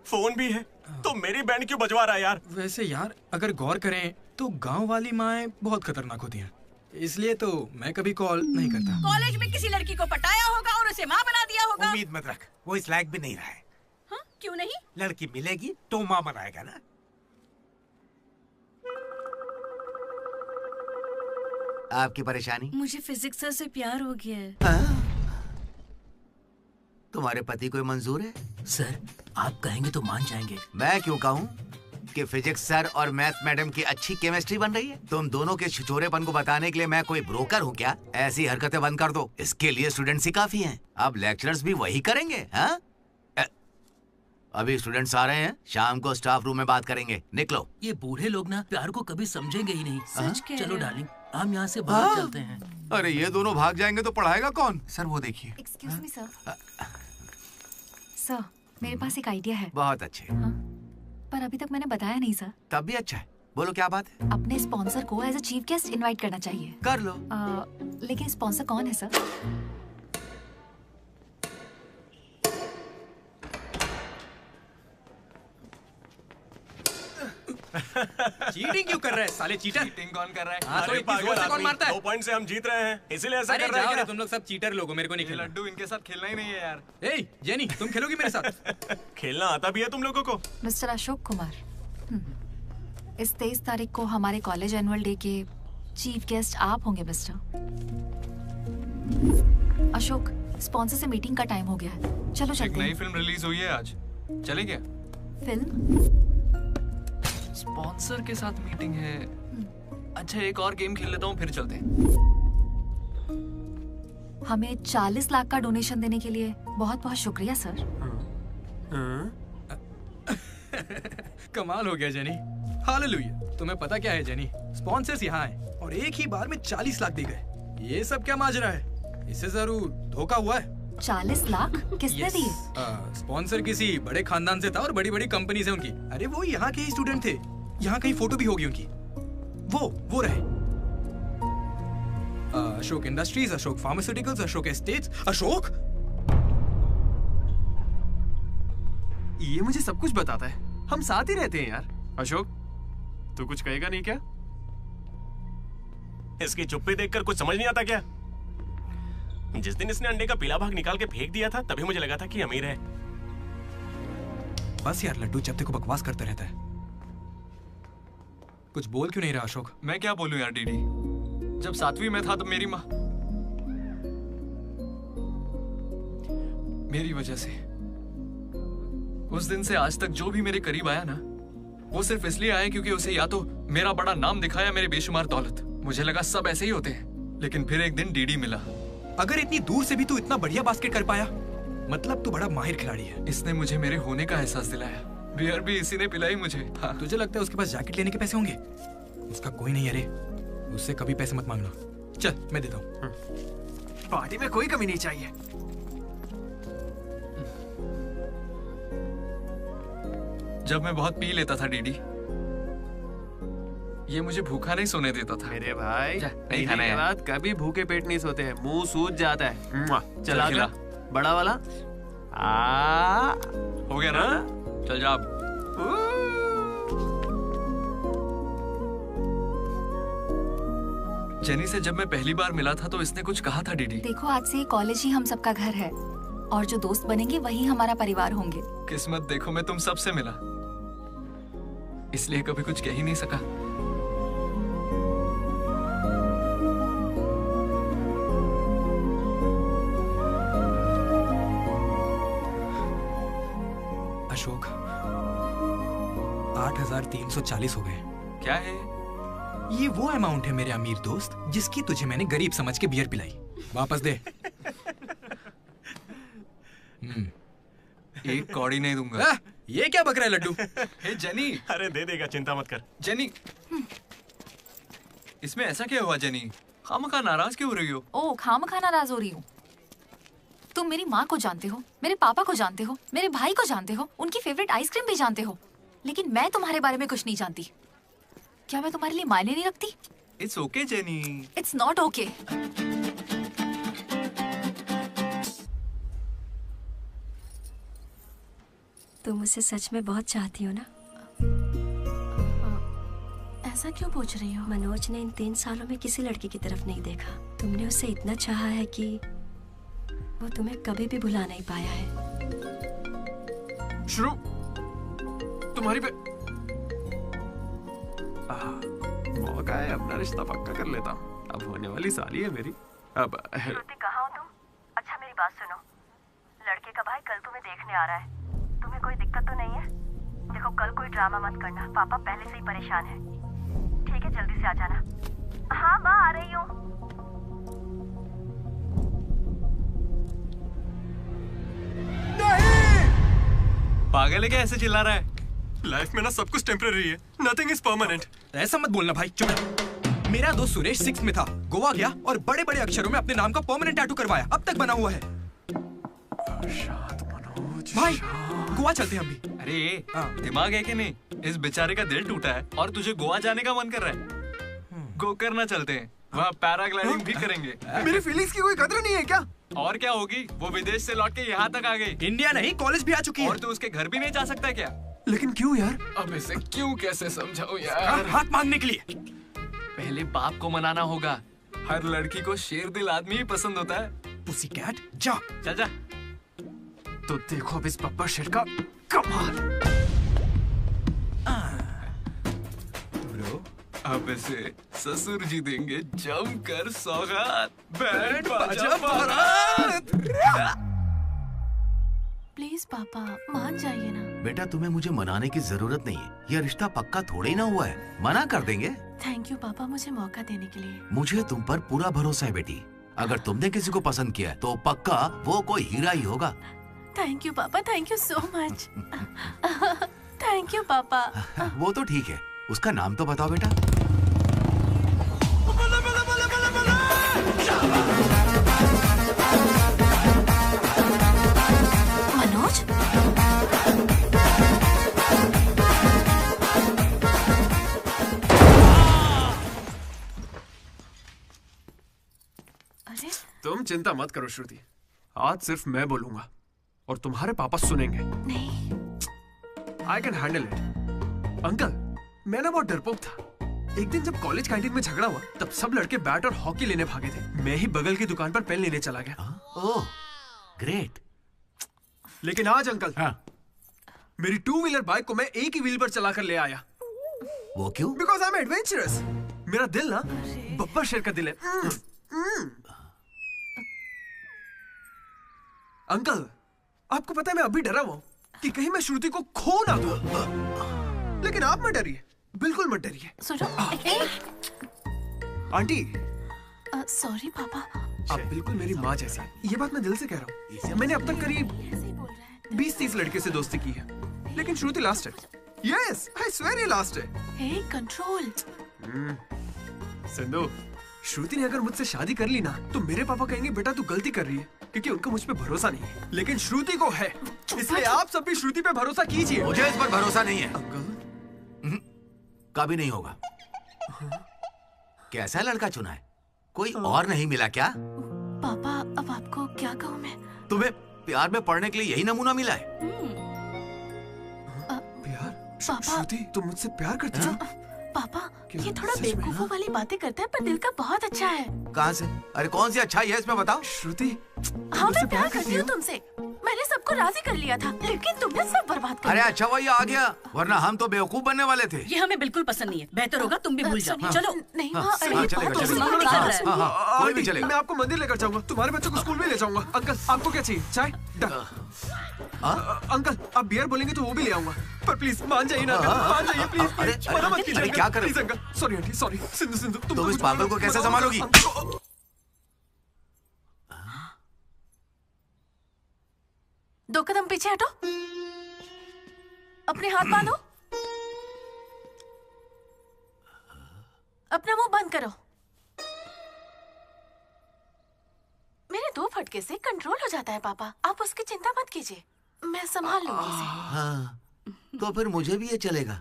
Speaker 16: फोन भी है, तो मेरी बैंड क्यों बजवा रहा है यार?
Speaker 2: वैसे यार अगर गौर करें तो गांव वाली माएं बहुत खतरनाक होती हैं, इसलिए तो मैं कभी कॉल नहीं करता।
Speaker 18: कॉलेज में किसी लड़की को पटाया होगा और उसे माँ बना दिया होगा।
Speaker 7: उम्मीद मत रख, वो इस लायक भी नहीं रहा है।
Speaker 18: हाँ? क्यों नहीं?
Speaker 7: लड़की मिलेगी तो माँ बनाएगा ना।
Speaker 14: आपकी परेशानी?
Speaker 18: मुझे फिजिक्स सर से प्यार हो गया है।
Speaker 14: तुम्हारे पति को मंजूर है?
Speaker 17: सर आप कहेंगे तो मान जाएंगे।
Speaker 14: मैं क्यों कहूँ कि फिजिक्स सर और मैथ मैडम की अच्छी केमिस्ट्री बन रही है। तुम दोनों के छिछोरेपन को बताने के लिए मैं कोई ब्रोकर हूँ क्या? ऐसी हरकतें बंद कर दो, इसके लिए स्टूडेंट्स ही काफी हैं। अब लेक्चरर्स भी वही करेंगे। हाँ, अभी स्टूडेंट्स आ रहे हैं, शाम को स्टाफ रूम में बात करेंगे। निकलो।
Speaker 17: ये बूढ़े लोग ना प्यार को कभी समझेंगे ही नहीं।
Speaker 18: सच कह
Speaker 17: चलो
Speaker 18: रहे हो।
Speaker 17: डार्लिंग, हम यहाँ से बाहर चलते हैं।
Speaker 14: अरे ये दोनों भाग जाएंगे तो पढ़ाएगा कौन?
Speaker 9: सर वो देखिए।
Speaker 11: Excuse me sir. सर मेरे पास एक आइडिया है।
Speaker 14: बहुत अच्छे।
Speaker 11: पर अभी तक मैंने बताया नहीं सर।
Speaker 14: तब भी अच्छा है, बोलो क्या बात है?
Speaker 11: अपने स्पॉन्सर को as a chief guest invite करना चाहिए।
Speaker 14: कर लो।
Speaker 11: लेकिन स्पॉन्सर कौन है सर?
Speaker 2: चीटिंग क्यों कर रहा है साले चीटर?
Speaker 12: चीटिंग कौन कर रहा है?
Speaker 2: हाँ, तो इतनी जोर से कौन मारता है?
Speaker 16: 2 पॉइंट से हम जीत रहे हैं, इसीलिए ऐसा
Speaker 2: अरे
Speaker 16: कर रहे
Speaker 2: जाओ
Speaker 16: हैं
Speaker 2: रे,
Speaker 16: क्या?
Speaker 2: तुम लोग सब चीटर लोग हो, मेरे को नहीं खेलना।
Speaker 12: लड्डू इनके साथ खेलना ही नहीं है यार।
Speaker 2: ए जेनी, तुम खेलोगी मेरे साथ?
Speaker 16: खेलना आता भी है तुम लोगों को?
Speaker 11: मिस्टर अशोक कुमार, इस 23 तारीख को हमारे कॉलेज एनुअल डे के चीफ गेस्ट आप होंगे मिस्टर अशोक। स्पॉन्सर से मीटिंग का टाइम हो गया है, चलो
Speaker 12: एक
Speaker 11: चलते
Speaker 12: नई
Speaker 11: हैं।
Speaker 12: फिल्म रिलीज हुई है आज, चले क्या?
Speaker 11: फिल्म?
Speaker 12: स्पॉन्सर के साथ मीटिंग है। अच्छा एक और गेम खेल लेता हूँ फिर चलते हैं।
Speaker 11: हमें 40 लाख का डोनेशन देने के लिए बहुत बहुत शुक्रिया सर।
Speaker 2: कमाल हो गया जेनी, हालेलुया। तुम्हें पता क्या है जेनी, स्पॉन्सर्स यहाँ आए और एक ही बार में 40 लाख दे गए। ये सब क्या माजरा है? इससे जरूर धोखा हुआ है।
Speaker 11: 40 लाख किसने दिए?
Speaker 2: स्पॉन्सर किसी बड़े खानदान से था और बड़ी बड़ी कंपनी से उनकी। अरे वो यहाँ के ही स्टूडेंट थे, यहाँ कहीं फोटो भी होगी उनकी। वो रहे। Ashok industries, Ashok pharmaceuticals, Ashok estates. Ashok
Speaker 5: ये मुझे सब कुछ बताता है, हम साथ ही रहते हैं यार। अशोक तू कुछ कहेगा नहीं क्या?
Speaker 16: इसकी चुप्पी देखकर कुछ समझ नहीं आता क्या? जिस दिन इसने अंडे का पीला भाग निकाल के फेंक दिया था तभी मुझे लगा था कि अमीर है।
Speaker 2: बस यार लड्डू, जब देखो बकवास करता रहता है। कुछ बोल क्यों नहीं रहा अशोक?
Speaker 12: मैं क्या बोलूं यार डीडी, जब 7वीं में था तब मेरी माँ मेरी वजह से उस दिन से आज तक जो भी मेरे करीब आया ना, वो सिर्फ इसलिए आया क्योंकि उसे या तो मेरा बड़ा नाम दिखाया, मेरे बेशुमार दौलत। मुझे लगा सब ऐसे ही होते हैं, लेकिन फिर एक दिन डीडी मिला।
Speaker 2: अगर इतनी दूर से भी तू इतना बढ़िया बास्केट कर पाया, मतलब तू बड़ा माहिर खिलाड़ी है।
Speaker 12: इसने मुझे मेरे होने का एहसास दिलाया। बियर भी इसी ने पिलाई मुझे।
Speaker 2: हाँ। तुझे लगता है उसके पास जैकेट लेने के पैसे होंगे? उसका कोई नहीं। अरे उससे कभी पैसे मत मांगना। चल मैं देता हूँ।
Speaker 5: पार्टी में कोई कमी नहीं चाहिए।
Speaker 12: जब मैं बहुत पी लेता था डीडी, ये मुझे भूखा नहीं सोने देता था।
Speaker 5: मेरे भाई
Speaker 12: नहीं खाना है।
Speaker 5: रात कभी भूखे पेट नहीं सोते हैं, मुंह सूज जाता है। चला
Speaker 12: खिला।
Speaker 5: बड़ा वाला
Speaker 12: हो गया ना? चल जा अब। जेनी से जब मैं पहली बार मिला था तो इसने कुछ कहा था डीडी।
Speaker 11: देखो आज से कॉलेज ही हम सबका घर है और जो दोस्त बनेंगे वही हमारा परिवार होंगे।
Speaker 12: किस्मत देखो, मैं तुम सबसे मिला, इसलिए कभी कुछ कह ही नहीं सका।
Speaker 2: अशोक 8,340 हो गए।
Speaker 12: क्या है
Speaker 2: ये? वो अमाउंट है मेरे अमीर दोस्त जिसकी तुझे मैंने गरीब समझ के बियर पिलाई। वापस दे।
Speaker 12: एक कौड़ी नहीं दूंगा।
Speaker 2: ये क्या बक रहा है लड्डू?
Speaker 12: हे जेनी।
Speaker 16: अरे दे देगा, चिंता मत कर।
Speaker 12: जेनी, इसमें ऐसा क्या हुआ जेनी? खामखा नाराज क्यों हो रही हो?
Speaker 11: ओ खामखा नाराज हो रही हूँ? तुम मेरी माँ को जानते हो, मेरे पापा को जानते हो, मेरे भाई को जानते हो, उनकी फेवरेट आइसक्रीम भी जानते हो, लेकिन मैं तुम्हारे बारे में कुछ नहीं जानती। क्या मैं तुम्हारे लिए मायने नहीं रखती?
Speaker 12: It's okay jenny.
Speaker 11: It's not okay.
Speaker 13: तुम मुझे सच में बहुत चाहती हो ना?
Speaker 10: ऐसा क्यों पूछ रही हो?
Speaker 13: मनोज ने इन 3 सालों में किसी लड़की की तरफ नहीं देखा। तुमने उसे इतना चाहा है कि वो तुम्हें कभी भी भुला नहीं पाया है।
Speaker 5: शुरू तुम्हारी पे मौका है, अपना रिश्ता पक्का कर लेता हूँ। अब होने वाली साली है मेरी। अब
Speaker 24: श्रुति कहाँ हो तुम? अच्छा मेरी बात सुनो, लड़के का भाई कल तुम्हें देखने आ रहा है। तुम्हें कोई दिक्कत तो नहीं है? देखो कल कोई ड्रामा मत करना, पापा पहले से ही परेशान है। ठीक है जल्दी से आ जाना। हाँ माँ आ रही हूँ।
Speaker 12: पागल है क्या ऐसे चिल्ला रहा है?
Speaker 5: लाइफ में ना सब कुछ टेम्परेरी है, नथिंग इज परमानेंट।
Speaker 2: ऐसा मत बोलना भाई, चुप। मेरा दोस्त सुरेश 6th में था, गोवा गया और बड़े बड़े अक्षरों में अपने नाम का परमानेंट टैटू करवाया, अब तक बना हुआ है। भाई गोवा चलते हैं हम भी।
Speaker 12: अरे दिमाग है कि नहीं? इस बेचारे का दिल टूटा है और तुझे गोवा जाने का मन कर रहा है। गो करना चलते हैं, वहाँ पैराग्लाइडिंग भी करेंगे।
Speaker 5: मेरी फीलिंग्स की कोई कदर नहीं है क्या?
Speaker 12: और क्या होगी, वो विदेश से लौट के यहाँ तक आ गई।
Speaker 2: इंडिया नहीं कॉलेज भी आ चुकी है।
Speaker 12: और तू उसके घर भी नहीं जा सकता क्या?
Speaker 5: लेकिन क्यों यार?
Speaker 12: अब इसे क्यों कैसे समझाऊं यार?
Speaker 2: हाथ मांगने के लिए
Speaker 12: पहले बाप को मनाना होगा। हर लड़की को शेर दिल आदमी ही पसंद होता है।
Speaker 2: पुसी कैट जा।
Speaker 12: चल जा।
Speaker 5: तो देखो अब इस पप्पा शेर का कमाल।
Speaker 12: अब इसे ससुर जी देंगे जमकर सौगात। बैंड बाजा बारात।
Speaker 10: प्लीज पापा मान जाइए ना।
Speaker 14: बेटा तुम्हें मुझे मनाने की जरूरत नहीं है, यह रिश्ता पक्का थोड़े ना हुआ है, मना कर देंगे।
Speaker 10: थैंक यू पापा मुझे मौका देने के लिए।
Speaker 14: मुझे तुम पर पूरा भरोसा है बेटी, अगर तुमने किसी को पसंद किया है तो पक्का वो कोई हीरा ही होगा।
Speaker 10: थैंक यू पापा, thank you so much. Thank you पापा।
Speaker 14: वो तो ठीक है, उसका नाम तो बताओ बेटा।
Speaker 10: मनोज? अरे
Speaker 5: तुम चिंता मत करो श्रुति, आज सिर्फ मैं बोलूंगा और तुम्हारे पापा सुनेंगे।
Speaker 10: नहीं,
Speaker 5: I can handle it. Uncle, मैं ना बहुत डरपोक था। एक दिन जब कॉलेज कैंटीन में झगड़ा हुआ तब सब लड़के बैट और हॉकी लेने भागे थे। मैं ही बगल की दुकान पर पेन लेने चला गया।
Speaker 7: Oh great.
Speaker 5: लेकिन आज अंकल, मेरी 2 व्हीलर बाइक को मैं एक ही व्हील पर चलाकर ले आया।
Speaker 7: वो क्यों?
Speaker 5: Because I am adventurous. मेरा दिल ना बब्बर शेर का दिल है। अंकल, आपको पता है मैं अभी डरा हुआ हूं कि कहीं मैं श्रुति को खो ना दूं। लेकिन आप मत डरिए, बिल्कुल मत डरिए।
Speaker 10: सुनो,
Speaker 5: आंटी,
Speaker 10: सॉरी पापा।
Speaker 5: आप बिल्कुल मेरी माँ जैसी हैं। ये बात मैं दिल से कह रहा हूँ। मैंने अब तक करीब 20-30 लड़के से दोस्ती की है, लेकिन श्रुति लास्ट है। यस, आई स्वेयर ये लास्ट है।
Speaker 10: हे, कंट्रोल।
Speaker 5: सिंधु, श्रुति ने अगर मुझसे शादी कर ली ना तो मेरे पापा कहेंगे बेटा तू गलती कर रही है, क्योंकि उनको मुझ पे भरोसा नहीं है। लेकिन श्रुति को है, इसलिए आप सब भी श्रुति पे भरोसा कीजिए।
Speaker 14: मुझे इस पर भरोसा नहीं है अंकल, कभी नहीं होगा। कैसा लड़का चुना है? कोई और नहीं मिला क्या?
Speaker 10: पापा, अब आपको क्या कहूँ मैं?
Speaker 14: तुम्हें प्यार में पढ़ने के लिए यही नमूना मिला है?
Speaker 5: प्यार?
Speaker 10: श्रुति,
Speaker 5: तुम मुझसे प्यार करती हो?
Speaker 10: पापा, ये थोड़ा बेवकूफों वाली बातें करता है, पर दिल का बहुत अच्छा है।
Speaker 14: कहाँ से? अरे कौन सी अच्छाई है इसमें बताओ।
Speaker 5: श्रुति,
Speaker 10: हाँ, मैं प्यार करती हूँ तुमसे। मैंने सबको राजी कर लिया था, लेकिन तुमने सब बर्बाद कर
Speaker 14: अरे
Speaker 10: दिया।
Speaker 14: अच्छा वही आ गया, वरना हम तो बेवकूफ बनने वाले थे।
Speaker 18: ये हमें बिल्कुल पसंद नहीं है। बेहतर होगा तुम भी भूल जाओ। चलो।
Speaker 10: नहीं
Speaker 14: हाँ,
Speaker 10: माँ,
Speaker 14: हाँ,
Speaker 10: अरे
Speaker 14: चलेगा,
Speaker 10: बहुत
Speaker 14: चलेगा।
Speaker 10: मुश्किल कर रहा है।
Speaker 14: कोई भी चलेगा।
Speaker 5: मैं आपको मंदिर लेकर जाऊंगा, तुम्हारे बच्चों को स्कूल में ले जाऊंगा। अंकल, आपको क्या चाहिए? चाय? अंकल, आप बियर बोलेंगे तो वो भी ले आऊंगा, पर प्लीज मान जाइए ना, मान जाइए प्लीज।
Speaker 14: अरे
Speaker 5: मना मत कीजिए।
Speaker 14: क्या कर रहे
Speaker 5: please uncle, sorry aunty, sorry. Sindhu, Sindhu,
Speaker 14: तुम इस पागल को कैसे संभालोगी?
Speaker 10: दो कदम पीछे हटो, अपने हाथ बांधो, अपना मुंह बंद करो। मेरे 2 फटके से कंट्रोल हो जाता है पापा, आप उसकी चिंता मत कीजिए, मैं संभाल लूंगी इसे।
Speaker 14: हाँ, तो फिर मुझे भी ये चलेगा।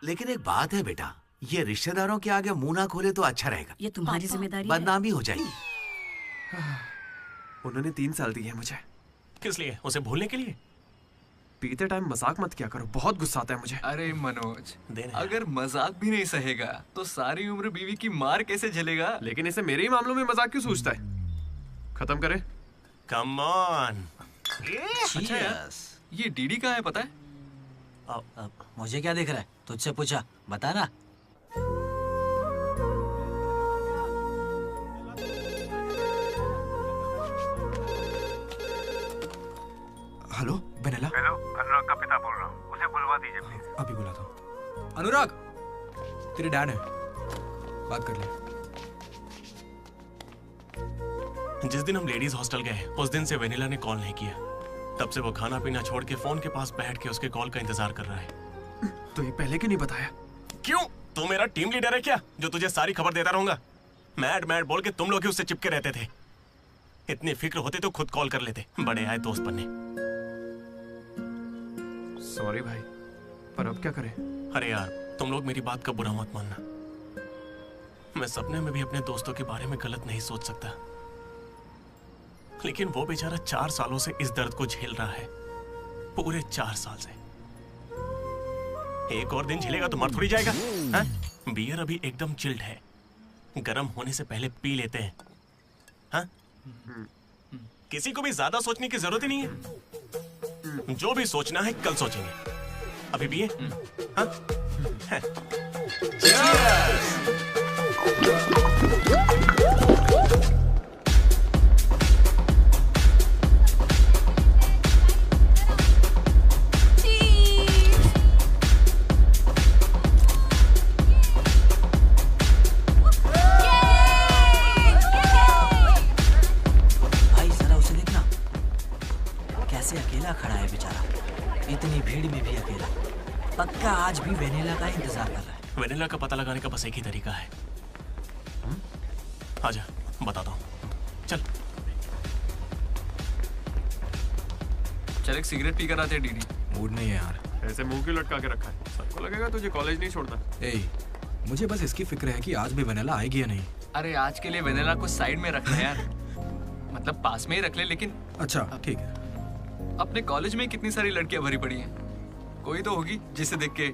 Speaker 14: लेकिन एक बात है बेटा, ये रिश्तेदारों के आगे मुंह ना खोले तो अच्छा रहेगा।
Speaker 18: ये तुम्हारी जिम्मेदारी है।
Speaker 14: बदनामी हो जाएगी।
Speaker 5: उन्होंने 3 साल दिए मुझे।
Speaker 16: किस लिए? उसे भूलने के लिए?
Speaker 5: पीते टाइम मजाक मत किया करो, बहुत गुस्सा आता है मुझे।
Speaker 12: अरे मनोज, अगर मजाक भी नहीं सहेगा तो सारी उम्र बीवी की मार कैसे झेलेगा?
Speaker 5: लेकिन इसे मेरे ही मामलों में मजाक क्यों सोचता है? खत्म करे।
Speaker 16: Come on.
Speaker 12: अच्छा यार, ये डीडी कहाँ है पता है?
Speaker 17: मुझे क्या दिख रहा है? तुझसे पूछा, बता ना।
Speaker 2: Hello vanilla.
Speaker 6: हेलो, अनुराग का पिता बोल रहा हूँ, उसे बुलवा दीजिए प्लीज।
Speaker 2: अभी बुलाता हूँ। अनुराग, तेरे डैड है, बात कर ले।
Speaker 16: जिस दिन हम लेडीज हॉस्टल गए उस दिन से वेनिला ने कॉल नहीं किया। तब से वो खाना पीना छोड़ के फोन के पास बैठ के उसके कॉल का इंतजार कर रहा है।
Speaker 5: तो ये पहले क्यों नहीं बताया?
Speaker 16: क्यों? तू मेरा टीम लीडर है क्या, जो तुझे सारी खबर देता रहूंगा? मैड मैड बोल के तुम लोग ही उससे चिपके रहते थे। इतनी फिक्र होती तो खुद कॉल कर लेते, बड़े आए दोस्त बनने।
Speaker 5: सॉरी भाई, पर अब क्या करें?
Speaker 16: अरे यार, तुम लोग मेरी बात का बुरा मत मानना। मैं सपने में भी अपने दोस्तों के बारे में गलत नहीं सोच सकता, लेकिन वो बेचारा 4 सालों से इस दर्द को झेल रहा है, पूरे 4 साल से। एक और दिन झेलेगा तो मर थोड़ी जाएगा। हाँ? बियर अभी एकदम चिल्ड है, गर्म होने से पहले पी लेते हैं। हाँ? किसी को भी ज्यादा सोचने की जरूरत ही नहीं है। जो भी सोचना है कल सोचेंगे, अभी पिए। हाँ?
Speaker 17: भाई जरा उसे देखना, कैसे अकेला खड़ा है बेचारा, इतनी भीड़ में भी अकेला। पक्का आज भी वेनिला का इंतजार कर रहा है।
Speaker 16: वेनिला का पता लगाने का बस एक ही तरीका है। आजा, बताता हूँ। चल
Speaker 12: चल एक सिगरेट पी कर आते हैं डीडी।
Speaker 2: मूड नहीं है यार।
Speaker 5: ऐसे मुंह क्यों लटका के रखा है? सबको लगेगा तुझे कॉलेज नहीं छोड़ना।
Speaker 2: मुझे बस इसकी फिक्र है कि आज भी वेनिला आएगी या नहीं।
Speaker 12: अरे आज के लिए वेनिला को साइड में रख ले यार, मतलब पास में ही रख ले, लेकिन
Speaker 2: अच्छा ठीक है।
Speaker 12: अपने कॉलेज में कितनी सारी लड़कियां भरी पड़ी हैं, कोई तो होगी जिसे देख के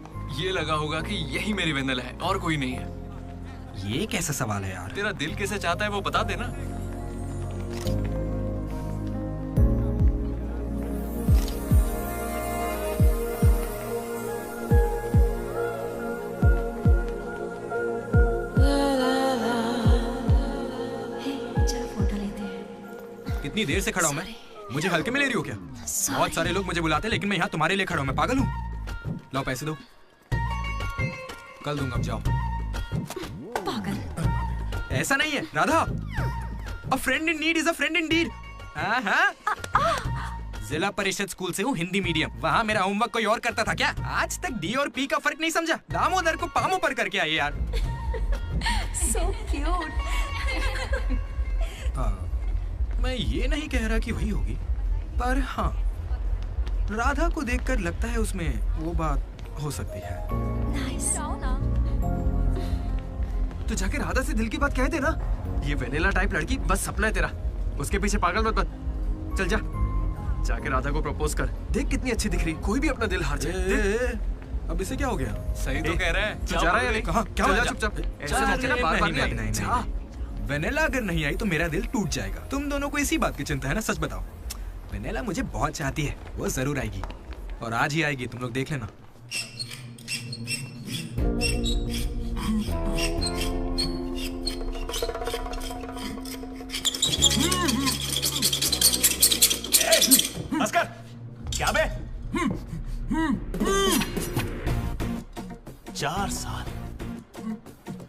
Speaker 12: ये लगा होगा कि यही मेरी वेनिला है और कोई नहीं है।
Speaker 2: ये कैसा सवाल है यार?
Speaker 12: तेरा दिल कैसे चाहता है वो बता देना।
Speaker 2: कितनी देर से खड़ा हूँ मैं? मुझे हल्के में ले रही हो क्या? बहुत सारे लोग मुझे बुलाते हैं लेकिन मैं यहाँ तुम्हारे लिए खड़ा हूँ। मैं पागल हूँ? लाओ पैसे दो, कल दूंगा, अब जाओ। पागल। ऐसा नहीं है राधा, अ friend in need is a friend Indeed. जिला परिषद स्कूल से हूँ, हिंदी मीडियम। वहाँ मेरा होमवर्क कोई और करता था क्या? आज तक डी और पी का फर्क नहीं समझा। दामोदर को पामो पर करके आए यार।
Speaker 13: So cute.
Speaker 2: मैं ये नहीं कह रहा कि वही होगी, पर हाँ, राधा को देखकर लगता है उसमें वो बात हो सकती है।
Speaker 12: तो जाके राधा से दिल की बात कह दे ना। ये वेनिला टाइप लड़की बस सपना है तेरा, उसके पीछे पागल मत बन। चल जा, जाके राधा को प्रपोज कर। देख कितनी अच्छी दिख रही, कोई भी अपना दिल हार जाए।
Speaker 2: अब इसे क्या हो गया?
Speaker 12: सही तो कह रहा है। जा रहा है कहाँ? क्या हो? चुपचाप ऐसे मत करना, बार-बार नहीं।
Speaker 2: वेनिला अगर नहीं आई तो मेरा दिल टूट जाएगा। तुम दोनों को इसी बात की चिंता है ना? सच बताओ। वेनिला मुझे बहुत चाहती है, वो जरूर आएगी और आज ही आएगी, तुम लोग देख लेना।
Speaker 16: भास्कर, क्या बे?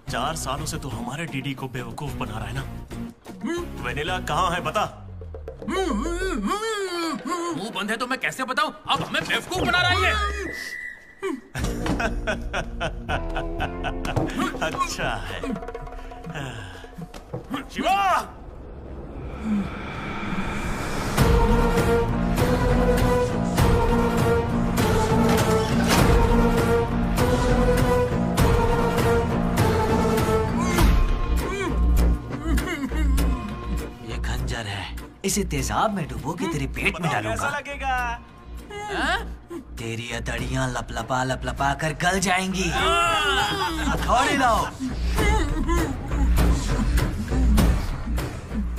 Speaker 16: 4 सालों से तो हमारे डीडी को बेवकूफ बना रहा है ना। वेनिला कहाँ है बता।
Speaker 8: मुंह बंद है तो मैं कैसे बताऊं? अब हमें बेवकूफ बना रहा है।
Speaker 16: अच्छा है। शिवा!
Speaker 17: ये खंजर है, इसे तेजाब में डुबो के तेरे पेट में डालूंगा।
Speaker 16: कैसा लगेगा?
Speaker 17: तेरी अतड़ियां लपलपा लपलपा कर गल जाएंगी। हथौड़ी लाओ।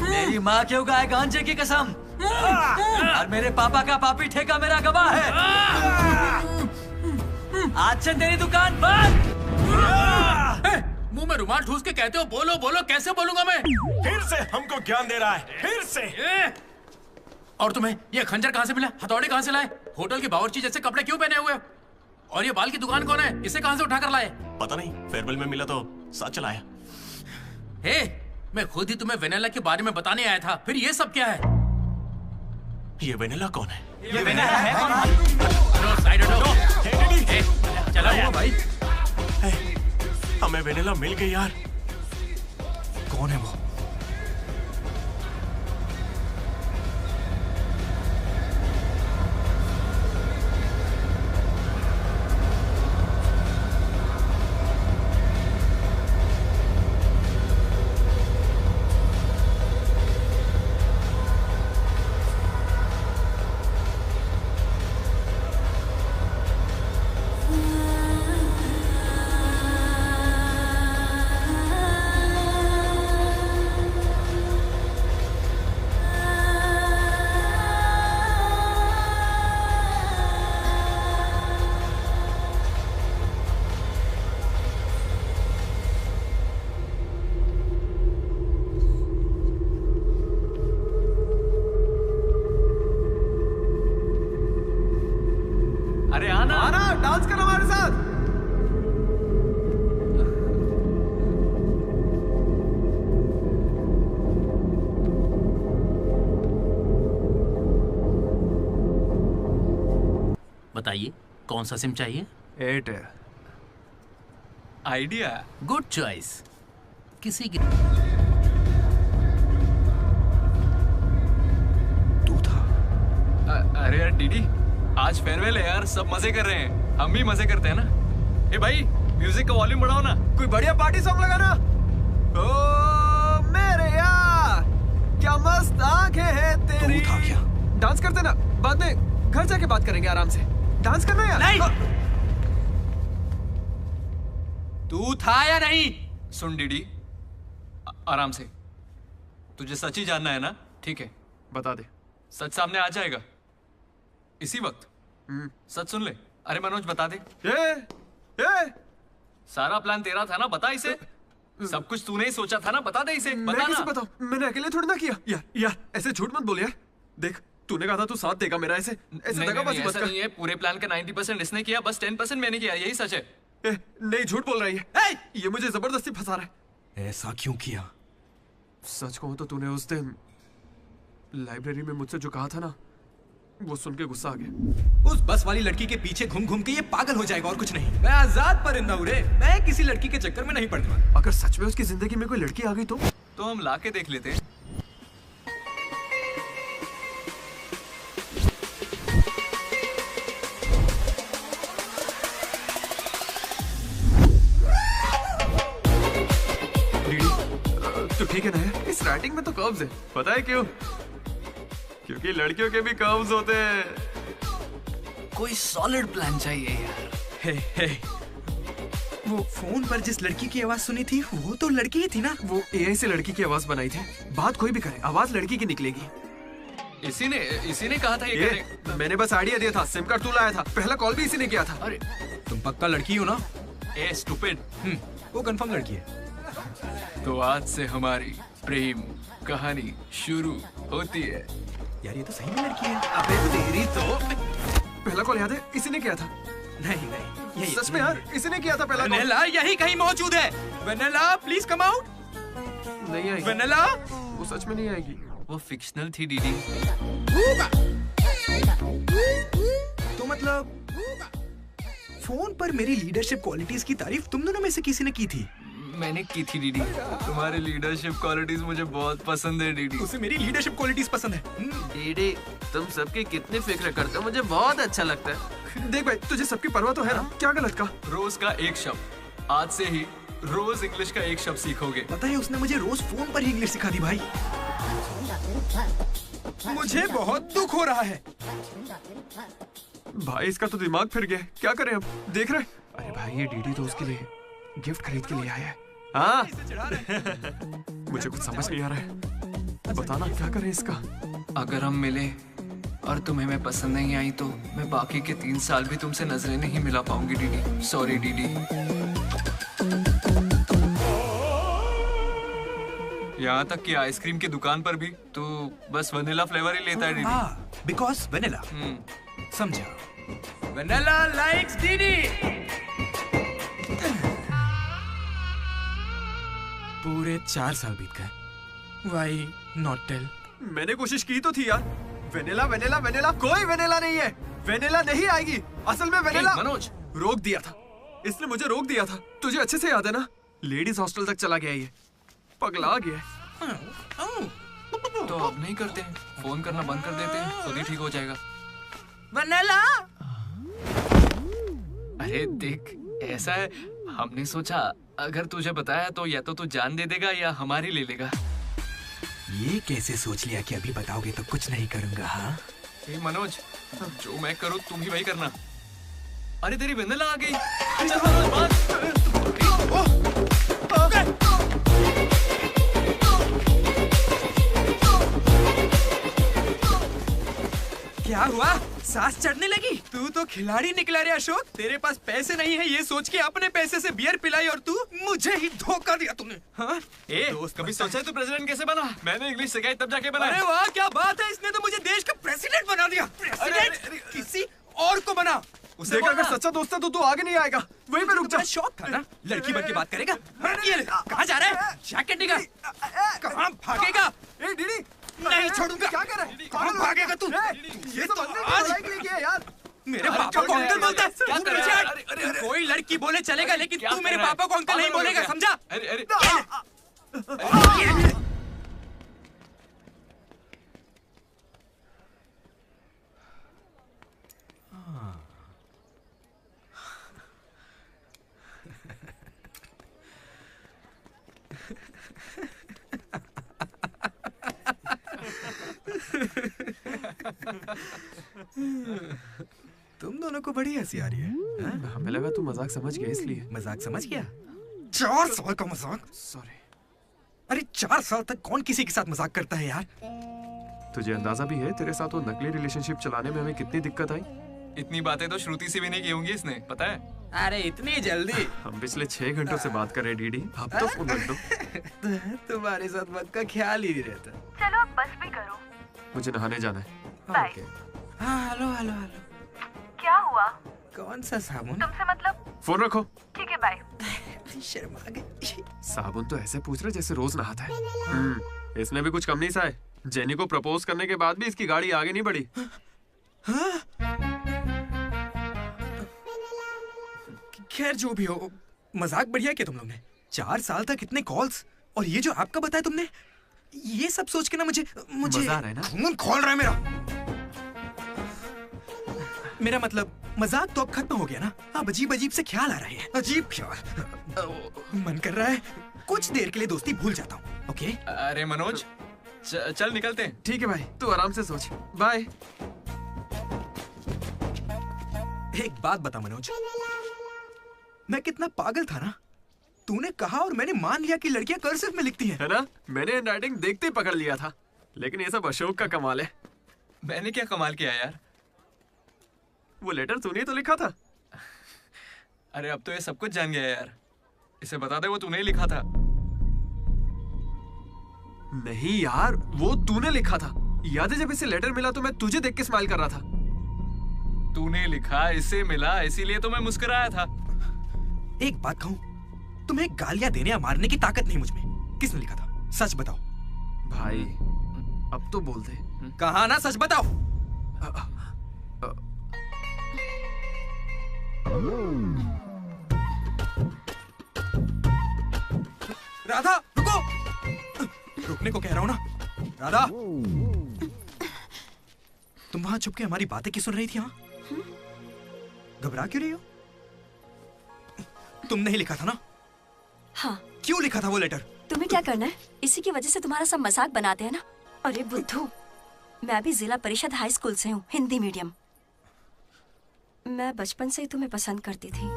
Speaker 17: मेरी माँ के उगाए गांजे की कसम और मेरे पापा का पापी ठेका मेरा गवाह है। आज से तेरी दुकान बंद।
Speaker 8: मुंह में रुमाल ठूस के कहते हो बोलो बोलो, कैसे बोलूंगा मैं?
Speaker 16: फिर से हमको ज्ञान दे रहा है, फिर से।
Speaker 8: और तुम्हें ये खंजर कहाँ से मिला? हथौड़ी कहाँ से लाए? होटल की बावर्ची जैसे कपड़े क्यों पहने हुए? और ये बाल की दुकान कौन है? इसे कहाँ से उठा कर लाए?
Speaker 16: पता नहीं, फेयरवेल में मिला तो साथ चलाया।
Speaker 8: हे, मैं खुद ही तुम्हें वेनिला के बारे में बताने आया था, फिर ये सब क्या है?
Speaker 16: ये वेनिला कौन है?
Speaker 8: ये वेनिला है कौन? साइड हटो। चलो भाई।
Speaker 16: हमें वेनिला मिल गई यार।
Speaker 2: कौन है वो?
Speaker 12: अरे आना आना, डांस कर हमारे साथ।
Speaker 8: बताइए कौन सा सिम चाहिए?
Speaker 12: एयरटेल। Idea
Speaker 8: good choice. किसी की
Speaker 2: तू था?
Speaker 12: अरे यार डीडी, आज फेयरवेल है यार, सब मजे कर रहे हैं, हम भी मजे करते हैं ना। ए भाई, म्यूजिक का वॉल्यूम बढ़ाओ ना, कोई बढ़िया पार्टी सॉन्ग लगा ना। ओ
Speaker 5: मस्त आंखें हैं तेरी।
Speaker 2: तू था क्या?
Speaker 5: डांस करते ना, बाद में घर जाके बात करेंगे आराम से। डांस करना यार।
Speaker 1: नहीं। तू था या नहीं? सुन डीडी, आराम से। तुझे सच ही जानना है ना? ठीक है,
Speaker 5: बता दे।
Speaker 1: सच सामने आ जाएगा इसी वक्त। सच सुन ले। अरे मनोज बता दे।
Speaker 5: ये
Speaker 1: सारा प्लान तेरा था ना, बता इसे। सब कुछ तूने ही सोचा था ना, बता दे इसे।
Speaker 5: मैं
Speaker 1: बता
Speaker 5: कैसे
Speaker 1: ना।
Speaker 5: बताऊं? मैंने अकेले थोड़ी ना किया। यार ऐसे झूठ मत बोल यार। देख तूने कहा था तू साथ देगा मेरा, ऐसे
Speaker 1: नहीं,
Speaker 5: दगाबाजी
Speaker 1: नहीं,
Speaker 5: मत
Speaker 1: ऐसा
Speaker 5: कर।
Speaker 1: नहीं है। पूरे प्लान का 90% इसने किया, बस 10% मैंने किया। यही सच है।
Speaker 5: नहीं, झूठ बोल रही है। ये मुझे जबरदस्ती फंसा रहा है।
Speaker 2: ऐसा क्यों किया?
Speaker 5: सच कहूं तो तूने उस दिन लाइब्रेरी में मुझसे जो कहा था ना, वो सुन के गुस्सा आ गया।
Speaker 2: उस बस वाली लड़की के पीछे घूम घूम के ये पागल हो जाएगा और कुछ नहीं। मैं आजाद परिंदा हूं रे, मैं किसी लड़की के चक्कर में नहीं पड़ने वाला।
Speaker 5: अगर सच में उसकी जिंदगी में कोई लड़की आ गई तो
Speaker 1: हम लाके देख लेते हैं।
Speaker 5: तो ठीक है ना यार, इस राइटिंग में तो कर्व्स है। पता है क्यों? क्योंकि लड़कियों के भी कर्व्स होते हैं।
Speaker 1: कोई सॉलिड प्लान चाहिए यार।
Speaker 2: हे, वो फोन पर जिस लड़की की आवाज सुनी थी वो तो लड़की ही थी ना?
Speaker 5: वो एआई से लड़की की आवाज बनाई थी। बात कोई भी करे, आवाज लड़की की निकलेगी।
Speaker 1: इसी ने कहा था ये करने।
Speaker 5: मैंने बस आइडिया दिया था, सिम कार्ड तू लाया था, पहला कॉल भी इसी ने किया था।
Speaker 1: अरे
Speaker 2: तुम पक्का लड़की हो ना?
Speaker 1: ए स्टूपिड।
Speaker 2: वो कंफर्म लड़की है।
Speaker 1: तो आज से हमारी प्रेम कहानी शुरू होती है।
Speaker 2: यार ये तो सही में लड़की है।
Speaker 5: अबे तेरी तो। पहला कॉल याद है? इसी ने किया था।
Speaker 2: नहीं
Speaker 5: यही सच में यार, इसी ने किया था पहला कॉल।
Speaker 2: वेनेला यही कहीं मौजूद है। Vennela please come out.
Speaker 5: नहीं आएगी।
Speaker 2: वेनेला
Speaker 5: वो सच में नहीं आएगी।
Speaker 1: वो फिक्शनल थी डीडी।
Speaker 2: तो मतलब फोन पर मेरी लीडरशिप क्वालिटीज की तारीफ तुम दोनों में से किसी ने की थी?
Speaker 1: मैंने की थी डीडी। तुम्हारी लीडरशिप क्वालिटीज मुझे बहुत पसंद है डीडी।
Speaker 2: उसे मेरी लीडरशिप क्वालिटीज पसंद है।
Speaker 1: डीडी तुम सबके कितने फिक्र करते हो, मुझे बहुत अच्छा लगता है।
Speaker 5: देख भाई, तुझे सबकी परवाह तो है ना? क्या गलत का?
Speaker 1: रोज का एक शब्द, आज से ही रोज इंग्लिश का एक शब्द सीखोगे।
Speaker 2: पता है उसने मुझे रोज फोन पर ही इंग्लिश सिखा दी भाई। मुझे बहुत दुख हो रहा है
Speaker 5: भाई। इसका तो दिमाग फिर गया। क्या करें अब? देख रहे? अरे भाई ये डीडी तो उसके लिए गिफ्ट खरीद के लिए आया है। हाँ मुझे कुछ समझ नहीं आ रहा है। बताना क्या करें इसका।
Speaker 1: अगर हम मिले और तुम्हें मैं पसंद नहीं आई तो मैं बाकी के 3 साल भी तुमसे नजरें नहीं मिला पाऊंगी डीडी। Sorry DD. यहाँ तक कि आइसक्रीम की दुकान पर भी तू बस वनीला फ्लेवर ही लेता है डीडी।
Speaker 2: Because vanilla. समझा? Vanilla likes DD. पूरे 4 साल बीत गए। Why not tell?
Speaker 5: मैंने कोशिश की तो थी यार। वेनिला वेनिला वेनिला, कोई वेनिला नहीं है। वेनिला नहीं आएगी। असल में वेनिला
Speaker 1: मनोज
Speaker 5: रोक दिया था, इसने मुझे रोक दिया था। तुझे अच्छे से याद है ना? लेडीज हॉस्टल तक चला गया ये, पगला गया।
Speaker 1: तो अब नहीं करते हैं, फोन करना बंद कर देते हैं, खुद ही ठीक हो जाएगा।
Speaker 2: वेनिला।
Speaker 1: अरे देख, ऐसा है, हमने सोचा अगर तुझे बताया तो या तो तू जान दे देगा या हमारी ले लेगा।
Speaker 2: ये कैसे सोच लिया कि अभी बताओगे तो कुछ नहीं करूंगा? हाँ
Speaker 1: मनोज, जो मैं करूँ तुम ही वही करना। अरे तेरी वेनिला आ गई। चल मनोज बात।
Speaker 2: क्या हुआ? सांस चढ़ने लगी? तू तो खिलाड़ी निकला रे अशोक। तेरे पास पैसे नहीं है ये सोच के अपने पैसे से बियर पिलाई और तू मुझे ही धोखा दिया तूने। हाँ?
Speaker 1: दोस्त कभी सोचा है तू प्रेसिडेंट कैसे बना? मैंने इंग्लिश सिखाई तब जाके बना।
Speaker 2: अरे वाह क्या बात है, इसने तो मुझे देश का प्रेसिडेंट बना दिया। प्रेसिडेंट किसी और को बना।
Speaker 5: उसे अगर सच्चा दोस्त है तो तू आगे नहीं आएगा। वहीं पे रुक जा।
Speaker 2: शौक था ना लड़की बन के बात करेगा। ये कहाँ जा रहा है? जैकेट निकाल। कहाँ भागेगा?
Speaker 5: डीडी
Speaker 2: नहीं छोड़ूंगा।
Speaker 5: क्या कर रहा है?
Speaker 2: कहाँ भागेगा तू?
Speaker 5: ये तो आज किया यार।
Speaker 2: मेरे पापा को अंकल बोलता है। कोई लड़की बोले चलेगा लेकिन तू मेरे पापा को अंकल नहीं बोलेगा, समझा? तुम दोनों को बड़ी हंसी आ रही है।
Speaker 5: हमें लगा तू मजाक समझ गया इसलिए।
Speaker 2: मजाक समझ गया? 4 साल का मजाक?
Speaker 5: सॉरी।
Speaker 2: अरे 4 साल तक कौन किसी के साथ मजाक करता है यार?
Speaker 5: तुझे अंदाजा भी है तेरे साथ वो नकली रिलेशनशिप चलाने में हमें कितनी दिक्कत आई?
Speaker 12: इतनी बातें तो श्रुति से भी नहीं की होंगी इसने, पता है?
Speaker 2: अरे इतनी जल्दी?
Speaker 5: हम पिछले 6 घंटों से बात कर रहे डीडी, अब तो फोन रख दो।
Speaker 2: तुम्हारे साथ वक्त का ख्याल ही नहीं रहता।
Speaker 24: चलो अब बस भी करो।
Speaker 5: मुझे नहाने जाना है।
Speaker 24: बाय।
Speaker 2: हाँ हेलो हेलो हेलो।
Speaker 24: क्या हुआ?
Speaker 2: कौन सा साबुन?
Speaker 24: तुमसे मतलब?
Speaker 5: फोन रखो।
Speaker 24: ठीक है बाय।
Speaker 2: शर्मा गई।
Speaker 5: साबुन तो ऐसे पूछ रहे जैसे रोज नहाता है। इसने भी कुछ कम नहीं सहा है। जेनी को प्रपोज करने के बाद भी इसकी गाड़ी आगे नहीं बढ़ी।
Speaker 2: खैर जो भी हो, मजाक बढ़िया किया तुम लोग ने। 4 साल तक इतने कॉल्स, और ये जो आपका बताया तुमने, ये सब सोच के ना मुझे
Speaker 5: मजा आ रहा है ना?
Speaker 2: खून खोल रहा है मेरा मतलब मजाक तो अब खत्म हो गया ना। अब अजीब अजीब से ख्याल आ रहे हैं। अजीब ख्याल। मन कर रहा है कुछ देर के लिए दोस्ती भूल जाता हूँ। ओके?
Speaker 12: अरे मनोज, चल निकलते हैं।
Speaker 5: ठीक है भाई, तू आराम से सोच। बाय।
Speaker 2: एक बात बता मनोज, मैं कितना पागल था ना। तूने कहा और मैंने मान लिया कि लड़कियां कर्सिव में लिखती हैं।
Speaker 5: है ना? मैंने हैंडराइटिंग देखते ही पकड़ लिया था। लेकिन ये सब अशोक का कमाल है।
Speaker 12: मैंने क्या कमाल किया यार?
Speaker 5: वो लेटर तूने तो लिखा था।
Speaker 12: अरे अब तो ये सब कुछ जान गया यार। इसे बता दे वो तूने ही लिखा था।
Speaker 5: नहीं यार, वो तूने लिखा था। याद है जब इसे लेटर मिला तो मैं तुझे देख के स्माइल कर रहा था।
Speaker 12: तूने लिखा, इसे मिला, इसीलिए तो मैं मुस्कुराया था।
Speaker 2: एक बात कहूं, तुम्हें गालियां देने या मारने की ताकत नहीं मुझ में। किसने लिखा था? सच बताओ।
Speaker 5: भाई अब तो बोल दे।
Speaker 2: कहा ना, सच बताओ। राधा रुको। रुकने को कह रहा हूं ना। राधा, तुम वहां छुप के हमारी बातें क्यों सुन रही थी? घबरा क्यों रही हो? तुमने ही लिखा था ना?
Speaker 13: हाँ।
Speaker 2: क्यों लिखा था वो लेटर?
Speaker 13: तुम्हें क्या करना है? इसी की वजह से तुम्हारा सब मजाक बनाते हैं ना। अरे बुद्धू, मैं भी जिला परिषद हाई स्कूल से हूँ, हिंदी मीडियम। मैं बचपन से ही तुम्हें पसंद करती थी,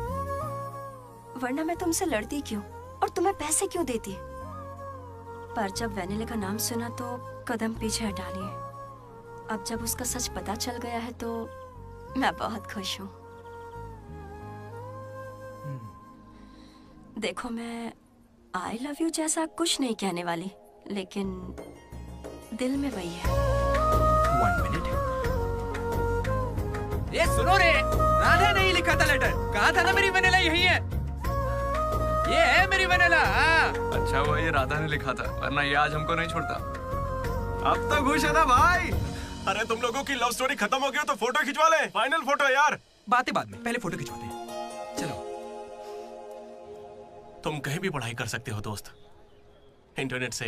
Speaker 13: वरना मैं तुमसे लड़ती क्यों और तुम्हें पैसे क्यों देती? पर जब वेनिला का नाम सुना तो कदम पीछे हटा लिए। अब जब उसका सच पता चल गया है तो मैं बहुत खुश हूँ। देखो, मैं आई लव यू जैसा कुछ नहीं कहने वाली, लेकिन दिल में वही है।
Speaker 2: 1 मिनट। ये सुनो रे, राधा ने ही लिखा था लेटर। कहा था ना मेरी वेनिला यही है। ये है मेरी वेनिला।
Speaker 12: अच्छा वो ये राधा ने लिखा था, वरना ये आज हमको नहीं छोड़ता।
Speaker 5: अब तो खुश है ना भाई?
Speaker 16: अरे तुम लोगों की लव स्टोरी खत्म हो गई तो फोटो खिंचवा ले। फाइनल फोटो यार।
Speaker 2: बातें बाद में, पहले फोटो खिंचवाते हैं। चलो।
Speaker 16: तुम कहीं भी पढ़ाई कर सकते हो दोस्त, इंटरनेट से,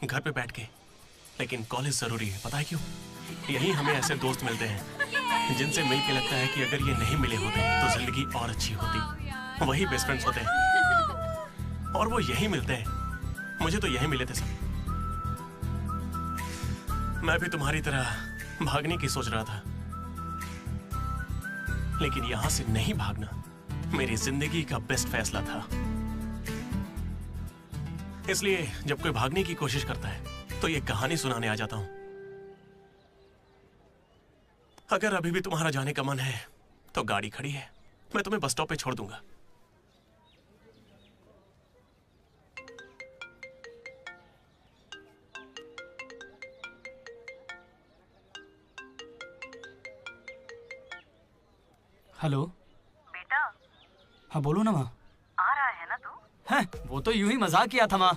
Speaker 16: घर पे बैठ के, लेकिन कॉलेज जरूरी है। पता है क्यों? यही हमें ऐसे दोस्त मिलते हैं जिनसे मिलके लगता है कि अगर ये नहीं मिले होते तो जिंदगी और अच्छी होती। वही बेस्ट फ्रेंड्स होते हैं और वो यही मिलते हैं। मुझे तो यही मिले थे सब। मैं भी तुम्हारी तरह भागने की सोच रहा था, लेकिन यहां से नहीं भागना मेरी जिंदगी का बेस्ट फैसला था। इसलिए जब कोई भागने की कोशिश करता है तो ये कहानी सुनाने आ जाता हूं। अगर अभी भी तुम्हारा जाने का मन है तो गाड़ी खड़ी है, मैं तुम्हें बस स्टॉप पे छोड़ दूंगा।
Speaker 1: हेलो
Speaker 24: बेटा।
Speaker 1: हाँ बोलो ना माँ।
Speaker 24: आ रहा है ना तू?
Speaker 1: हैं, वो तो यूं ही मजाक किया था माँ।